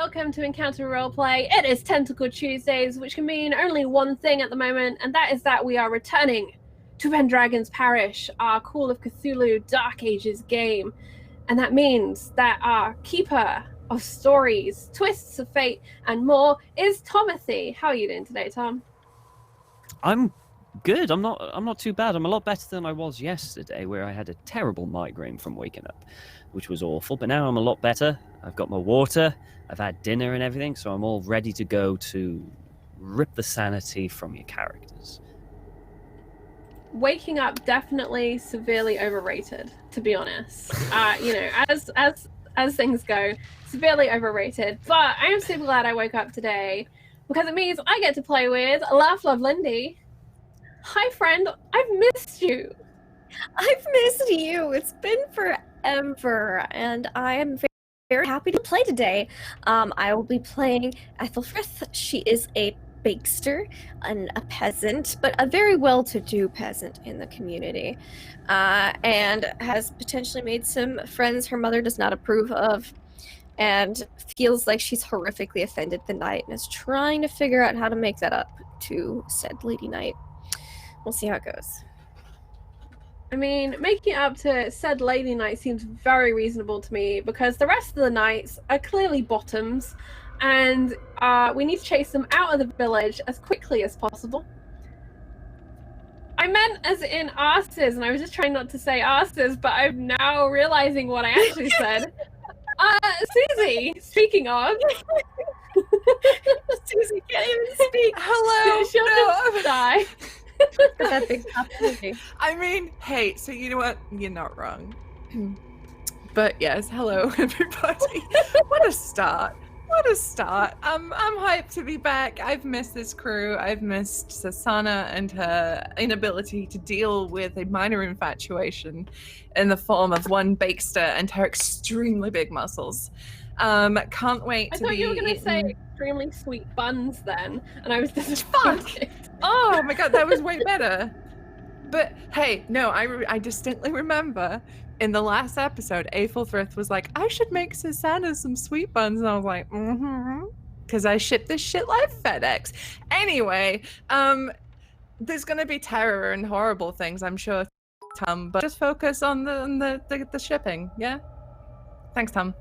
welcome to Encounter Roleplay. It is Tentacle Tuesdays, which can mean only one thing at the moment, and that is that we are returning to Pendragon's Parish, our Call of Cthulhu Dark Ages game. And that means that our keeper of stories, twists of fate, and more is Tomothy. How are you doing today, Tom? I'm good. I'm not too bad. I'm a lot better than I was yesterday, where I had a terrible migraine from waking up, which was awful. But now I'm a lot better. I've got my water, I've had dinner and everything, so I'm all ready to go to rip the sanity from your characters. Waking up definitely severely overrated, to be honest. As things go, severely overrated. But I am super glad I woke up today because it means I get to play with Laugh Love Lindy. Hi, friend. I've missed you. I've missed you. It's been forever, and I am very happy to play today. I will be playing Aethelfrith. She is a bakester and a peasant, but a very well-to-do peasant in the community, and has potentially made some friends her mother does not approve of, and feels like she's horrifically offended the knight and is trying to figure out how to make that up to said lady knight. We'll see how it goes. I mean, making it up to said lady knight seems very reasonable to me because the rest of the knights are clearly bottoms, and we need to chase them out of the village as quickly as possible. I meant as in asses, and I was just trying not to say asses, but I'm now realizing what I actually said. Susie, speaking of... Susie can't even speak. Hello! She'll just die. That big opportunity. I mean, hey, so you know what? You're not wrong. But yes, hello everybody. What a start. What a start. I'm hyped to be back. I've missed this crew. I've missed Sir Sanah and her inability to deal with a minor infatuation in the form of one bakester and her extremely big muscles. Can't wait to be... I thought you were going to say extremely sweet buns then, and I was disappointed. Oh my god, that was way better. But hey, no, I distinctly remember in the last episode, Aethelfrith was like, I should make Sir Sanah some sweet buns. And I was like, because I ship this shit like FedEx. Anyway, there's going to be terror and horrible things, I'm sure, Tom, but just focus on the shipping, yeah? Thanks, Tom.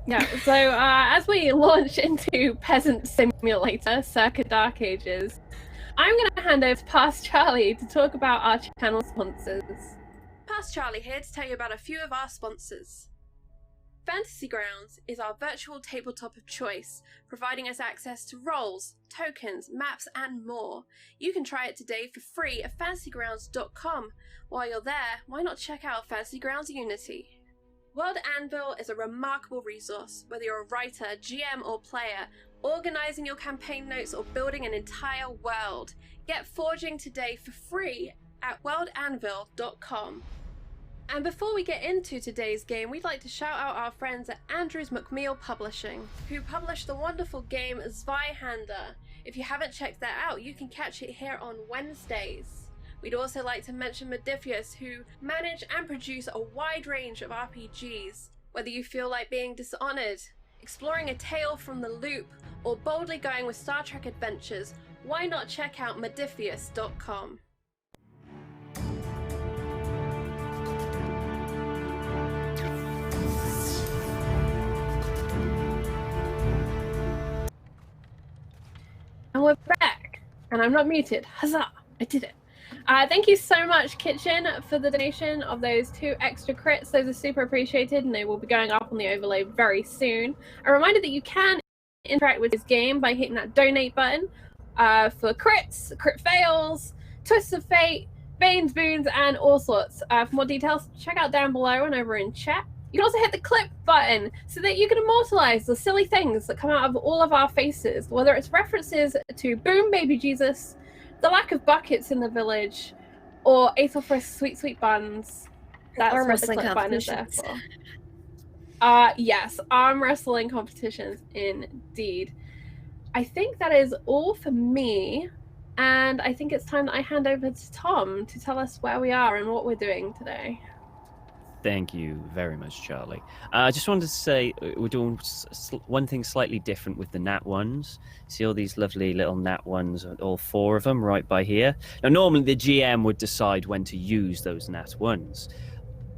Yeah, so as we launch into Peasant Simulator, circa Dark Ages, I'm going to hand over to Past Charlie to talk about our channel sponsors. Past Charlie here to tell you about a few of our sponsors. Fantasy Grounds is our virtual tabletop of choice, providing us access to roles, tokens, maps, and more. You can try it today for free at fantasygrounds.com. While you're there, why not check out Fantasy Grounds Unity? World Anvil is a remarkable resource, whether you're a writer, GM, or player, organizing your campaign notes or building an entire world. Get forging today for free at worldanvil.com. And before we get into today's game, we'd like to shout out our friends at Andrews McMeel Publishing, who publish the wonderful game Zweihander. If you haven't checked that out, you can catch it here on Wednesdays. We'd also like to mention Modifius, who manage and produce a wide range of RPGs. Whether you feel like being Dishonored, exploring a tale from the loop, or boldly going with Star Trek adventures, why not check out Modifius.com. And we're back, and I'm not muted. Huzzah! I did it. Thank you so much, Kitchen, for the donation of those 2 extra crits. Those are super appreciated, and they will be going up on the overlay very soon. A reminder that you can interact with this game by hitting that donate button for crits, crit fails, twists of fate, veins, boons, and all sorts. For more details, check out down below and over in chat. You can also hit the clip button so that you can immortalize the silly things that come out of all of our faces, whether it's references to Boom Baby Jesus, the lack of buckets in the village, or Aethelfrith's sweet, sweet buns. That's arm what the wrestling clip button is there competitions. for. Yes, arm wrestling competitions indeed. I think that is all for me, and I think it's time that I hand over to Tom to tell us where we are and what we're doing today. Thank you very much, Charlie. I just wanted to say we're doing one thing slightly different with the nat ones. See all these lovely little nat ones, all 4 of them right by here? Now, normally the GM would decide when to use those nat ones.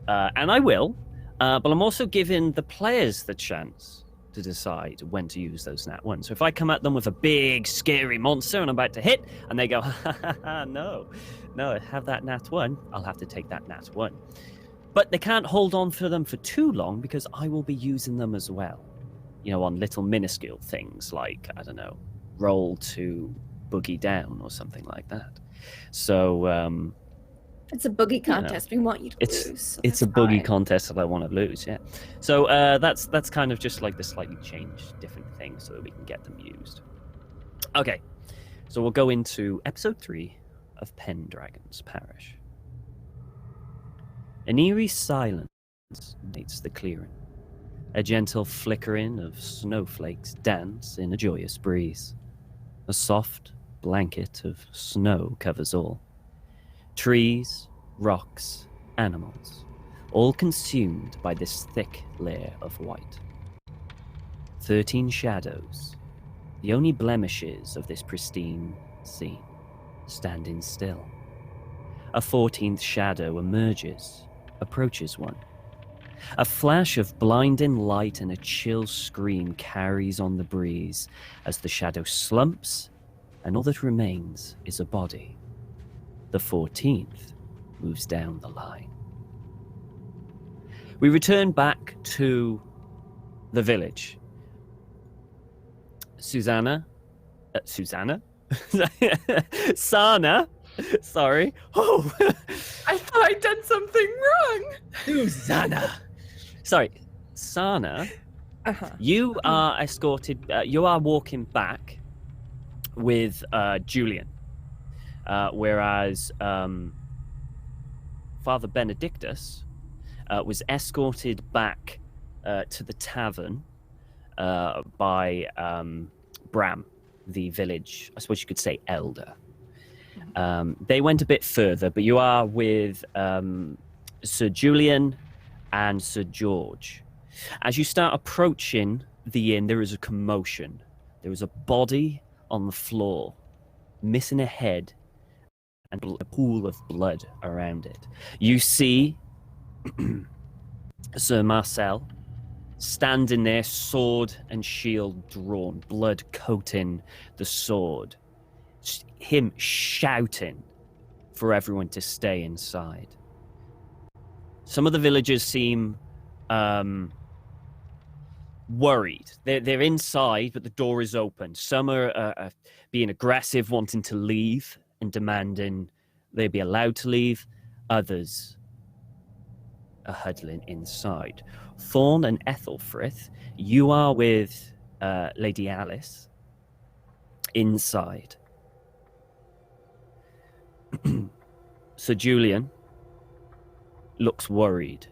And I will, but I'm also giving the players the chance to decide when to use those nat ones. So if I come at them with a big, scary monster and I'm about to hit, and they go, no, have that nat 1, I'll have to take that nat 1. But they can't hold on for them for too long because I will be using them as well. You know, on little minuscule things like, I don't know, roll to boogie down or something like that. So, it's a boogie contest. We want you to lose. So it's a boogie contest that I want to lose, yeah. So that's kind of just like the slightly changed different things so that we can get them used. Okay, so we'll go into episode 3 of Pendragon's Parish. An eerie silence meets the clearing. A gentle flickering of snowflakes dance in a joyous breeze. A soft blanket of snow covers all. Trees, rocks, animals, all consumed by this thick layer of white. 13 shadows, the only blemishes of this pristine scene, standing still. A 14th shadow emerges, approaches one. A flash of blinding light and a chill scream carries on the breeze as the shadow slumps, and all that remains is a body. The 14th moves down the line. We return back to the village. Sanah? Sanah? Sorry. Oh! I thought I'd done something wrong. Sanah. Sorry. Sanah, you are escorted, you are walking back with Julian. Whereas Father Benedictus was escorted back to the tavern by Bram, the village, I suppose you could say, elder. They went a bit further, but you are with Sir Julian and Sir George. As you start approaching the inn, there is a commotion. There is a body on the floor, missing a head, and a pool of blood around it. You see Sir Marcel standing there, sword and shield drawn, blood coating the sword. Him shouting for everyone to stay inside. Some of the villagers seem worried. They're inside, but the door is open. Some are being aggressive, wanting to leave and demanding they be allowed to leave. Others are huddling inside. Thorn and Aethelfrith, you are with Lady Alys inside. Sir Julian looks worried,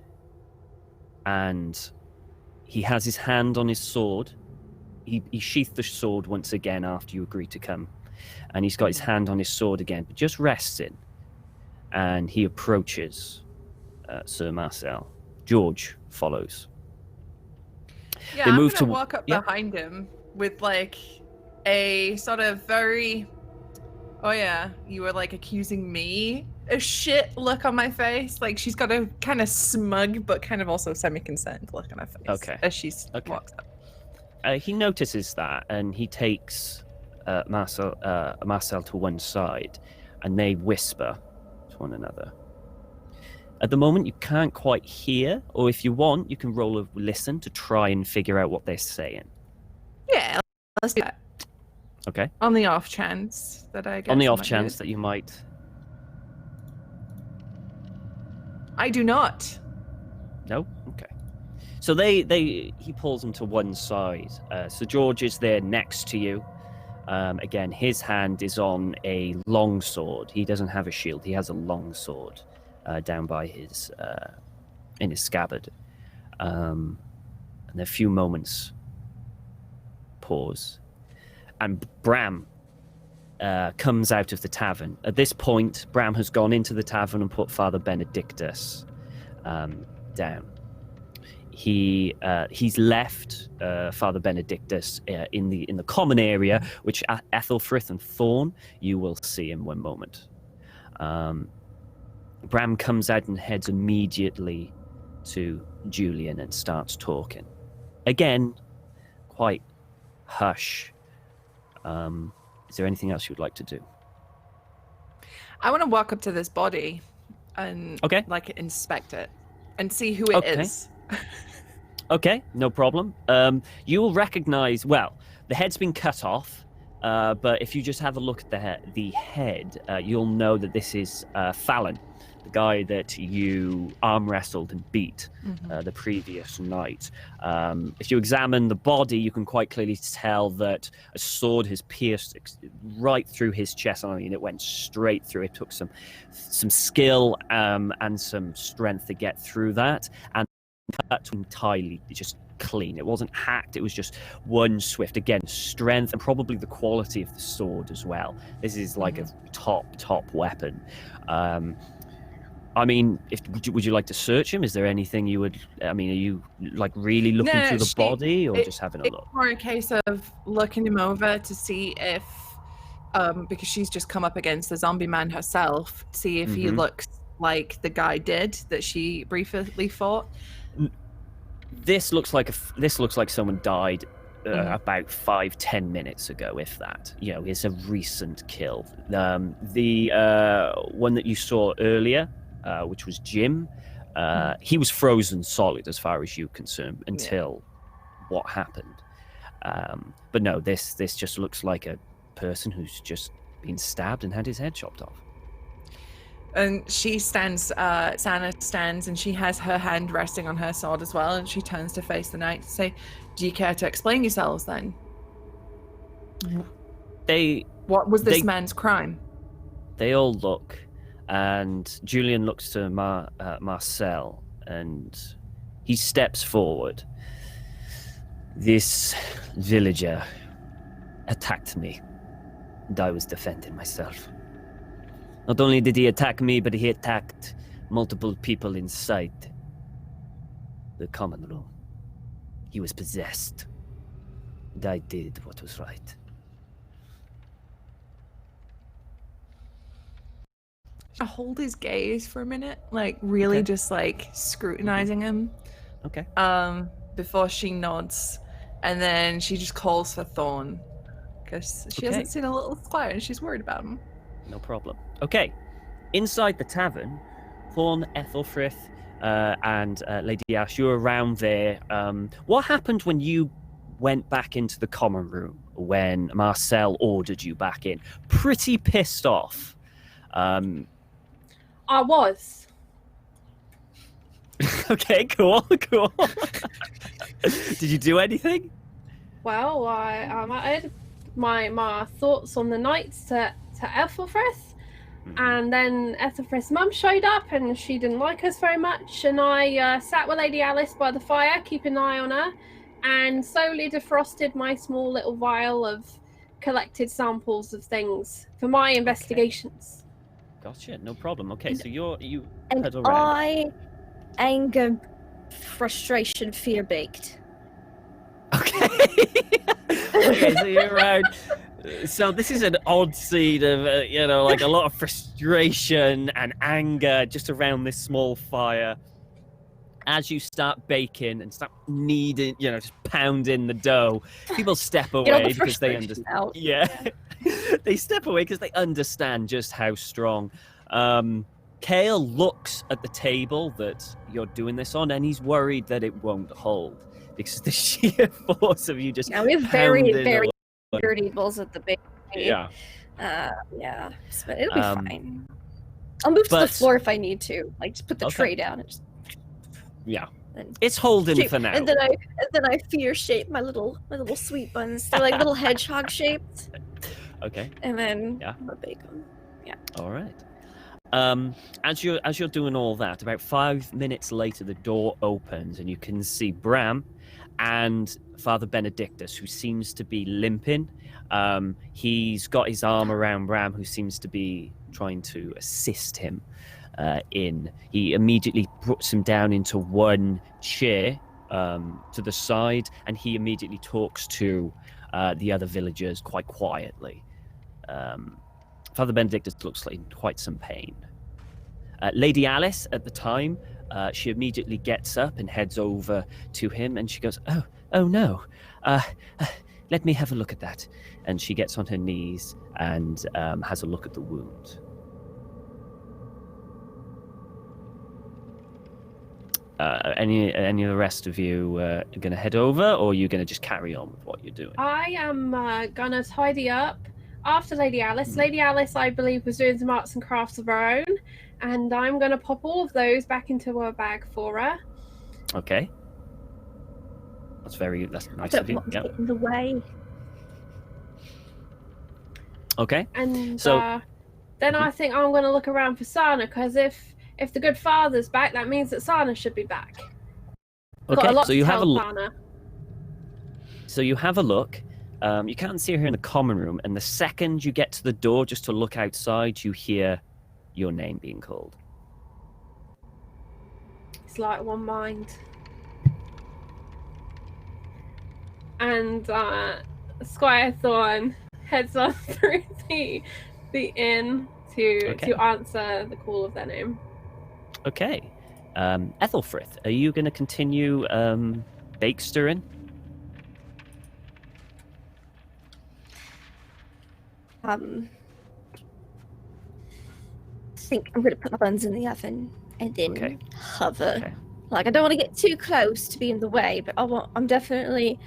and he has his hand on his sword. He sheathed the sword once again after you agreed to come, and he's got his hand on his sword again, but just resting. And he approaches Sir Marcel. George follows. Yeah, I'm gonna walk up behind him with like a sort of very, oh yeah, you were like accusing me a shit look on my face. Like she's got a kind of smug but kind of also semi-concerned look on her face. Okay. As she walks up. He notices that, and he takes Marcel to one side, and they whisper to one another. At the moment, you can't quite hear, or if you want, you can roll a listen to try and figure out what they're saying. Yeah, let's do that. Okay. On the off chance that I get. On the off chance that you might. I do not. No? Okay. So he pulls them to one side. So George is there next to you. Again, his hand is on a long sword. He doesn't have a shield. He has a long sword down by his in his scabbard. And a few moments pause. And Bram comes out of the tavern. At this point, Bram has gone into the tavern and put Father Benedictus down. He's left Father Benedictus in the common area, which Aethelfrith and Thorn, you will see in one moment. Bram comes out and heads immediately to Julian and starts talking. Again, quite hush. Is there anything else you'd like to do? I want to walk up to this body and like inspect it and see who it is. Okay, no problem. You will recognize, well, the head's been cut off, but if you just have a look at the head, you'll know that this is Fallon, the guy that you arm wrestled and beat the previous night. If you examine the body, you can quite clearly tell that a sword has pierced right through his chest. I mean, it went straight through. It took some skill and some strength to get through that, and cut entirely just clean. It wasn't hacked. It was just one swift. Again, strength and probably the quality of the sword as well. This is like a top weapon. I mean, would you like to search him? Is there anything you would? I mean, are you like really looking through the body, or just having a look? It's more a case of looking him over to see if, because she's just come up against the zombie man herself, see if he looks like the guy did that she briefly fought. This looks like someone died about 5-10 minutes ago, if that. You know, it's a recent kill. The one that you saw earlier, which was Jim, he was frozen solid as far as you're concerned until what happened. But no, this just looks like a person who's just been stabbed and had his head chopped off. And she stands, Sanah stands, and she has her hand resting on her sword as well, and she turns to face the knight to say, "Do you care to explain yourselves then? What was this man's crime?" They all look, and Julian looks to Marcel, and he steps forward. "This villager attacked me, and I was defending myself. Not only did he attack me, but he attacked multiple people inside the common room. He was possessed, and I did what was right." I hold his gaze for a minute, like really just like scrutinizing him. Okay. Before she nods, and then she just calls for Thorn because she hasn't seen a little squire and she's worried about him. No problem. Okay. Inside the tavern, Thorn, Aethelfrith, and Lady Ash, you're around there. What happened when you went back into the common room when Marcel ordered you back in? Pretty pissed off. I was. Okay, cool. Did you do anything? Well, I added my thoughts on the nights to Aethelfrith, and then Aethelfrith's mum showed up, and she didn't like us very much, and I sat with Lady Alys by the fire, keeping an eye on her, and slowly defrosted my small little vial of collected samples of things for my investigations. Gotcha, no problem. Okay, so you and head around. Anger, frustration, fear baked. Okay. Okay, so you're around. So this is an odd scene of, like a lot of frustration and anger just around this small fire. As you start baking and start kneading, just pounding the dough, people step away because they understand. Yeah, they step away because they understand just how strong. Kale looks at the table that you're doing this on, and he's worried that it won't hold because the sheer force of you just. Yeah, we have very weird evils at the base. Yeah. But it'll be fine. I'll move to the floor if I need to. Like, just put the tray down and just. Yeah. It's holding for now. And then I fear shape my little sweet buns. They're like little hedgehog shaped. Okay. And then I'm a bacon. Yeah. All right. As you're doing all that, about 5 minutes later, the door opens and you can see Bram and Father Benedictus, who seems to be limping. He's got his arm around Bram, who seems to be trying to assist him. in. He immediately puts him down into one chair to the side, and he immediately talks to the other villagers quite quietly. Father Benedictus looks like in quite some pain. Lady Alys, at the time, she immediately gets up and heads over to him, and she goes, oh no, let me have a look at that. And she gets on her knees and has a look at the wound. Any of the rest of you going to head over, or are you going to just carry on with what you're doing? I am going to tidy up after Lady Alys. Lady Alys, I believe, was doing some arts and crafts of her own, and I'm going to pop all of those back into her bag for her. Okay. That's nice I of don't you. want to Yep. get in the way. Okay. And So- then I think I'm going to look around for Sanah, because if the good father's back, that means that Sanah should be back. I've got a Okay. lot So to you have tell a look. Sanah. So you have a look. You can't see her in the common room, and the second you get to the door just to look outside, you hear your name being called. It's like one mind. And Squire Thorn heads on through the inn to answer the call of their name. Okay. Aethelfrith, are you going to continue bake stirring? I think I'm gonna put my buns in the oven and then Okay. hover. Okay. Like, I don't want to get too close to be in the way, but I'm definitely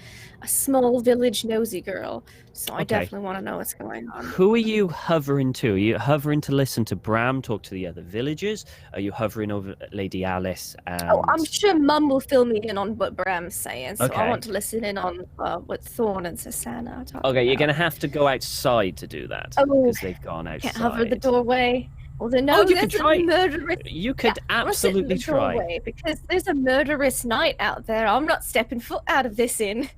a small village nosy girl, so I Okay. definitely want to know what's going on. Who are you hovering to? Are you hovering to listen to Bram talk to the other villagers? Are you hovering over Lady Alys? And... Oh, I'm sure Mum will fill me in on what Bram's saying, so Okay. I want to listen in on what Thorn and Sir Sanah are talking Okay, you're about. going to have to go outside to do that, Oh, because they've gone outside. Can't hover the doorway. Well, then no, you there's could try. a murderous. You could I'm gonna sit in absolutely the try. doorway because there's a murderous night out there. I'm not stepping foot out of this inn.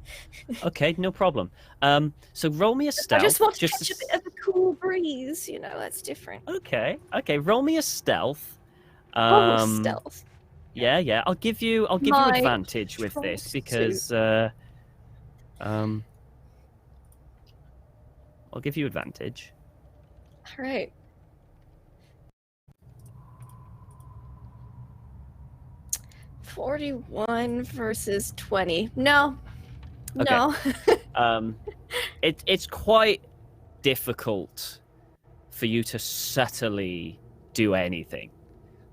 Okay, no problem. So roll me a stealth. I just want to just catch a bit of a cool breeze. You know, that's different. Okay, roll me a stealth. Stealth. Yeah. I'll give you My advantage with strong this suit. because I'll give you advantage. All right. $41 versus 20. No. Okay. No. It's quite difficult for you to subtly do anything,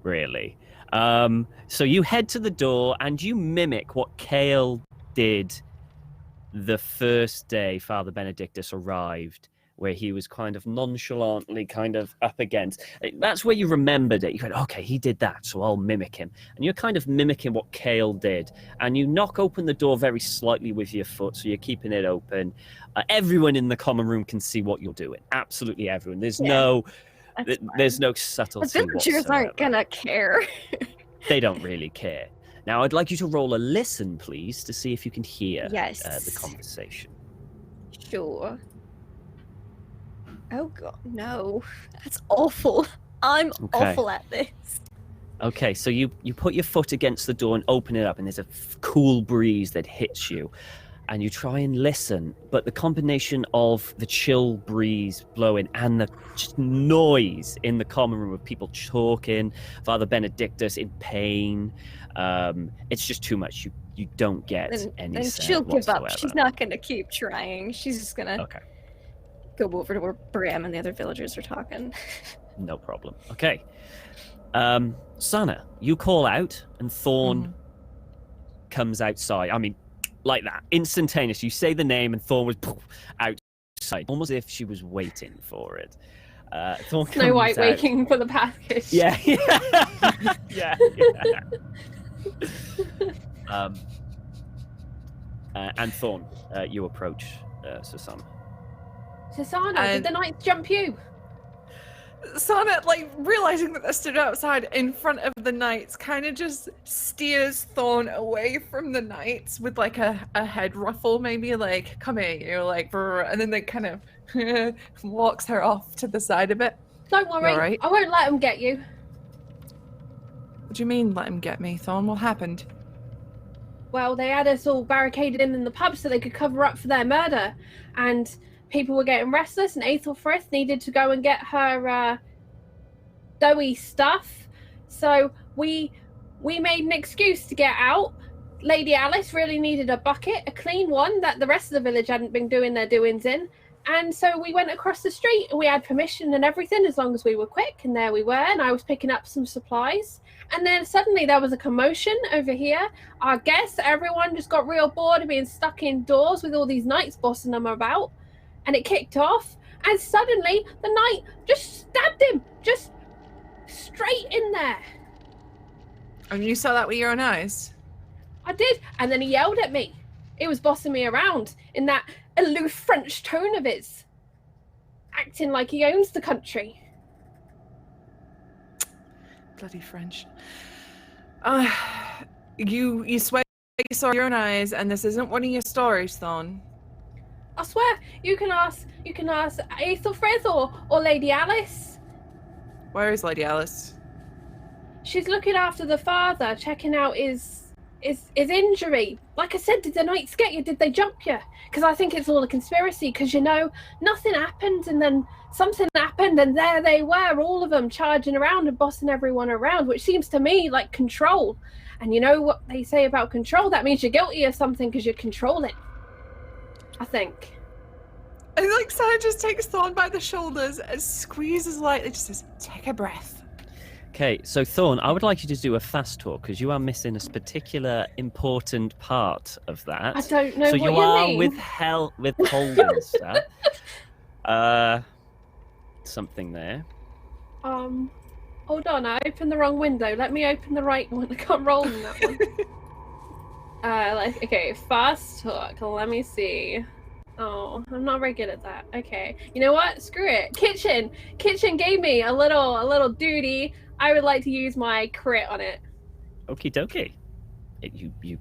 really. So you head to the door and you mimic what Kale did the first day Father Benedictus arrived, where he was kind of nonchalantly kind of up against. That's where you remembered it. You went, okay, he did that, so I'll mimic him. And you're kind of mimicking what Kale did. And you knock open the door very slightly with your foot, so you're keeping it open. Everyone in the common room can see what you're doing. Absolutely everyone. There's no subtlety The villagers aren't gonna care. They don't really care. Now, I'd like you to roll a listen, please, to see if you can hear Yes. the conversation. Sure. Oh god, no. That's awful. I'm Okay. awful at this. Okay, so you put your foot against the door and open it up, and there's a cool breeze that hits you. And you try and listen, but the combination of the chill breeze blowing and the noise in the common room of people talking, Father Benedictus in pain, it's just too much. You don't get any Then sound she'll give up. whatsoever. She's not gonna keep trying. She's just gonna Okay, go over to where Bram and the other villagers are talking. no problem. Okay. Sanah, you call out, and Thorn comes outside. I mean, like that, instantaneous. You say the name, and Thorn was outside, almost as if she was waiting for it. Thorn comes Snow White out. waiting for the package. Yeah. Yeah. And Thorn, you approach Sir Sanah. Sir Sanah, did the knights jump you? Sanah, like, realizing that they stood outside in front of the knights, kind of just steers Thorn away from the knights with, like, a head ruffle, maybe, like, come here, you know, like, brr, and then they kind of walks her off to the side of it. Don't worry, All right. I won't let them get you. What do you mean, let him get me, Thorn? What happened? Well, they had us all barricaded in the pub so they could cover up for their murder. And people were getting restless, and Aethelfrith needed to go and get her doughy stuff. So we made an excuse to get out. Lady Alys really needed a bucket, a clean one that the rest of the village hadn't been doing their doings in. And so we went across the street, and we had permission and everything as long as we were quick. And there we were, and I was picking up some supplies. And then suddenly there was a commotion over here. I guess everyone just got real bored of being stuck indoors with all these knights bossing them about. And it kicked off. And suddenly the knight just stabbed him, just straight in there. And you saw that with your own eyes? I did. And then he yelled at me. He was bossing me around in that aloof French tone of his, acting like he owns the country. Bloody French. You swear you saw your own eyes, and this isn't one of your stories, Thorn. I swear, you can ask Aethelfrith or Lady Alys. Where is Lady Alys? She's looking after the father, checking out his injury. Like I said, did the knights get you? Did they jump you? Because I think it's all a conspiracy, because, you know, nothing happened, and then something happened, and there they were, all of them charging around and bossing everyone around, which seems to me like control. And you know what they say about control? That means you're guilty of something because you're controlling, I think. And like Sanah just takes Thorn by the shoulders and squeezes lightly, just says, take a breath. Okay, so Thorn, I would like you to do a fast talk because you are missing a particular important part of that. I don't know so what you are mean. withholding stuff. Something there. Hold on, I opened the wrong window. Let me open the right one. I can't roll in that one. Okay, fast talk. Let me see. Oh, I'm not very good at that. Okay, you know what? Screw it. Kitchen gave me a little duty. I would like to use my crit on it. Okie dokie. You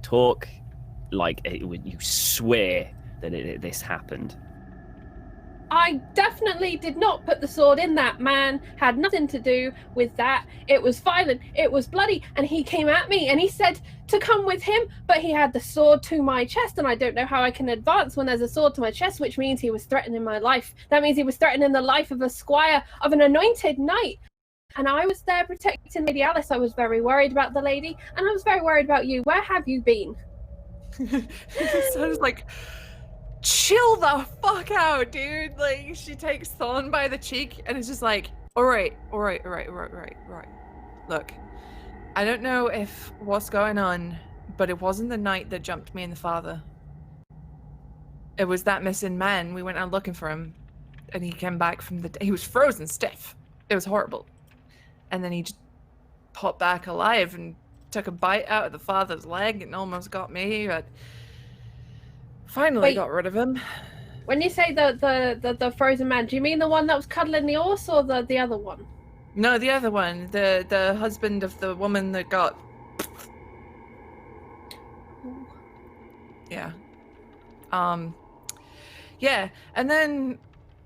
talk like you swear that this happened. I definitely did not put the sword in that man. Had nothing to do with that. It was violent. It was bloody. And he came at me and he said to come with him, but he had the sword to my chest, and I don't know how I can advance when there's a sword to my chest, which means he was threatening my life. That means he was threatening the life of a squire, of an anointed knight. And I was there protecting Lady Alys. I was very worried about the lady, and I was very worried about you. Where have you been? So I was like, chill the fuck out, dude. Like, she takes Thorn by the cheek and is just like, all right. Look, I don't know if what's going on, but it wasn't the knight that jumped me and the father. It was that missing man. We went out looking for him, and he came back he was frozen stiff. It was horrible. And then he just popped back alive and took a bite out of the father's leg and almost got me, but finally got rid of him. When you say the frozen man, do you mean the one that was cuddling the horse, or the other one? No, the other one. The husband of the woman that got... Yeah. Yeah, and then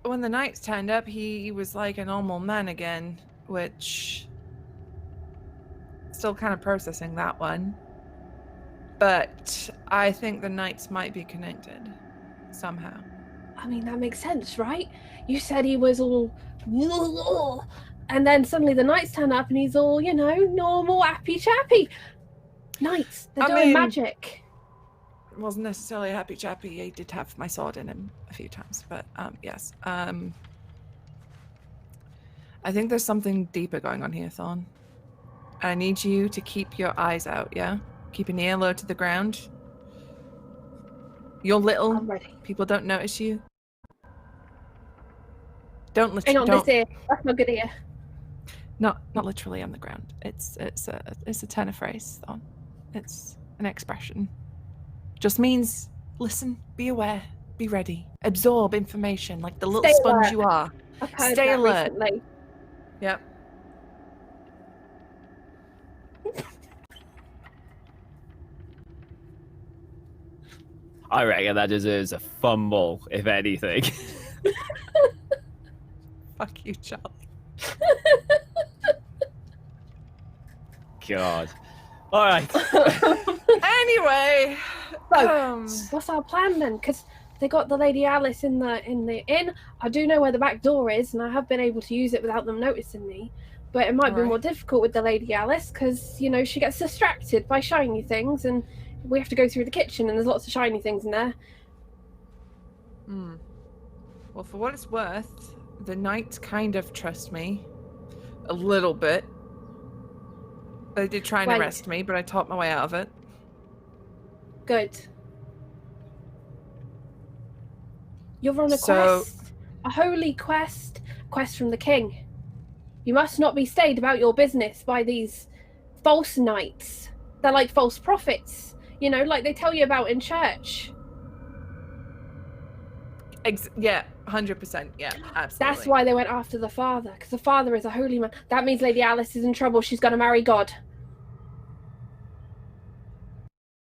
when the knights turned up, he was like a normal man again, which... Still kind of processing that one. But I think the knights might be connected somehow. I mean, that makes sense, right? You said he was all... And then suddenly the knights turn up and he's all, you know, normal, happy chappy. Knights, they're doing magic. It wasn't necessarily a happy chappy. He did have my sword in him a few times, but yes. I think there's something deeper going on here, Thorn. I need you to keep your eyes out, yeah? Keep an ear low to the ground. You're little. I'm ready. People don't notice you. Don't Hang on, don't. this ear. That's not good ear. Not literally on the ground. It's a turn of phrase, Thorn. It's an expression. Just means listen, be aware, be ready, absorb information like the little sponge you are. I've heard Stay that alert. recently. Yep. I reckon that deserves a fumble, if anything. Fuck you, Charlie. God. All right. Anyway, So, what's our plan then? Because they got the Lady Alys in the inn. I do know where the back door is, and I have been able to use it without them noticing me. But it might be more difficult with the Lady Alys because, you know, she gets distracted by shiny things, and we have to go through the kitchen, and there's lots of shiny things in there. Well, for what it's worth, the knights kind of trust me. A little bit. They did try and arrest me, but I talked my way out of it. Good. You're on a quest. A holy quest. Quest from the king. You must not be stayed about your business by these false knights. They're like false prophets. You know, like they tell you about in church. Yeah, 100%. Yeah, absolutely. That's why they went after the father, because the father is a holy man. That means Lady Alys is in trouble. She's going to marry God.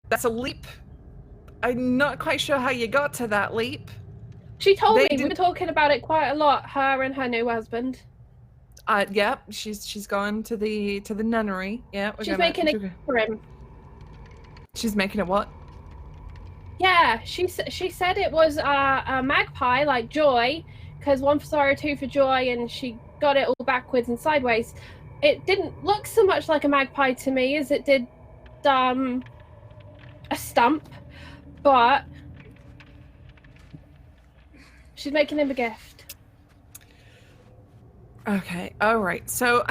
That's a leap. I'm not quite sure how you got to that leap. She told me. We were talking about it quite a lot, her and her new husband. Yeah, she's gone to the nunnery. Yeah, she's making it for him. She's making it what? Yeah, she said it was a magpie, like Joy, because 1 for sorrow, 2 for joy, and she got it all backwards and sideways. It didn't look so much like a magpie to me as it did a stump, but she's making him a gift. Okay, all right. So,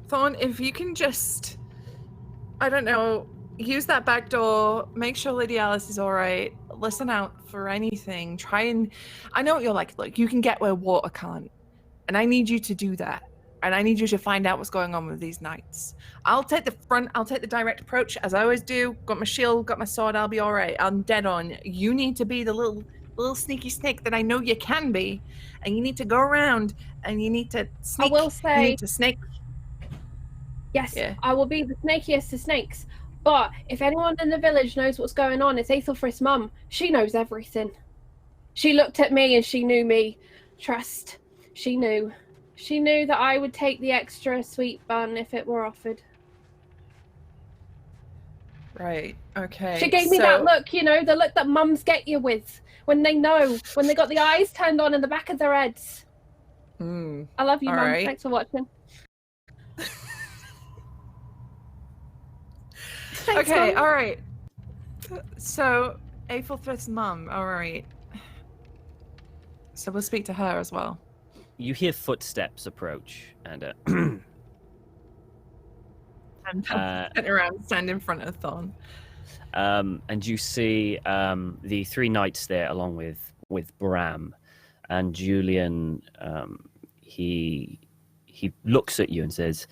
Thorn, if you can just, I don't know, use that back door, make sure Lady Alys is all right, listen out for anything, try and, I know what you're like, look, you can get where water can't, and I need you to do that, and I need you to find out what's going on with these knights. I'll take the front, I'll take the direct approach, as I always do, got my shield, got my sword, I'll be all right, I'm dead on. You need to be the little sneaky snake that I know you can be, and you need to go around, and you need to sneak. I will say, you need to snake. Yes, yeah. I will be the snakiest of snakes. But if anyone in the village knows what's going on, it's Aethelfrith's mum. She knows everything. She looked at me and she knew me. Trust. She knew. She knew that I would take the extra sweet bun if it were offered. Right, okay. She gave me that look, you know, the look that mums get you with when they know, when they got the eyes turned on in the back of their heads. I love you, Mum. Right. Thanks for watching. Thanks, okay, Mom. All right. So, Aethelfrith's mum, all right. So we'll speak to her as well. You hear footsteps approach, and turn around, stand in front of Thorn. And you see the 3 knights there, along with Bram, and Julian. He looks at you and says,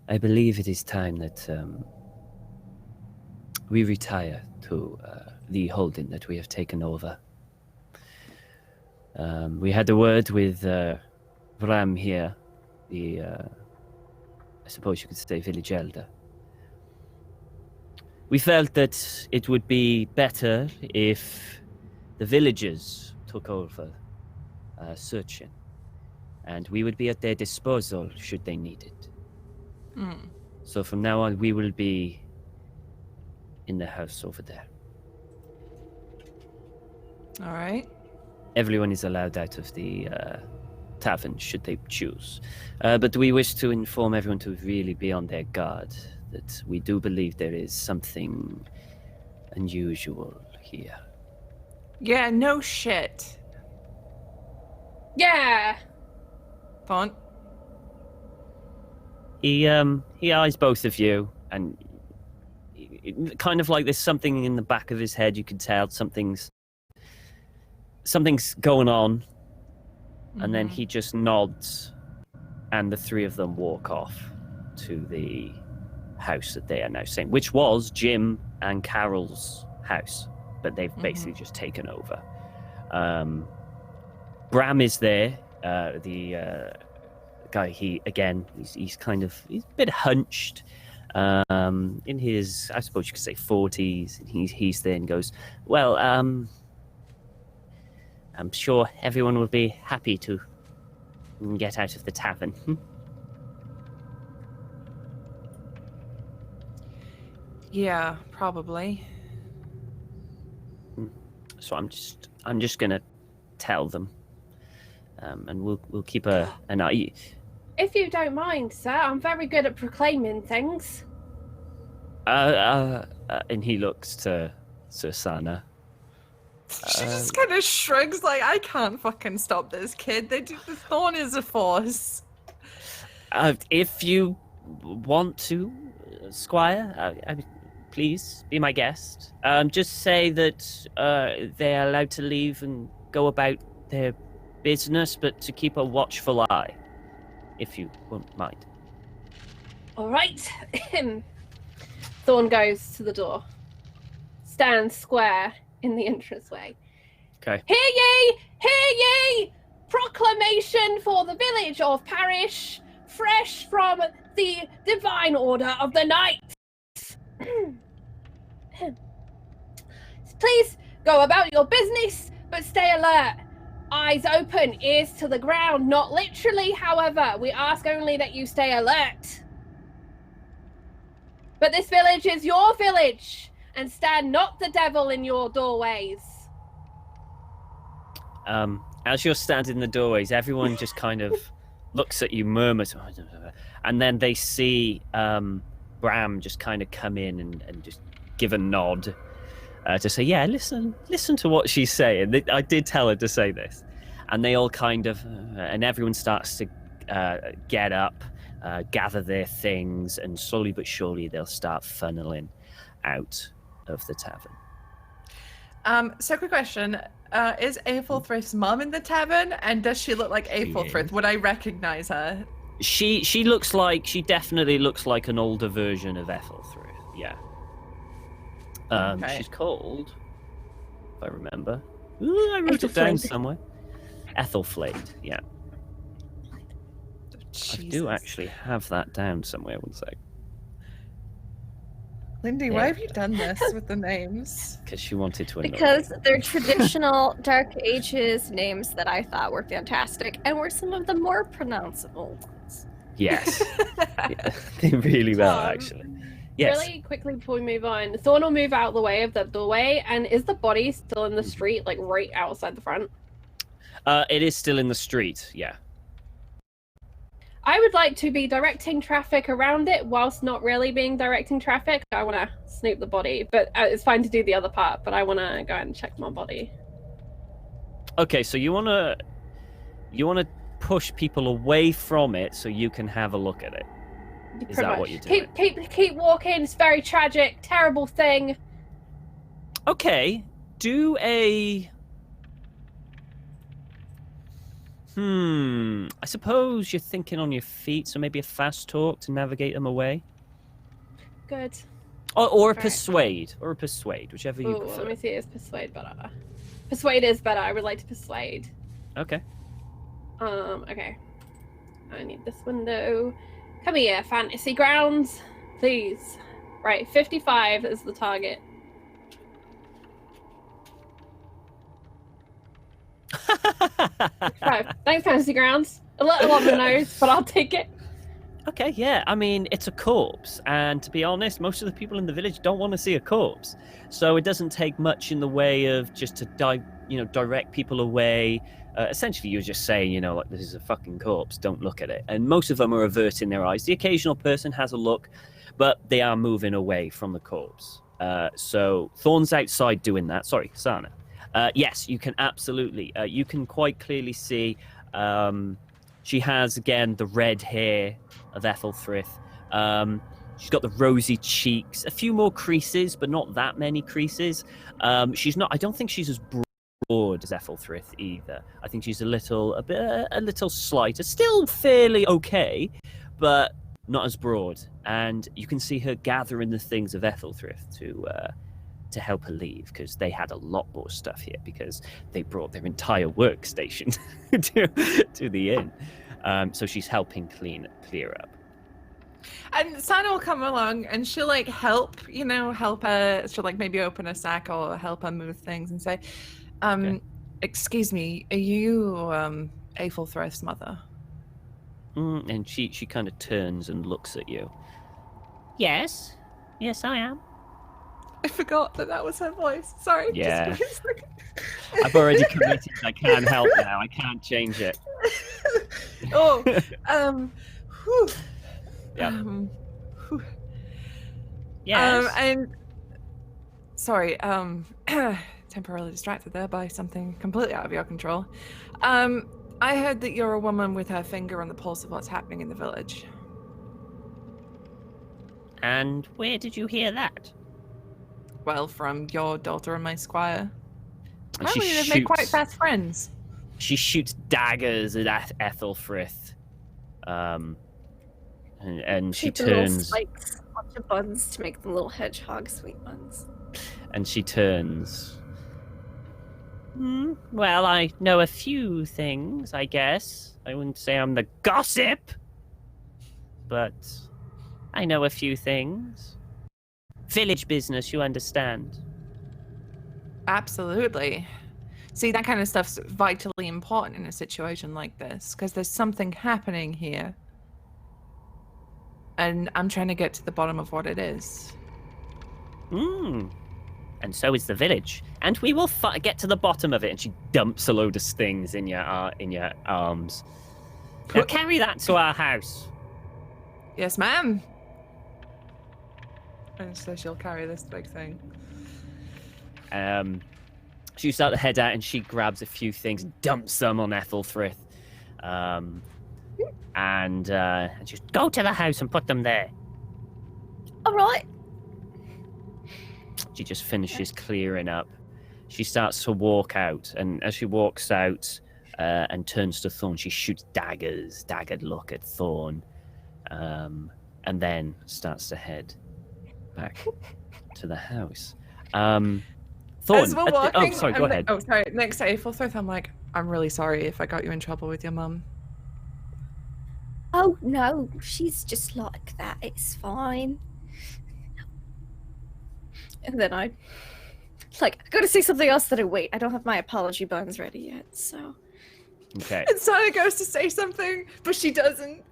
I believe it is time that we retire to the holding that we have taken over. We had a word with Bram here, the, I suppose you could say, village elder. We felt that it would be better if the villagers took over searching, and we would be at their disposal should they need it. So from now on, we will be in the house over there. All right. Everyone is allowed out of the tavern should they choose. But we wish to inform everyone to really be on their guard, that we do believe there is something unusual here. Yeah, no shit. Yeah. Font. He eyes both of you, and kind of like there's something in the back of his head. You can tell something's going on, and then he just nods, and the 3 of them walk off to the house that they are now staying, which was Jim and Carol's house, but they've basically just taken over. Bram is there, the guy. He's a bit hunched, in his, I suppose you could say, 40s. He's there and goes, well, I'm sure everyone will be happy to get out of the tavern. Yeah, probably. So I'm just gonna tell them, and we'll keep an eye. If you don't mind, sir, I'm very good at proclaiming things. And he looks to Sir Sanah. She just kind of shrugs like, I can't fucking stop this kid. The thorn is a force. If you want to, Squire, please be my guest. Just say that they are allowed to leave and go about their business, but to keep a watchful eye, if you won't mind. All right. Thorn goes to the door, stands square in the entranceway. Okay. Hear ye! Hear ye! Proclamation for the village of Parish, fresh from the divine order of the Knights. Please go about your business, but stay alert. Eyes open, ears to the ground, not literally, however. We ask only that you stay alert. But this village is your village, and stand not the devil in your doorways. As you're standing in the doorways, everyone just kind of looks at you, murmurs, and then they see Bram just kind of come in and just give a nod to say, yeah, listen to what she's saying. I did tell her to say this. And they all kind of, and everyone starts to get up, gather their things, and slowly but surely they'll start funneling out of the tavern. So quick question. Is Aethelfrith's mum in the tavern? And does she look like Aethelfrith? Would I recognize her? She definitely looks like an older version of Aethelfrith, yeah. Okay. She's called, if I remember. Ooh, I wrote it down somewhere. Aethelflaed, yeah. Jesus. I do actually have that down somewhere, one sec. Lindy, why have you done this with the names? Because she wanted to annoy Because me. they're traditional Dark Ages names that I thought were fantastic and were some of the more pronounceable ones. Yes. Yeah, they really were, actually. Yes. Really quickly before we move on, Thorn will move out of the way of the doorway, and is the body still in the street, like right outside the front? It is still in the street, yeah. I would like to be directing traffic around it whilst not really being directing traffic. I want to snoop the body, but it's fine to do the other part, but I want to go and check my body. Okay, so you want to push people away from it so you can have a look at it. Is that what you're doing? Keep walking. It's very tragic, terrible thing. Okay, do a... I suppose you're thinking on your feet, so maybe a fast talk to navigate them away. Good. Or a persuade, whichever you prefer. Let me see. Is persuade better? Persuade is better. I would like to persuade. Okay. Okay. I need this window. Come here, Fantasy Grounds, please. Right, 55 is the target. Right, thanks, Fantasy Grounds. A little on the nose, but I'll take it. Okay, yeah. I mean, it's a corpse, and to be honest, most of the people in the village don't want to see a corpse. So it doesn't take much in the way of just to direct people away. Essentially, you're just saying, like, this is a fucking corpse, don't look at it. And most of them are averting their eyes. The occasional person has a look, but they are moving away from the corpse. So Thorn's outside doing that. Sorry, Sanah. Yes, you can absolutely. You can quite clearly see she has, again, the red hair of Aethelfrith. She's got the rosy cheeks, a few more creases, but not that many creases. She's not. I don't think she's as broad as Aethelfrith either. I think she's a little slighter, still fairly okay, but not as broad. And you can see her gathering the things of Aethelfrith to help her leave, because they had a lot more stuff here because they brought their entire workstation to the inn. So she's helping clear up. And Sanah will come along and she'll help her. She'll maybe open a sack or help her move things and say, Okay. Excuse me, are you Aethelfrith's mother? And she kind of turns and looks at you. Yes, I am. I forgot that was her voice. Sorry. Yeah. Just I've already committed. I can't help now. I can't change it. Oh, whew. Yeah. Whew. Yes. And sorry, temporarily distracted there by something completely out of your control. I heard that you're a woman with her finger on the pulse of what's happening in the village. And where did you hear that? Well, from your daughter and my squire. And she Apparently they've made quite shoots. fast friends. She shoots daggers at Aethelfrith. And she Keep the little turns. spikes on the buns to make them little hedgehog sweet buns. And she turns. Well, I know a few things, I guess. I wouldn't say I'm the gossip, but I know a few things. Village business, you understand. Absolutely. See, that kind of stuff's vitally important in a situation like this, because there's something happening here. And I'm trying to get to the bottom of what it is. And so is the village. And we will get to the bottom of it. And she dumps a load of stings in your arms. Now carry that to our house. Yes, ma'am. And so she'll carry this big thing. She starts to head out and she grabs a few things, dumps them on Aethelfrith. And just go to the house and put them there. All right. She just finishes clearing up. She starts to walk out, and as she walks out and turns to Thorn, she shoots daggered look at Thorn, and then starts to head back to the house. Thorn. As we're walking, sorry, go ahead. Oh, sorry. Next to Aethelfrith, I'm like, I'm really sorry if I got you in trouble with your mum. Oh no, she's just like that. It's fine. And then I go to say something else that I don't have my apology buns ready yet, so. Okay. And Sanah goes to say something, but she doesn't.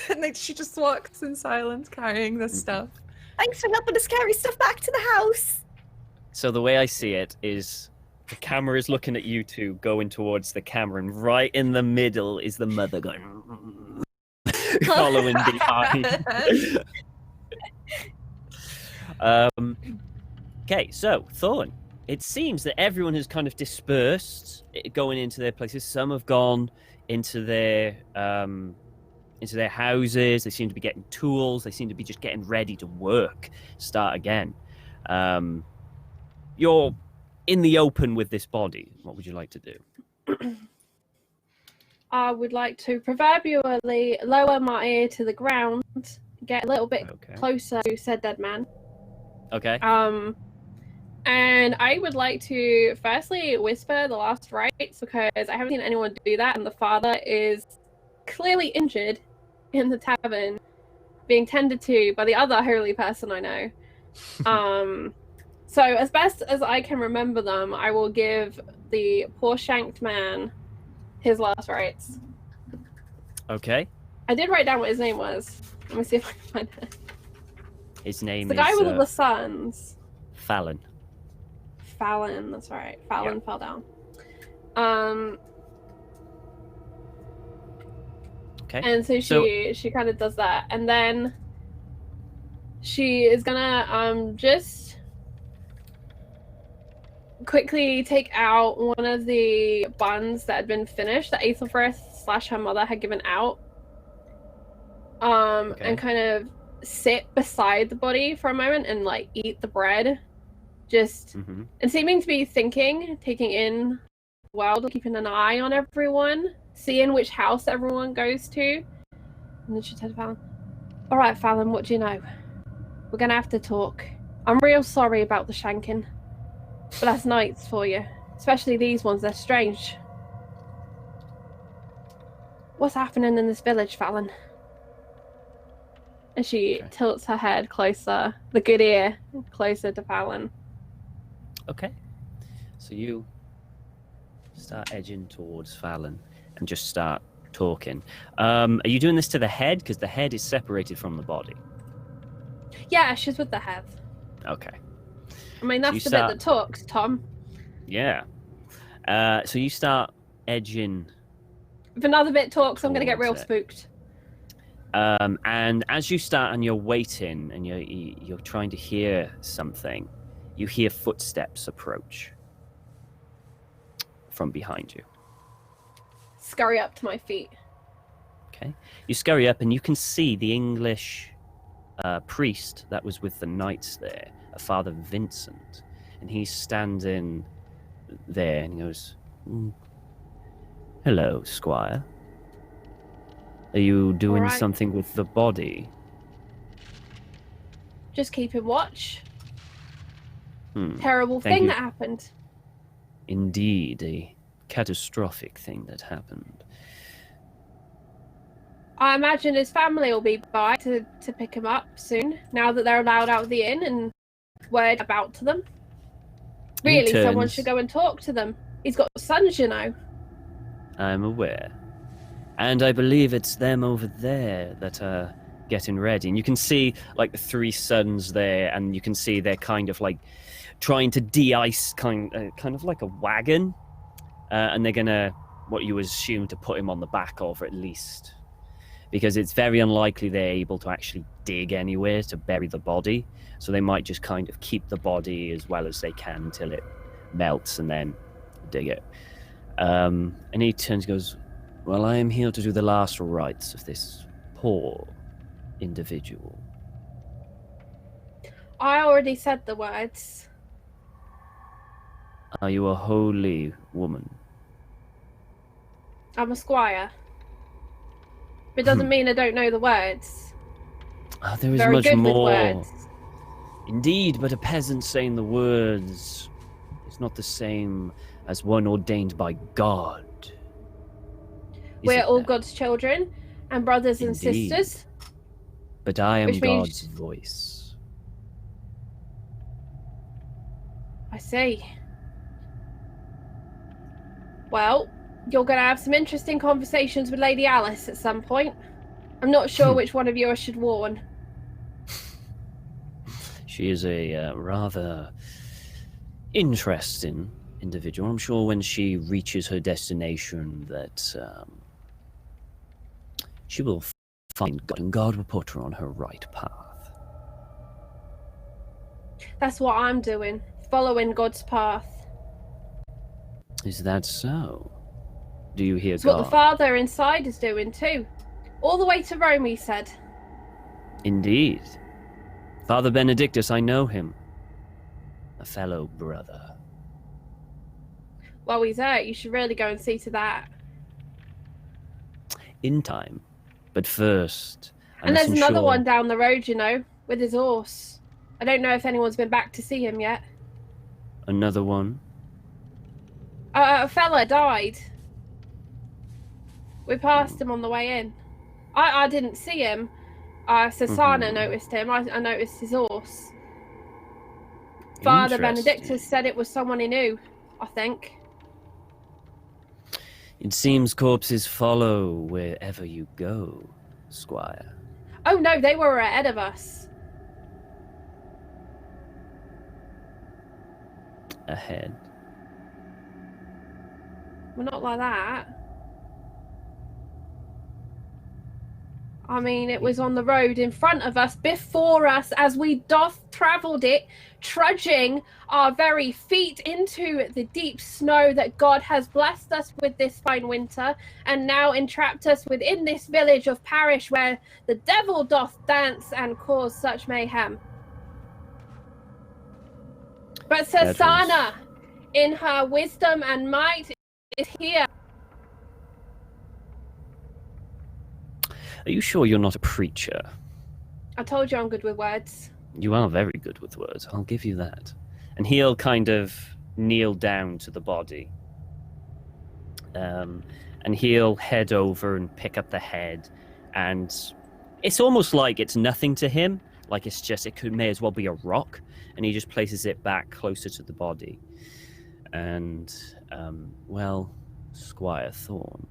And then she just walks in silence carrying this stuff. Thanks for helping us carry stuff back to the house. So the way I see it is the camera is looking at you two going towards the camera, and right in the middle is the mother going following behind. Okay, so Thorn, it seems that everyone has kind of dispersed, going into their places. Some have gone into their houses. They seem to be getting tools. They seem to be just getting ready to work, start again. You're in the open with this body. What would you like to do? I would like to proverbially lower my ear to the ground, get a little bit closer to said dead man. Okay. And I would like to firstly whisper the last rites, because I haven't seen anyone do that, and the father is clearly injured in the tavern, being tended to by the other holy person I know. So as best as I can remember them, I will give the poor shanked man his last rites. Okay. I did write down what his name was. Let me see if I can find it. His name The is guy with the sons. Fallon. Fallon, that's right. Fallon fell down. Okay. And so she kind of does that, and then she is gonna just quickly take out one of the buns that had been finished that Aethelfrith / her mother had given out, and kind of sit beside the body for a moment and like eat the bread, just and seeming to be thinking, taking in the world, keeping an eye on everyone, seeing which house everyone goes to. And then she said to Fallon, "All right, Fallon, what do you know? We're gonna have to talk. I'm real sorry about the shanking, but that's nights for you, especially these ones. They're strange. What's happening in this village, Fallon?" And she tilts her head closer, the good ear, closer to Fallon. Okay. So you start edging towards Fallon and just start talking. Are you doing this to the head? Because the head is separated from the body. Yeah, she's with the head. Okay. I mean, that's the bit that talks, Tom. Yeah. So you start edging. If another bit talks, I'm going to get real towards it. spooked. And as you start and you're waiting and you're trying to hear something, you hear footsteps approach from behind you. Scurry up to my feet. Okay. You scurry up and you can see the English priest that was with the knights there, a Father Vincent. And he's standing there and he goes, "Hello, Squire. Are you doing something with the body?" Just keeping watch. Terrible thing that happened. Indeed, a catastrophic thing that happened. I imagine his family will be by to pick him up soon, now that they're allowed out of the inn and word about to them. Really, someone should go and talk to them. He's got sons, you know. I'm aware. And I believe it's them over there that are getting ready. And you can see, like, the three sons there, and you can see they're kind of, like, trying to de-ice kind of like a wagon. And they're going to, what you assume, to put him on the back of, at least. Because it's very unlikely they're able to actually dig anywhere to bury the body. So they might just kind of keep the body as well as they can until it melts and then dig it. And he turns and goes, "Well, I am here to do the last rites of this poor individual." I already said the words. Are you a holy woman? I'm a squire. It doesn't mean I don't know the words. There is Very much good more. with words. Indeed, but a peasant saying the words is not the same as one ordained by God. We're all God's children and brothers and Indeed. sisters. But I am Which God's means- voice. I see. Well, you're going to have some interesting conversations with Lady Alys at some point. I'm not sure which one of you I should warn. She is a rather interesting individual. I'm sure when she reaches her destination that she will find God, and God will put her on her right path. That's what I'm doing. Following God's path. Is that so? Do you hear It's God? what the Father inside is doing too. All the way to Rome, he said. Indeed. Father Benedictus, I know him. A fellow brother. Well, he's out. You should really go and see to that. In time. But first, And there's another one down the road, you know, with his horse. I don't know if anyone's been back to see him yet. Another one? A fella died. We passed him on the way in. I didn't see him. Sir Sanah noticed him. I noticed his horse. Father Benedictus said it was someone he knew, I think. It seems corpses follow wherever you go, Squire. Oh no, they were ahead of us. Ahead? Well, not like that. I mean, it was on the road in front of us, before us, as we travelled it, trudging our very feet into the deep snow that God has blessed us with this fine winter, and now entrapped us within this village of Parish, where the devil doth dance and cause such mayhem. But Sir Sanah, in her wisdom and might, is here. Are you sure you're not a preacher? I told you I'm good with words. You are very good with words, I'll give you that. And he'll kind of kneel down to the body. And he'll head over and pick up the head. And it's almost like it's nothing to him. Like it's just, may as well be a rock. And he just places it back closer to the body. And, well, Squire Thorn,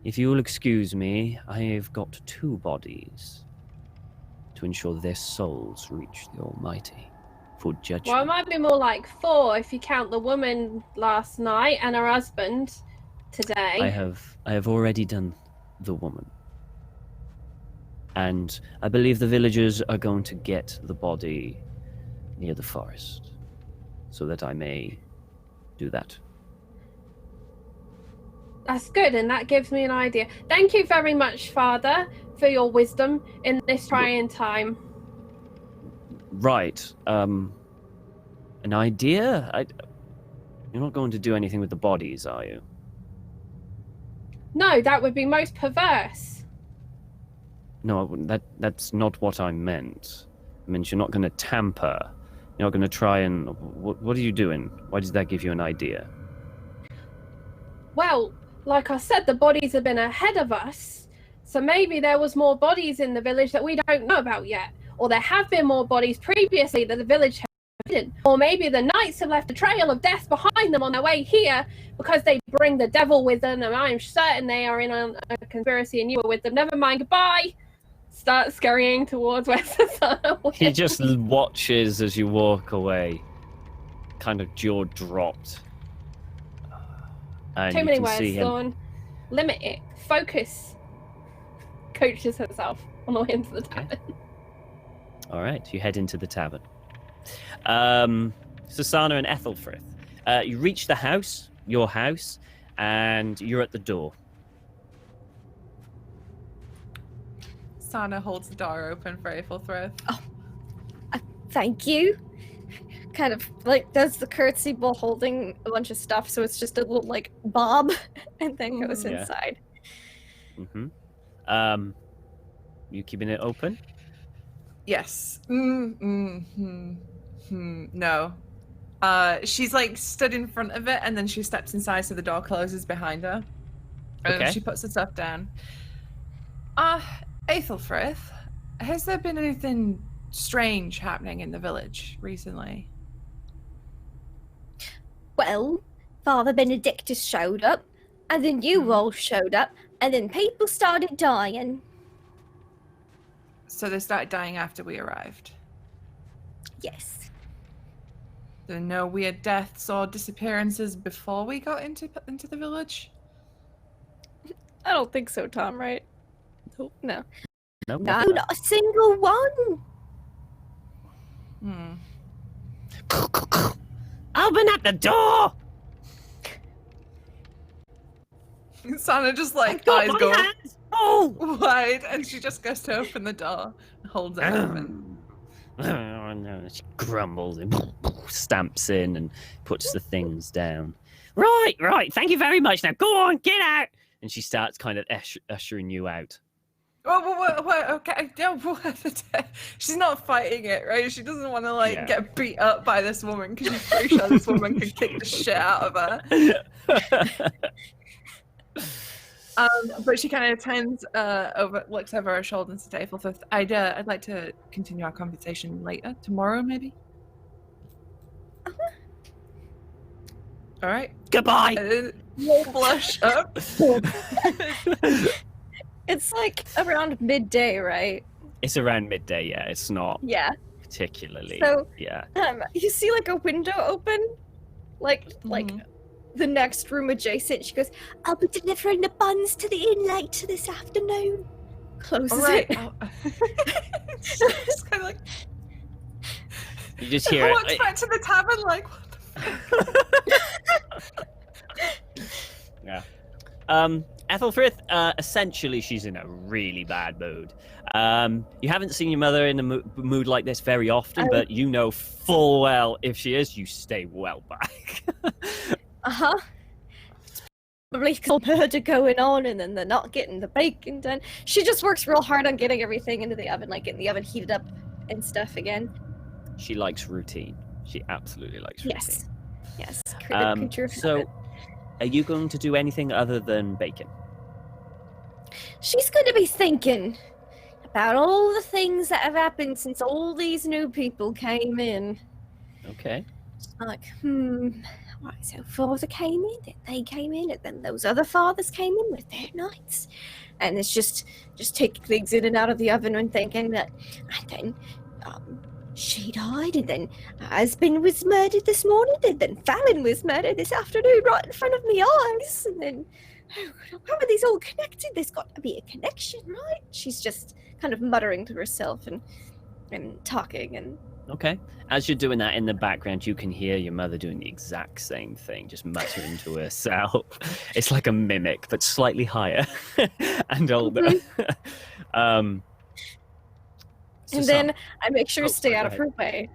if you will excuse me, I have got 2 bodies to ensure their souls reach the Almighty. for judgment. Well, it might be more like 4 if you count the woman last night and her husband today. I have already done the woman. And I believe the villagers are going to get the body near the forest, so that I may do that. That's good, and that gives me an idea. Thank you very much, Father, for your wisdom in this trying time. Right. An idea? You're not going to do anything with the bodies, are you? No, that would be most perverse. No, that's not what I meant. I meant you're not going to tamper. You're not going to try and... What are you doing? Why does that give you an idea? Well, like I said, the bodies have been ahead of us. So maybe there was more bodies in the village that we don't know about yet. Or there have been more bodies previously that the village has hidden. Or maybe the knights have left a trail of death behind them on their way here because they bring the devil with them, and I'm certain they are in a conspiracy and you were with them. Never mind, goodbye! Start scurrying towards where Sir Sanah went. He just watches as you walk away, kind of jaw dropped. And Too you many can words, see him. Thorn. Limit it. Focus. Coaches herself on the way into the tavern. All right, you head into the tavern. Sir Sanah and Aethelfrith. You reach the house, your house, and you're at the door. Sanah holds the door open for Aethelfrith. Oh, thank you. Kind of like does the curtsy while holding a bunch of stuff, so it's just a little like bob, and then goes Yeah. inside. Mm-hmm. You keeping it open? Yes. No. She's like stood in front of it, and then she steps inside, so the door closes behind her. And Okay. she puts the stuff down. Aethelfrith, has there been anything strange happening in the village recently? Well, Father Benedictus showed up, and then you all showed up, and then people started dying. So they started dying after we arrived. Yes. There are no weird deaths or disappearances before we got into the village? I don't think so, Tom, right? No. No. No, nothing. not a single one. Open up the door! Sanah just like Got eyes my go hands full! wide, and she just goes to open the door and holds it open. Oh, no. She grumbles and stamps in and puts the things down. Right. Thank you very much. Now go on, get out. And she starts kind of ushering you out. What, okay, no, she's not fighting it, right? She doesn't want to get beat up by this woman because she's pretty sure this woman can kick the shit out of her. But she kind of turns looks over her shoulder and says to Aethelfrith, I'd like to continue our conversation later, tomorrow maybe. All right. Goodbye. You'll blush up. It's like around midday, right? It's around midday, yeah. It's not Yeah. particularly. So, yeah. You see like a window open, like the next room adjacent. She goes, "I'll be delivering the buns to the inn later this afternoon." Closes All right. it. Just kind of like. You just hear I it. walked back to the tavern like, what the fuck? Yeah. Aethelfrith, essentially, she's in a really bad mood. You haven't seen your mother in a mood like this very often, but you know full well if she is, you stay well back. Probably some murder going on, and then they're not getting the bacon done. She just works real hard on getting everything into the oven, like getting the oven heated up and stuff again. She likes routine. She absolutely likes routine. Yes. So, are you going to do anything other than bacon? She's going to be thinking about all the things that have happened since all these new people came in. Okay. Like, right, so Father came in, then they came in, and then those other fathers came in with their knights. And it's just taking things in and out of the oven and thinking that, and then she died, and then husband was murdered this morning, and then Fallon was murdered this afternoon right in front of my eyes, and then how are these all connected? There's got to be a connection, right? She's just kind of muttering to herself and talking and... Okay. As you're doing that in the background, you can hear your mother doing the exact same thing, just muttering to herself. It's like a mimic, but slightly higher and older. And then I make sure to stay out of her way.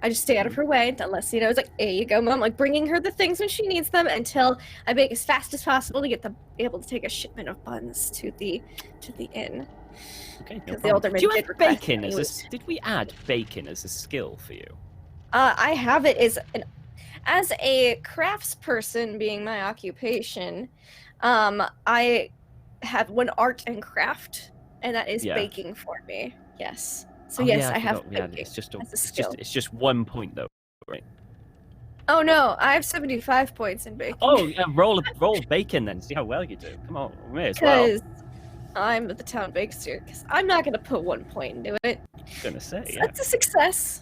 I just stay out of her way unless, it's like, here you go, Mom. Like, bringing her the things when she needs them until I make as fast as possible to get able to take a shipment of buns to the inn. Okay, no The alderman Do you did have request bacon that as a... Did we add bacon as a skill for you? I have it as a craftsperson being my occupation. I have one art and craft, and that is baking for me. Yes. So yes, I have baking it's just as a skill. It's just 1 point though, right? Oh no, I have 75 points in baking. Oh yeah, roll bacon then. See how well you do. Come on, me as well. Because I'm the town baker. Because I'm not gonna put 1 point into it. I was gonna say, So yeah. that's a success.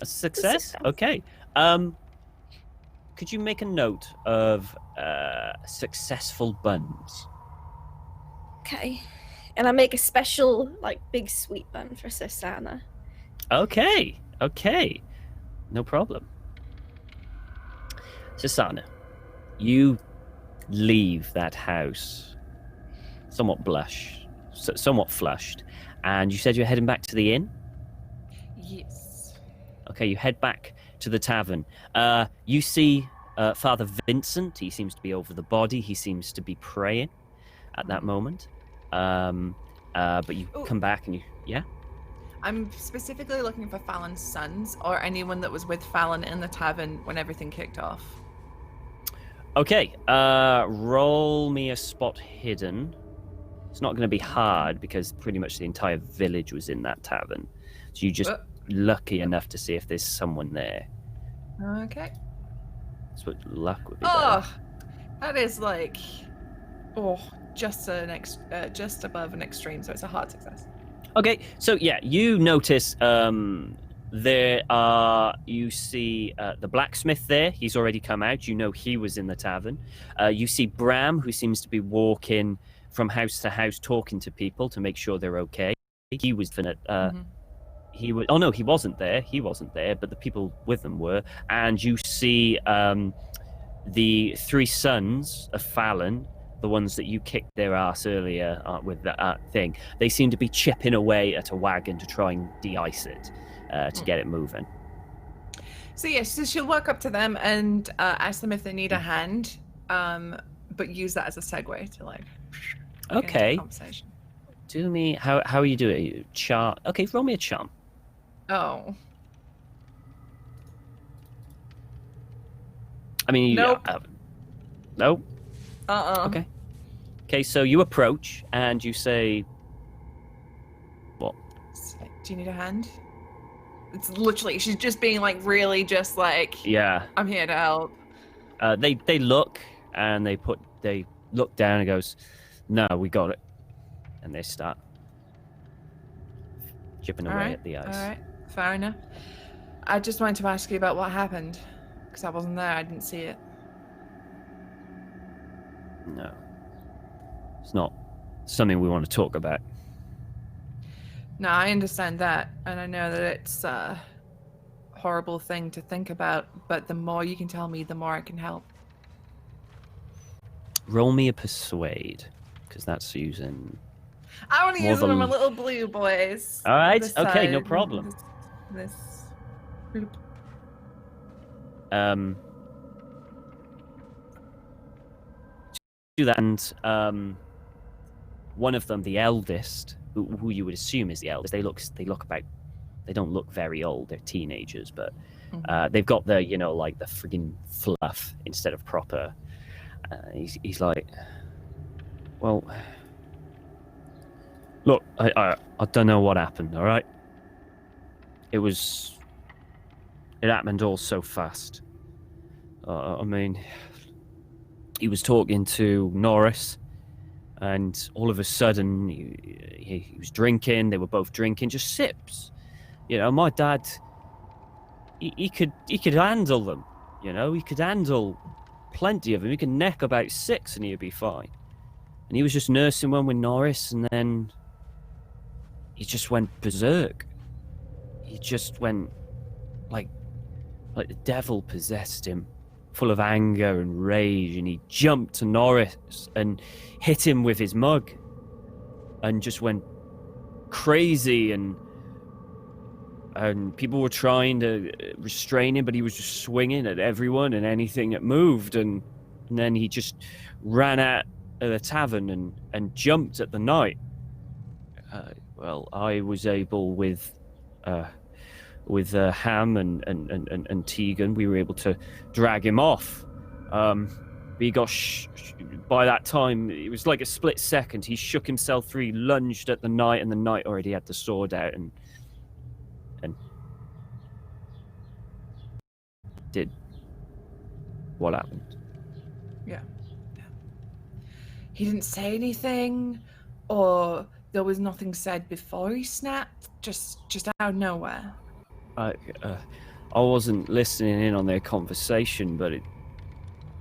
A success? Okay. Could you make a note of successful buns? Okay. And I make a special, big sweet bun for Sir Sanah. Okay. No problem. Sir Sanah, you leave that house somewhat flushed, and you said you're heading back to the inn? Yes. Okay, you head back to the tavern. You see Father Vincent. He seems to be over the body. He seems to be praying at that moment. But you come back and yeah? I'm specifically looking for Fallon's sons or anyone that was with Fallon in the tavern when everything kicked off. Okay, roll me a spot hidden. It's not going to be hard because pretty much the entire village was in that tavern. So you're just lucky enough to see if there's someone there. Okay. That's what luck would be. Better. That is just above an extreme, so it's a hard success. Okay, so yeah, you notice you see the blacksmith there. He's already come out. You know he was in the tavern. You see Bram, who seems to be walking from house to house talking to people to make sure they're okay. He was he was... Oh no, he wasn't there. He wasn't there, but the people with them were. And you see the three sons of Fallon, the ones that you kicked their ass earlier with that thing. They seem to be chipping away at a wagon to try and de-ice it, to get it moving. So yes, so she'll walk up to them and ask them if they need a hand, but use that as a segue to Okay. Conversation. Do me... How are you doing? Charm. Okay, roll me a charm. Oh. I mean... Nope. Nope. Okay. Okay, so you approach and you say... What? Do you need a hand? It's literally... She's just being really just Yeah. I'm here to help. They look and they look down and goes, no, we got it. And they start chipping away at the ice. All right, fair enough. I just wanted to ask you about what happened, because I wasn't there, I didn't see it. No. It's not something we want to talk about. No, I understand that, and I know that it's a horrible thing to think about, but the more you can tell me, the more I can help. Roll me a persuade, because that's using... I want to use one of my little blue boys. All right, This okay, no side, problem. This. Do that, and one of them, the eldest, who you would assume is the eldest, they don't look very old. They're teenagers, but they've got the the friggin' fluff instead of proper. He's like, well, look, I don't know what happened. All right, it happened all so fast. I mean, he was talking to Norris, and all of a sudden he was drinking. They were both drinking, just sips, You know, my dad, he could handle them. You know, he could handle plenty of them. He could neck about 6 and he'd be fine. And he was just nursing one with Norris, and then he just went berserk. He just went like the devil possessed him, full of anger and rage, and he jumped to Norris and hit him with his mug and just went crazy, and people were trying to restrain him, but he was just swinging at everyone and anything that moved, and then he just ran out of the tavern and jumped at the knight. Well, I was able with Ham and Tegan, we were able to drag him off. He got by that time, it was like a split second. He shook himself free, lunged at the knight, and the knight already had the sword out and did what happened. Yeah. He didn't say anything, or there was nothing said before he snapped, just out of nowhere. I wasn't listening in on their conversation, but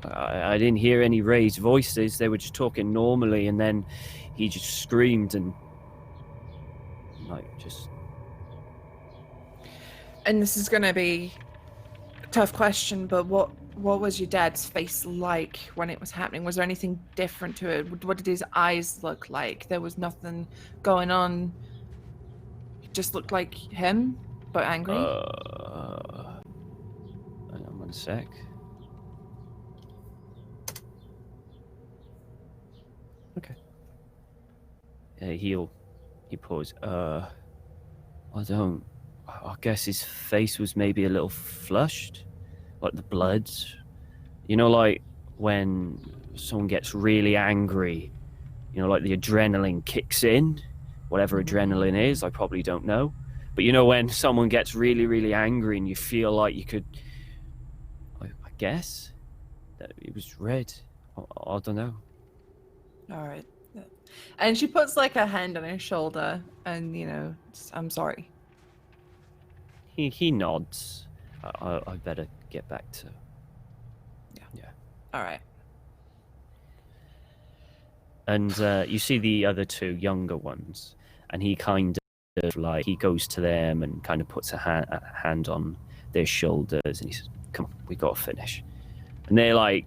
I didn't hear any raised voices. They were just talking normally, and then he just screamed and just. And this is gonna be a tough question, but what was your dad's face like when it was happening? Was there anything different to it? What did his eyes look like? There was nothing going on. It just looked like him, but angry. Hang on 1 sec. Okay. He paused. I guess his face was maybe a little flushed, like the blood. You know, like when someone gets really angry, you know, like the adrenaline kicks in, whatever adrenaline is, I probably don't know. But you know, when someone gets really, really angry and you feel like you could, I guess, that it was red. I don't know. All right. And she puts like a hand on his shoulder and, you know, I'm sorry. He nods. I better get back to. Yeah. All right. And you see the other 2 younger ones, and he kind of like, he goes to them and kind of puts a hand on their shoulders, and he says, "Come on, we got to finish." And they're like,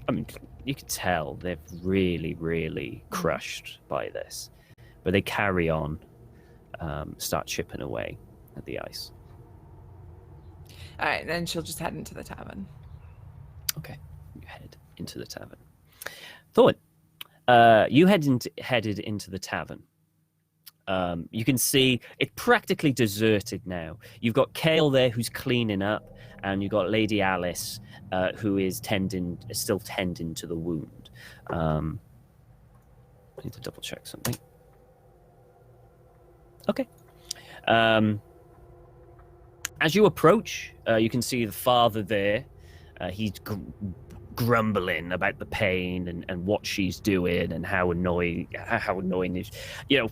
I mean, you can tell they're really, really crushed by this, but they carry on, start chipping away at the ice. All right, then she'll just head into the tavern. Okay, you head into the tavern. Thorn, you headed into the tavern. You can see it's practically deserted now. You've got Kale there who's cleaning up, and you've got Lady Alys who is still tending to the wound. I need to double check something. Okay. As you approach, you can see the father there. He's grumbling about the pain and what she's doing and how annoying is, you know,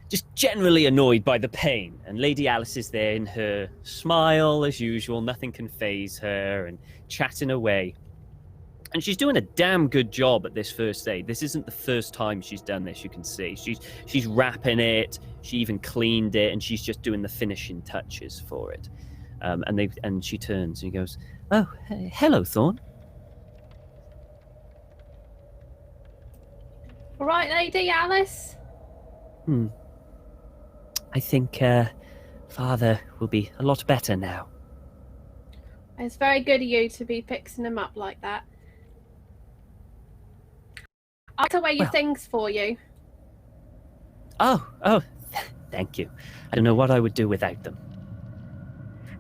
just generally annoyed by the pain. And Lady Alys is there in her smile as usual, nothing can faze her, and chatting away. And she's doing a damn good job at this first aid. This isn't the first time she's done this, you can see. She's wrapping it, she even cleaned it, and she's just doing the finishing touches for it. And she turns and he goes, "Oh, hello, Thorn." All right, Lady Alys. I think Father will be a lot better now. It's very good of you to be fixing him up like that. I'll take away your things for you. Oh, thank you. I don't know what I would do without them.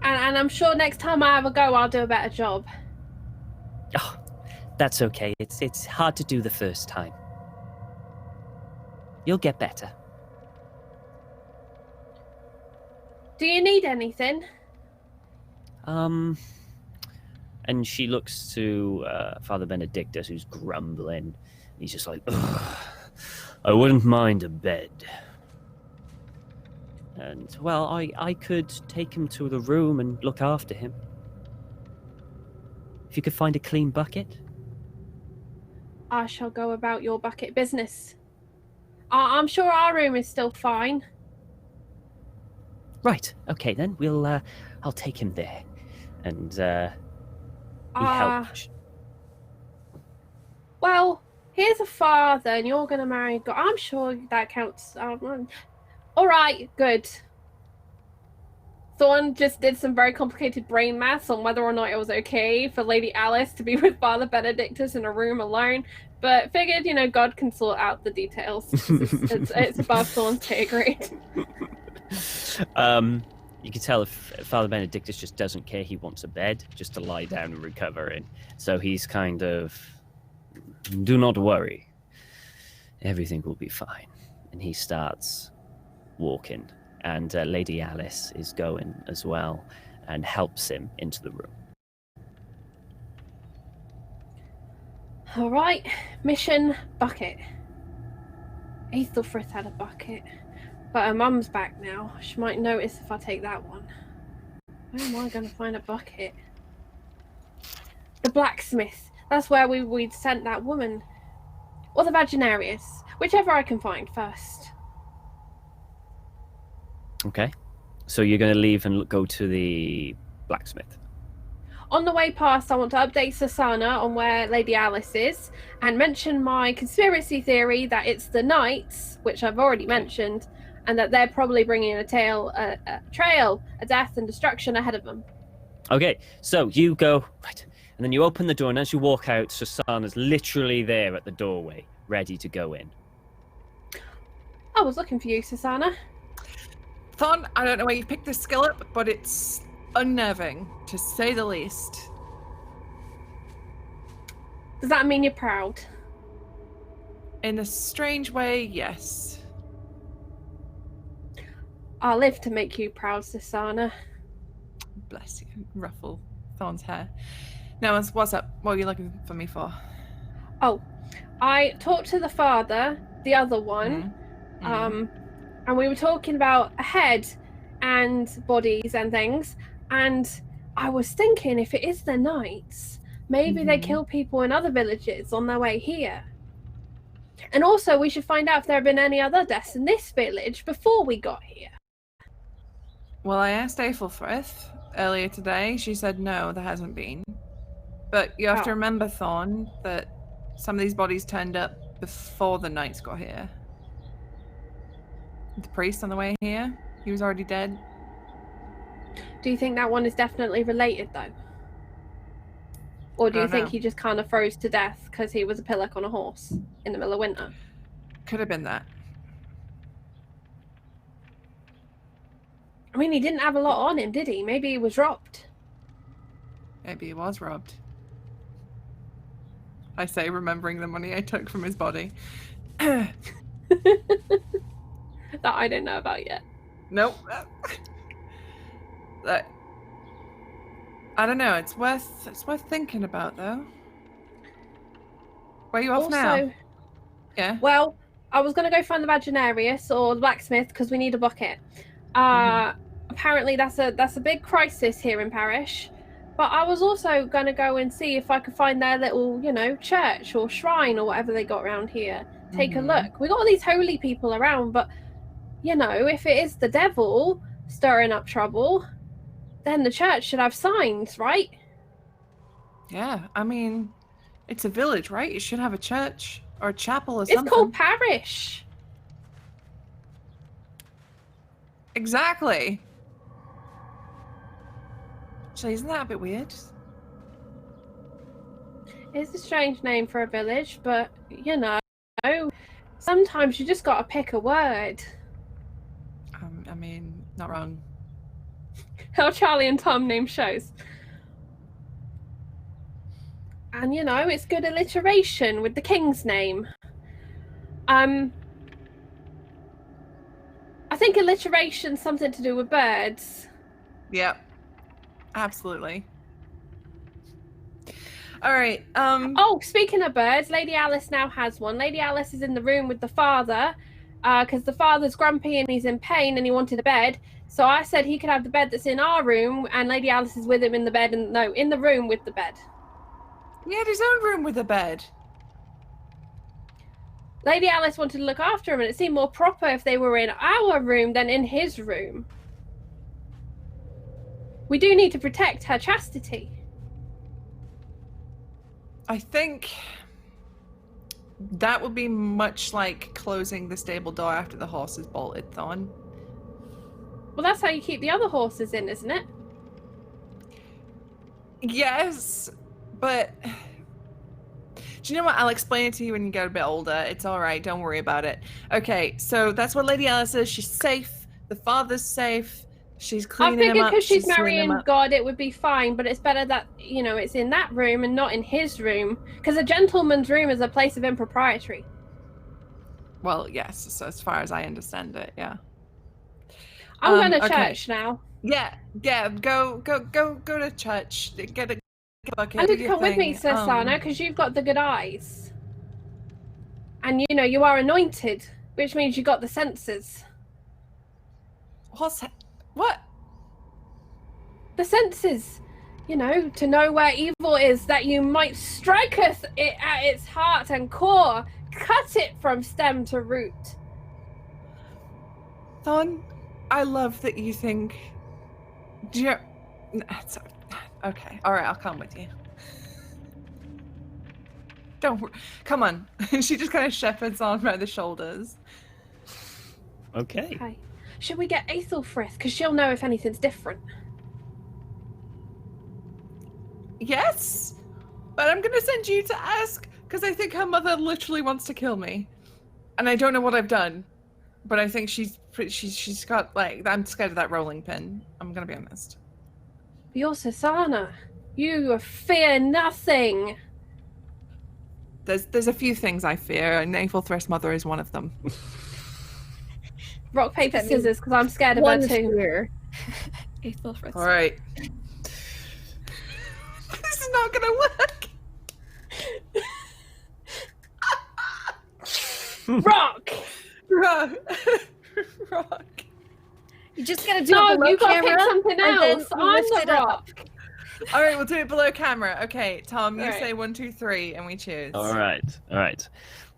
And I'm sure next time I have a go, I'll do a better job. Oh, that's okay. It's hard to do the first time. You'll get better. Do you need anything? And she looks to Father Benedictus, who's grumbling. He's just like, "Ugh, I wouldn't mind a bed." And, well, I could take him to the room and look after him. If you could find a clean bucket. I shall go about your bucket business. I'm sure our room is still fine. Right, okay then, I'll take him there. And, he helped. Well, here's a father, and you're going to marry God. I'm sure that counts. All right, good. Thorn just did some very complicated brain maths on whether or not it was okay for Lady Alys to be with Father Benedictus in a room alone, but figured, God can sort out the details. It's above Thorn's pay grade. You can tell if Father Benedictus just doesn't care. He wants a bed just to lie down and recover in. So he's kind of, do not worry. Everything will be fine. And he starts walking. And Lady Alys is going as well and helps him into the room. All right, mission bucket. Aethelfrith had a bucket, but her mum's back now. She might notice if I take that one. Where am I going to find a bucket? The blacksmith. That's where we'd sent that woman. Or the Vaginarius. Whichever I can find first. Okay. So you're going to leave and go to the blacksmith. On the way past, I want to update Sir Sanah on where Lady Alys is and mention my conspiracy theory that it's the knights, which I've already mentioned, and that they're probably bringing a trail, a death and destruction ahead of them. Okay, so you go, right, and then you open the door, and as you walk out, Sir Sanah's literally there at the doorway, ready to go in. I was looking for you, Sir Sanah. Thorn, I don't know where you picked this skill up, but it's unnerving, to say the least. Does that mean you're proud? In a strange way, yes. I'll live to make you proud, Sir Sanah. Bless you. Ruffle Thorn's hair. Now, what's up? What are you looking for me for? Oh, I talked to the father, the other one, and we were talking about a head and bodies and things, and I was thinking if it is the knights, maybe they kill people in other villages on their way here. And also, we should find out if there have been any other deaths in this village before we got here. Well, I asked Aethelfrith earlier today. She said no, there hasn't been. But you have to remember, Thorn, that some of these bodies turned up before the knights got here. The priest on the way here, he was already dead. Do you think that one is definitely related, though? Or do you think he just kind of froze to death because he was a pillock on a horse in the middle of winter? Could have been that. I mean, he didn't have a lot on him, did he? Maybe he was robbed. Maybe he was robbed. I say, remembering the money I took from his body. That I don't know about yet. Nope. I don't know. It's worth thinking about, though. Where are you off now? Yeah. Well, I was going to go find the Vaginarius or the blacksmith because we need a bucket. Apparently, that's a big crisis here in Parish. But I was also going to go and see if I could find their little, church or shrine or whatever they got around here. Take a look. We got all these holy people around, but if it is the devil stirring up trouble, then the church should have signs, right? Yeah, I mean, it's a village, right? It should have a church or a chapel or something. It's called Parish. Exactly. Actually, isn't that a bit weird? It's a strange name for a village, but, sometimes you just gotta pick a word. I mean, not wrong. How Charlie and Tom name shows. And, it's good alliteration with the king's name. I think alliteration's something to do with birds. Yep. Absolutely. All right. Oh, speaking of birds, Lady Alys now has one. Lady Alys is in the room with the father. because the father's grumpy and he's in pain and he wanted a bed. So I said he could have the bed that's in our room, and Lady Alys is with him in the bed, and no, in the room with the bed. He had his own room with a bed. Lady Alys wanted to look after him, and it seemed more proper if they were in our room than in his room. We do need to protect her chastity. I think that would be much like closing the stable door after the horse is bolted, Thorn. Well, that's how you keep the other horses in, isn't it? Yes, but do you know what? I'll explain it to you when you get a bit older. It's all right. Don't worry about it. Okay, so that's what Lady Alys is. She's safe. The father's safe. She's I cleaning him figured up. because she's cleaning him marrying up. God, it would be fine, but it's better that, you know, it's in that room and not in his room, because a gentleman's room is a place of impropriety. Well, yes, so as far as I understand it, yeah. I'm going to okay. church now. Yeah, go to church. Get a bucket. I do need to your come with me, thing. Sir Sanah, because you've got the good eyes. And, you know, you are anointed, which means you got the senses. What's that? What? The senses, you know, to know where evil is, that you might strike it at its heart and core, cut it from stem to root. Thon, I love that you think. Do you? Okay, all right, I'll come with you. Don't worry. Come on. She just kind of shepherds on by the shoulders. Okay. Should we get Aethelfrith? Because she'll know if anything's different. Yes, but I'm gonna send you to ask because I think her mother literally wants to kill me, and I don't know what I've done, but I think she's got like I'm scared of that rolling pin. I'm gonna be honest. You're Sir Sanah. You fear nothing. There's a few things I fear, and Aethelfrith's mother is one of them. Rock, paper, That means scissors, because I'm scared of her One too. fear. Aethelfrith. All right. This is not gonna work. Rock! Rock. You just gotta do a No, below you gotta camera, pick something and then else. I'm lift the it up. rock. All right, we'll do it below camera. Okay, Tom, you All right. say 1, 2, 3, and we choose. All right.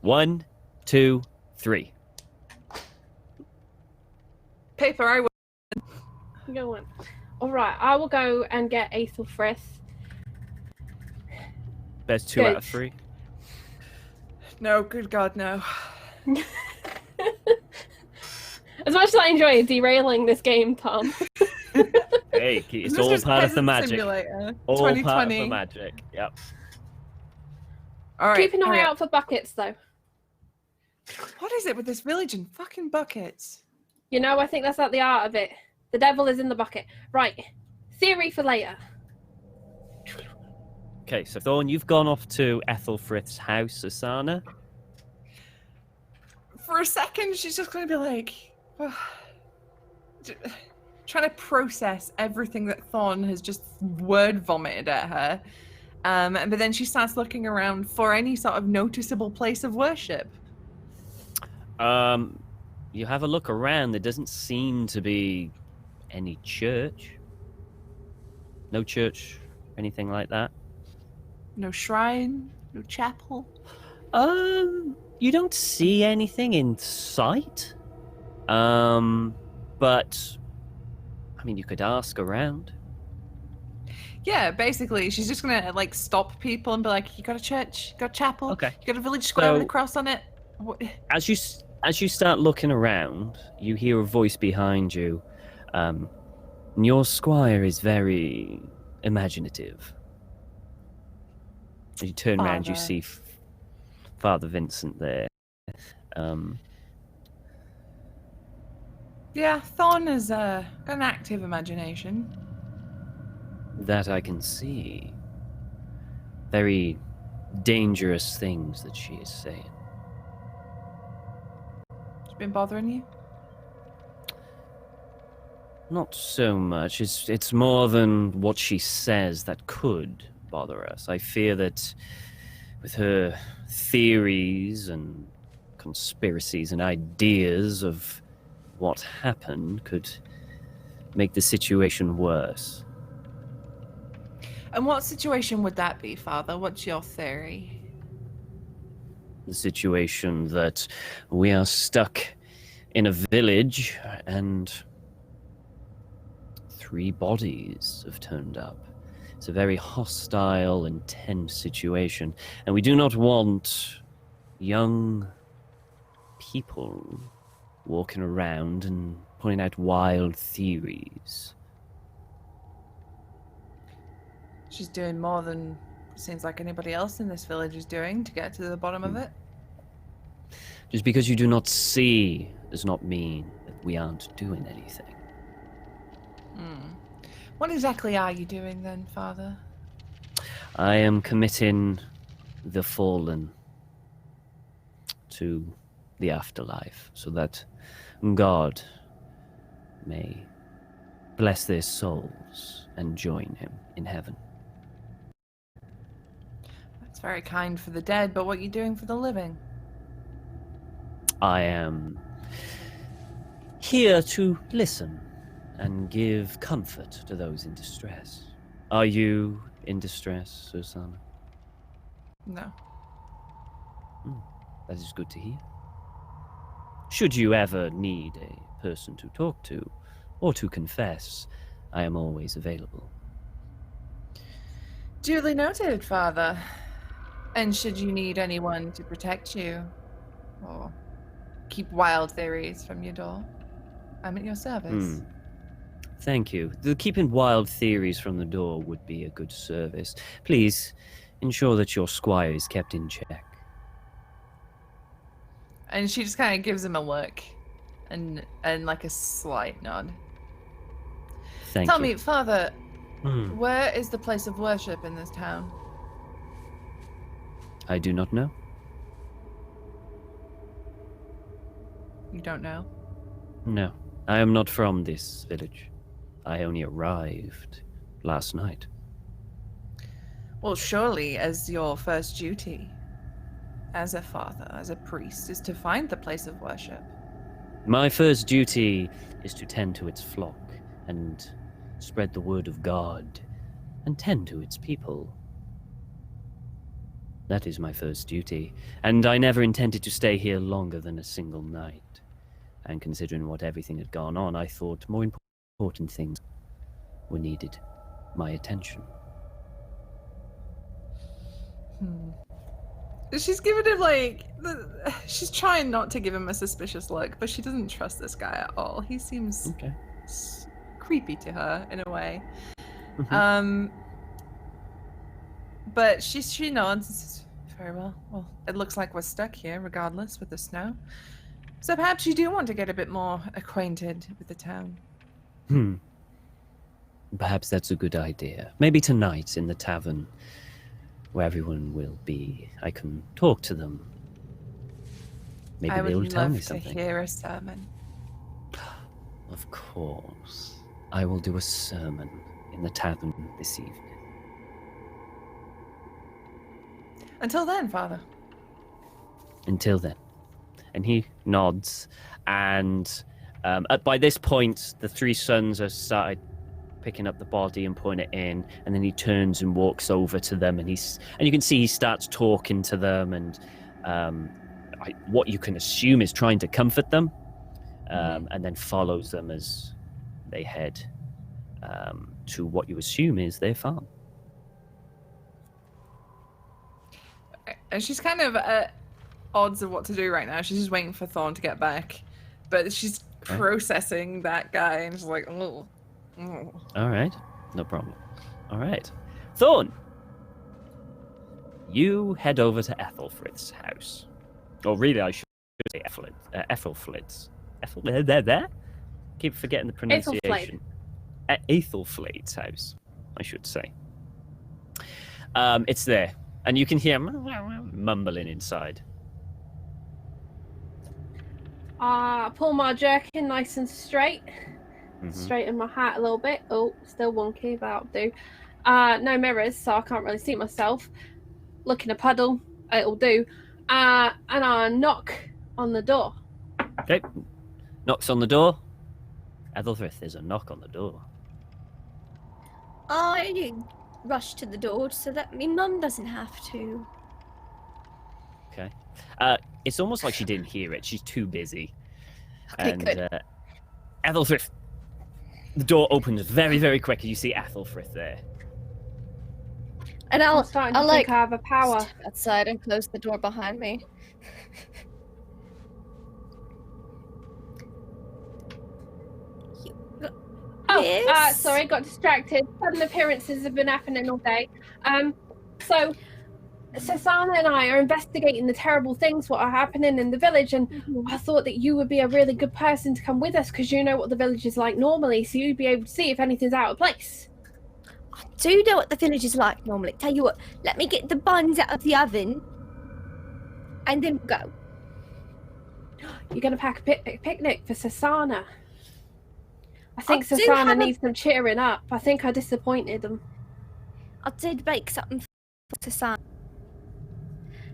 1, 2, 3. Paper, I will. Go on. All right, I will go and get Aethelfrith. There's 2 out of 3. No, good God, no. As much as I enjoy derailing this game, Tom. Hey, it's This all is part of the Peasant magic. Simulator, All part of 2020. the magic. Yep. All right. Keep an eye hurry up. out for buckets, though. What is it with this village and fucking buckets? You know, I think that's not the art of it. The devil is in the bucket. Right. Theory for later. Okay, so Thorn, you've gone off to Aethelfrith's house, Asana. For a second, she's just going to be like, trying to process everything that Thorn has just word vomited at her. But then she starts looking around for any sort of noticeable place of worship. You have a look around. There doesn't seem to be any church. No church, anything like that. No shrine, no chapel. You don't see anything in sight. But I mean, you could ask around. Yeah, basically, she's just gonna like stop people and be like, "You got a church? You got a chapel? Okay. You got a village square with a So- cross on it?" What? As you start looking around, you hear a voice behind you. Your squire is very imaginative. As you turn around, you Father. see Father Vincent there. Yeah, Thorn has got an active imagination. That I can see. Very dangerous things that she is saying. She's been bothering you. Not so much. It's more than what she says that could bother us. I fear that with her theories and conspiracies and ideas of what happened could make the situation worse. And what situation would that be, Father? What's your theory? The situation that we are stuck in a village and 3 bodies have turned up. It's a very hostile and tense situation, and we do not want young people walking around and putting out wild theories. She's doing more than it seems like anybody else in this village is doing to get to the bottom of it. Just because you do not see does not mean that we aren't doing anything. What exactly are you doing then, Father? I am committing the fallen to the afterlife so that God may bless their souls and join him in heaven. That's very kind for the dead, but what are you doing for the living? I am here to listen and give comfort to those in distress. Are you in distress, Sir Sanah? No. That is good to hear. Should you ever need a person to talk to or to confess, I am always available. Duly noted, Father. And should you need anyone to protect you or keep wild theories from your door, I'm at your service. Thank you. The keeping wild theories from the door would be a good service. Please ensure that your squire is kept in check. And she just kind of gives him a look and like a slight nod. Tell me, Father, Hmm. where is the place of worship in this town? I do not know. You don't know? No, I am not from this village. I only arrived last night. Well, surely as your first duty as a father, as a priest, is to find the place of worship. My first duty is to tend to its flock and spread the word of God and tend to its people. That is my first duty, and I never intended to stay here longer than a single night. And considering what everything had gone on, I thought more important things were needed my attention. She's giving him like she's trying not to give him a suspicious look, but she doesn't trust this guy at all. He seems Okay. creepy to her in a way. Mhm. But she nods and says, very well. Well, it looks like we're stuck here regardless with the snow. So perhaps you do want to get a bit more acquainted with the town. Perhaps that's a good idea. Maybe tonight in the tavern, where everyone will be, I can talk to them. Maybe I they will would tell me love to something. hear a sermon. Of course. I will do a sermon in the tavern this evening. Until then, Father. Until then. And he nods, and by this point, the 3 sons have started picking up the body and putting it in, and then he turns and walks over to them, and you can see he starts talking to them, and what you can assume is trying to comfort them, and then follows them as they head to what you assume is their farm. And she's kind of at odds of what to do right now. She's just waiting for Thorn to get back. But she's processing that guy, and she's like, oh. All right. No problem. All right. Thorn! You head over to Aethelfrith's house. Or really, I should say Aethelfrith's. There? Keep forgetting the pronunciation. Aethelflate's house, I should say. It's there. And you can hear mumbling inside. Pull my jerkin nice and straight. Mhm. Straighten my hat a little bit. Oh, still wonky, but that'll do. No mirrors, so I can't really see myself. Look in a puddle, it'll do. And I knock on the door. Okay. Knocks on the door. Aethelfrith, there's a knock on the door. I rush to the door so that my mum doesn't have to. Okay. It's almost like she didn't hear it. She's too busy. Okay, And good. Aethelfrith, the door opens very, very quick, and you see Aethelfrith there. And I'm starting to think I have a power. step outside and close the door behind me. Oh, Yes? sorry, got distracted. Sudden appearances have been happening all day. So Sir Sanah and I are investigating the terrible things what are happening in the village, and I thought that you would be a really good person to come with us because you know what the village is like normally, so you'd be able to see if anything's out of place. I do know what the village is like normally. Tell you what, let me get the buns out of the oven, and then go. You're going to pack a picnic for Sir Sanah. I think Sir do Sanah have a- needs some cheering up. I think I disappointed him. I did bake something for Sanah.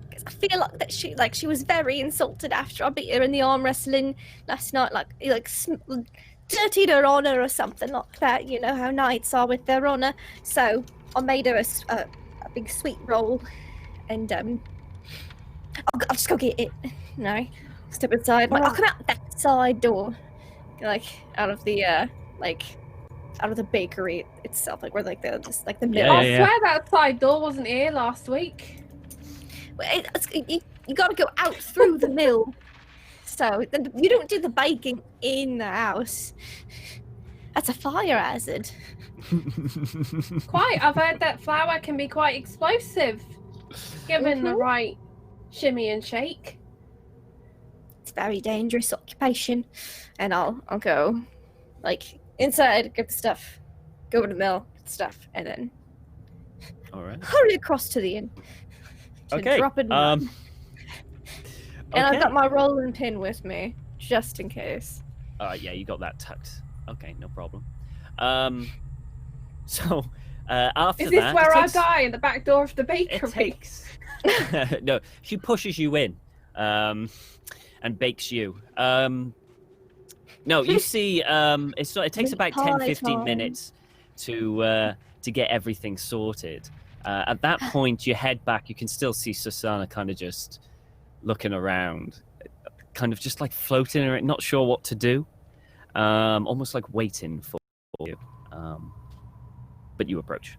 Because I feel like that she was very insulted after I beat her in the arm wrestling last night. Like dirtied her honour or something like that. You know how knights are with their honour. So I made her a big sweet roll, and I'll just go get it. No, step inside. Like, I'll come out that side door, like out of the out of the bakery itself, like where like the middle. I swear that side door wasn't here last week. You got to go out through the mill, so you don't do the baking in the house. That's a fire hazard. Quite. I've heard that flour can be quite explosive, given the right shimmy and shake. It's a very dangerous occupation, and I'll go like inside, get the stuff, go to the mill, get the stuff, and then All right. hurry across to the inn. To Okay. drop it in And I've got my rolling pin with me, just in case. yeah, you got that tucked. Okay, no problem. So after Is this that, where it I takes- die in the back door of the It bakery? takes. No, she pushes you in, and bakes you. No, you see, it takes about 10, 15 time. minutes to get everything sorted. At that point, you head back. You can still see Sir Sanah kind of just looking around, kind of just like floating around, not sure what to do, almost like waiting for you. But you approach.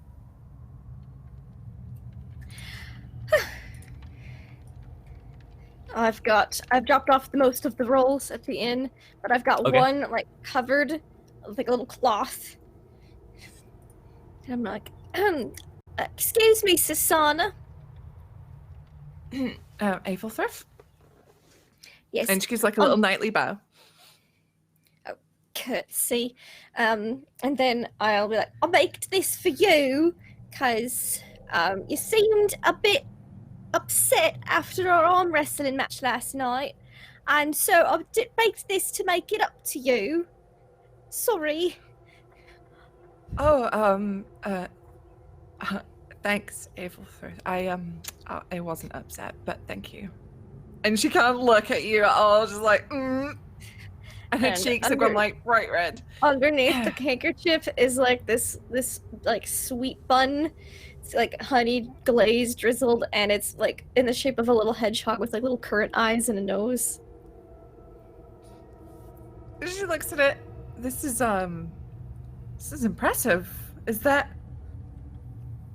I've dropped off the most of the rolls at the inn, but I've got Okay. one like covered with like a little cloth. And I'm like, excuse me, Sir Sanah. Aethelfrith? Yes, And she gives like a little knightly bow. curtsy. And then I'll be like, I baked this for you because you seemed a bit upset after our arm wrestling match last night, and so I baked this to make it up to you. Sorry. Oh, thanks, Aethelfrith. I wasn't upset, but thank you. And she can't look at you at all, just like, And her And cheeks have gone like bright red. Underneath the handkerchief is like this like sweet bun. It's like honey glazed drizzled, and it's like in the shape of a little hedgehog with like little currant eyes and a nose. She looks at it. This is impressive. Is that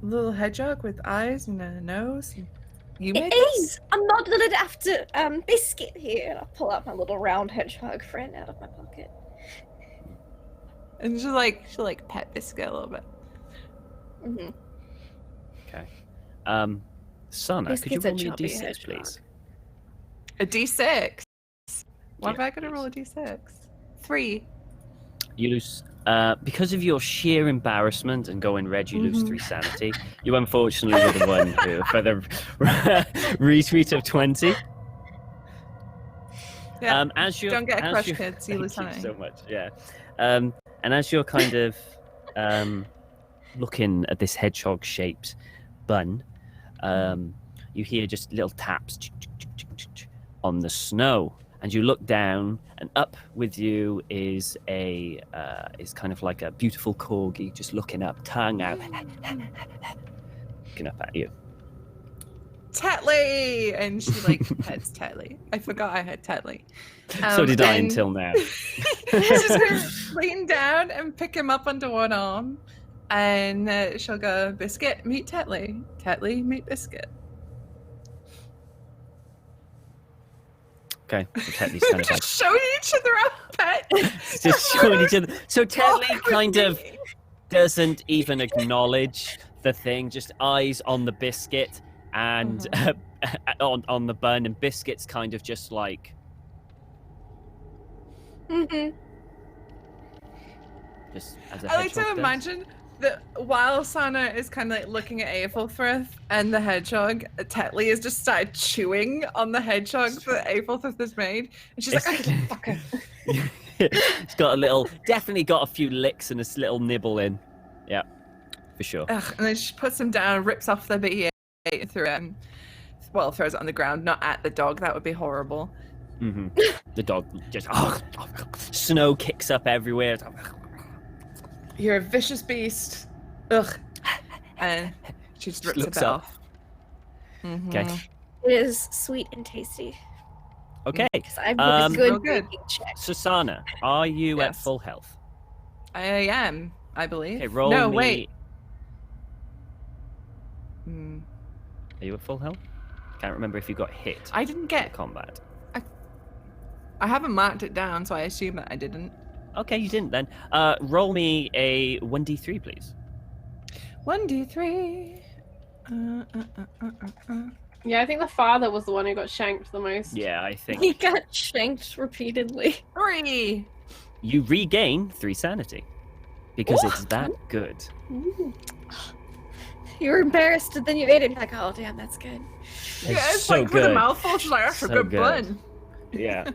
a little hedgehog with eyes and a nose? You made It this? is. I'm modeling it after Biscuit here. And I pull out my little round hedgehog friend out of my pocket. And she'll pet Biscuit a little bit. Mm-hmm. Okay. Sanah, This could you kid's a roll me a chubby d6, hedgehog. please? A D6. Why am Yeah, I gonna roll a D6? 3. You lose because of your sheer embarrassment and going red. You lose 3 sanity. You unfortunately were the one who, for the retweet of 20. Yeah. As you're, Don't get a as crush, you're- kids. You lose thank you something. so much. Yeah. And as you're kind of looking at this hedgehog-shaped bun, you hear just little taps on the snow. And you look down, and up with you is is kind of like a beautiful corgi, just looking up, tongue out, looking up at you. Tetley! And she like pets Tetley. I forgot I had Tetley. So did I and until now. She's gonna lean down and pick him up under one arm, and she'll go, Biscuit, meet Tetley. Tetley, meet Biscuit. Okay, so Tetley's kind of like Just showing each other our pet. just showing each other. So Tetley kind of doesn't even acknowledge the thing, just eyes on the biscuit and on the bun, and Biscuit's kind of just like just as a I like to hedgehog does. imagine that while Sanah is kind of like looking at Aethelfrith and the hedgehog, Tetley has just started chewing on the hedgehog that Aethelfrith has made, and she's like, "Fucker." It's got definitely got a few licks and a little nibble in. Yeah, for sure. Ugh, and then she puts him down, rips off the bit he ate through him. Well, throws it on the ground, not at the dog. That would be horrible. The dog just snow kicks up everywhere. You're a vicious beast. Ugh. And she just rips looks it up. off. Okay. It is sweet and tasty. Okay. Because I'm Um, a good real good. baking check. Sir Sanah, are you at Yes. full health? I am, I believe. Okay, roll no, me. wait. Are you at full health? Can't remember if you got hit I didn't in get. combat. I haven't marked it down, so I assume that I didn't. Okay, you didn't then. Roll me a 1d3, please. 1d3. Yeah, I think the father was the one who got shanked the most. Yeah, I think He got shanked repeatedly. 3. you regain 3 sanity because it's that good. Ooh. You were embarrassed, and then you ate it, and you're like, oh, damn, that's good. Yeah, it's so like with a good. mouthful. She's like, that's a So good good. bun. Yeah.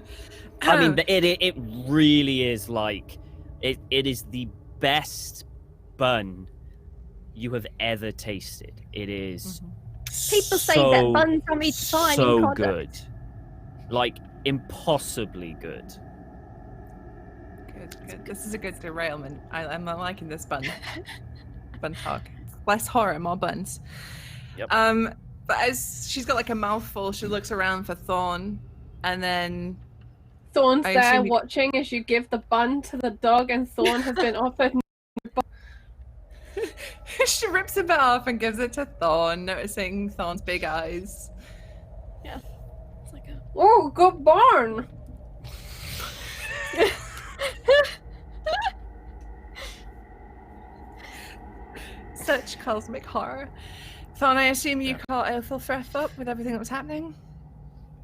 I mean, it really is like it is the best bun you have ever tasted. It is People say so, that buns are a defining so product. good, like impossibly good. Good. This is a good derailment. I'm liking this bun. Bun talk. Less horror, more buns. Yep. But as she's got like a mouthful, she looks around for Thorn, and then Thorn's I there assume you- watching as you give the bun to the dog, and Thorn has been offered. she rips a bit off and gives it to Thorn, noticing Thorn's big eyes. It's like a... Oh, good bun! Such cosmic horror. Thorn, I assume you caught Aethelfrith up with everything that was happening?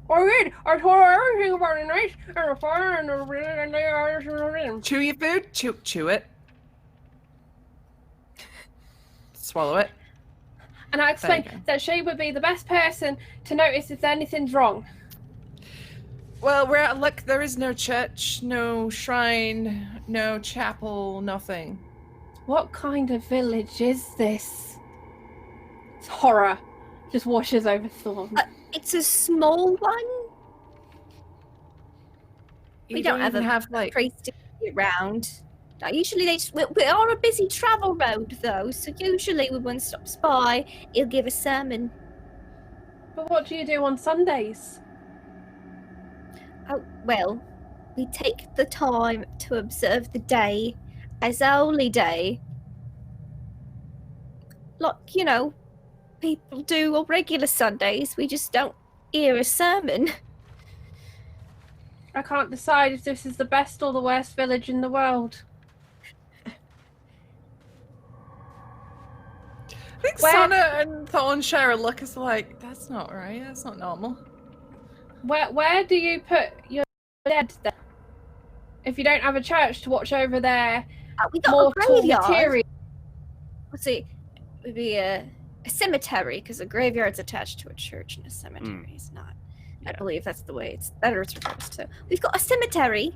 I did. I told her everything about the night and the fire and the rain and the Chew your food? Chew it. Swallow it. And I explained There you go. that she would be the best person to notice if anything's wrong. Well, we're at luck. There is no church, no shrine, no chapel, nothing. What kind of village is this? It's horror. Just washes over Thorn. It's a small one. We You don't even have a have like. priest to get around. Usually we're on a busy travel road though, so usually when one stops by, he'll give a sermon. But what do you do on Sundays? Oh, well, we take the time to observe the day as a holy day. Like, you know, people do on regular Sundays. We just don't hear a sermon. I can't decide if this is the best or the worst village in the world. I think Where- Sanah and Thorn share a look as like, that's not right, that's not normal. Where do you put your dead then? If you don't have a church to watch over their We got a mortal graveyard. material. Let's see, it would be a cemetery, because a graveyard's attached to a church and a cemetery is not. I Yeah. believe that's the way it's better supposed to. We've got a cemetery.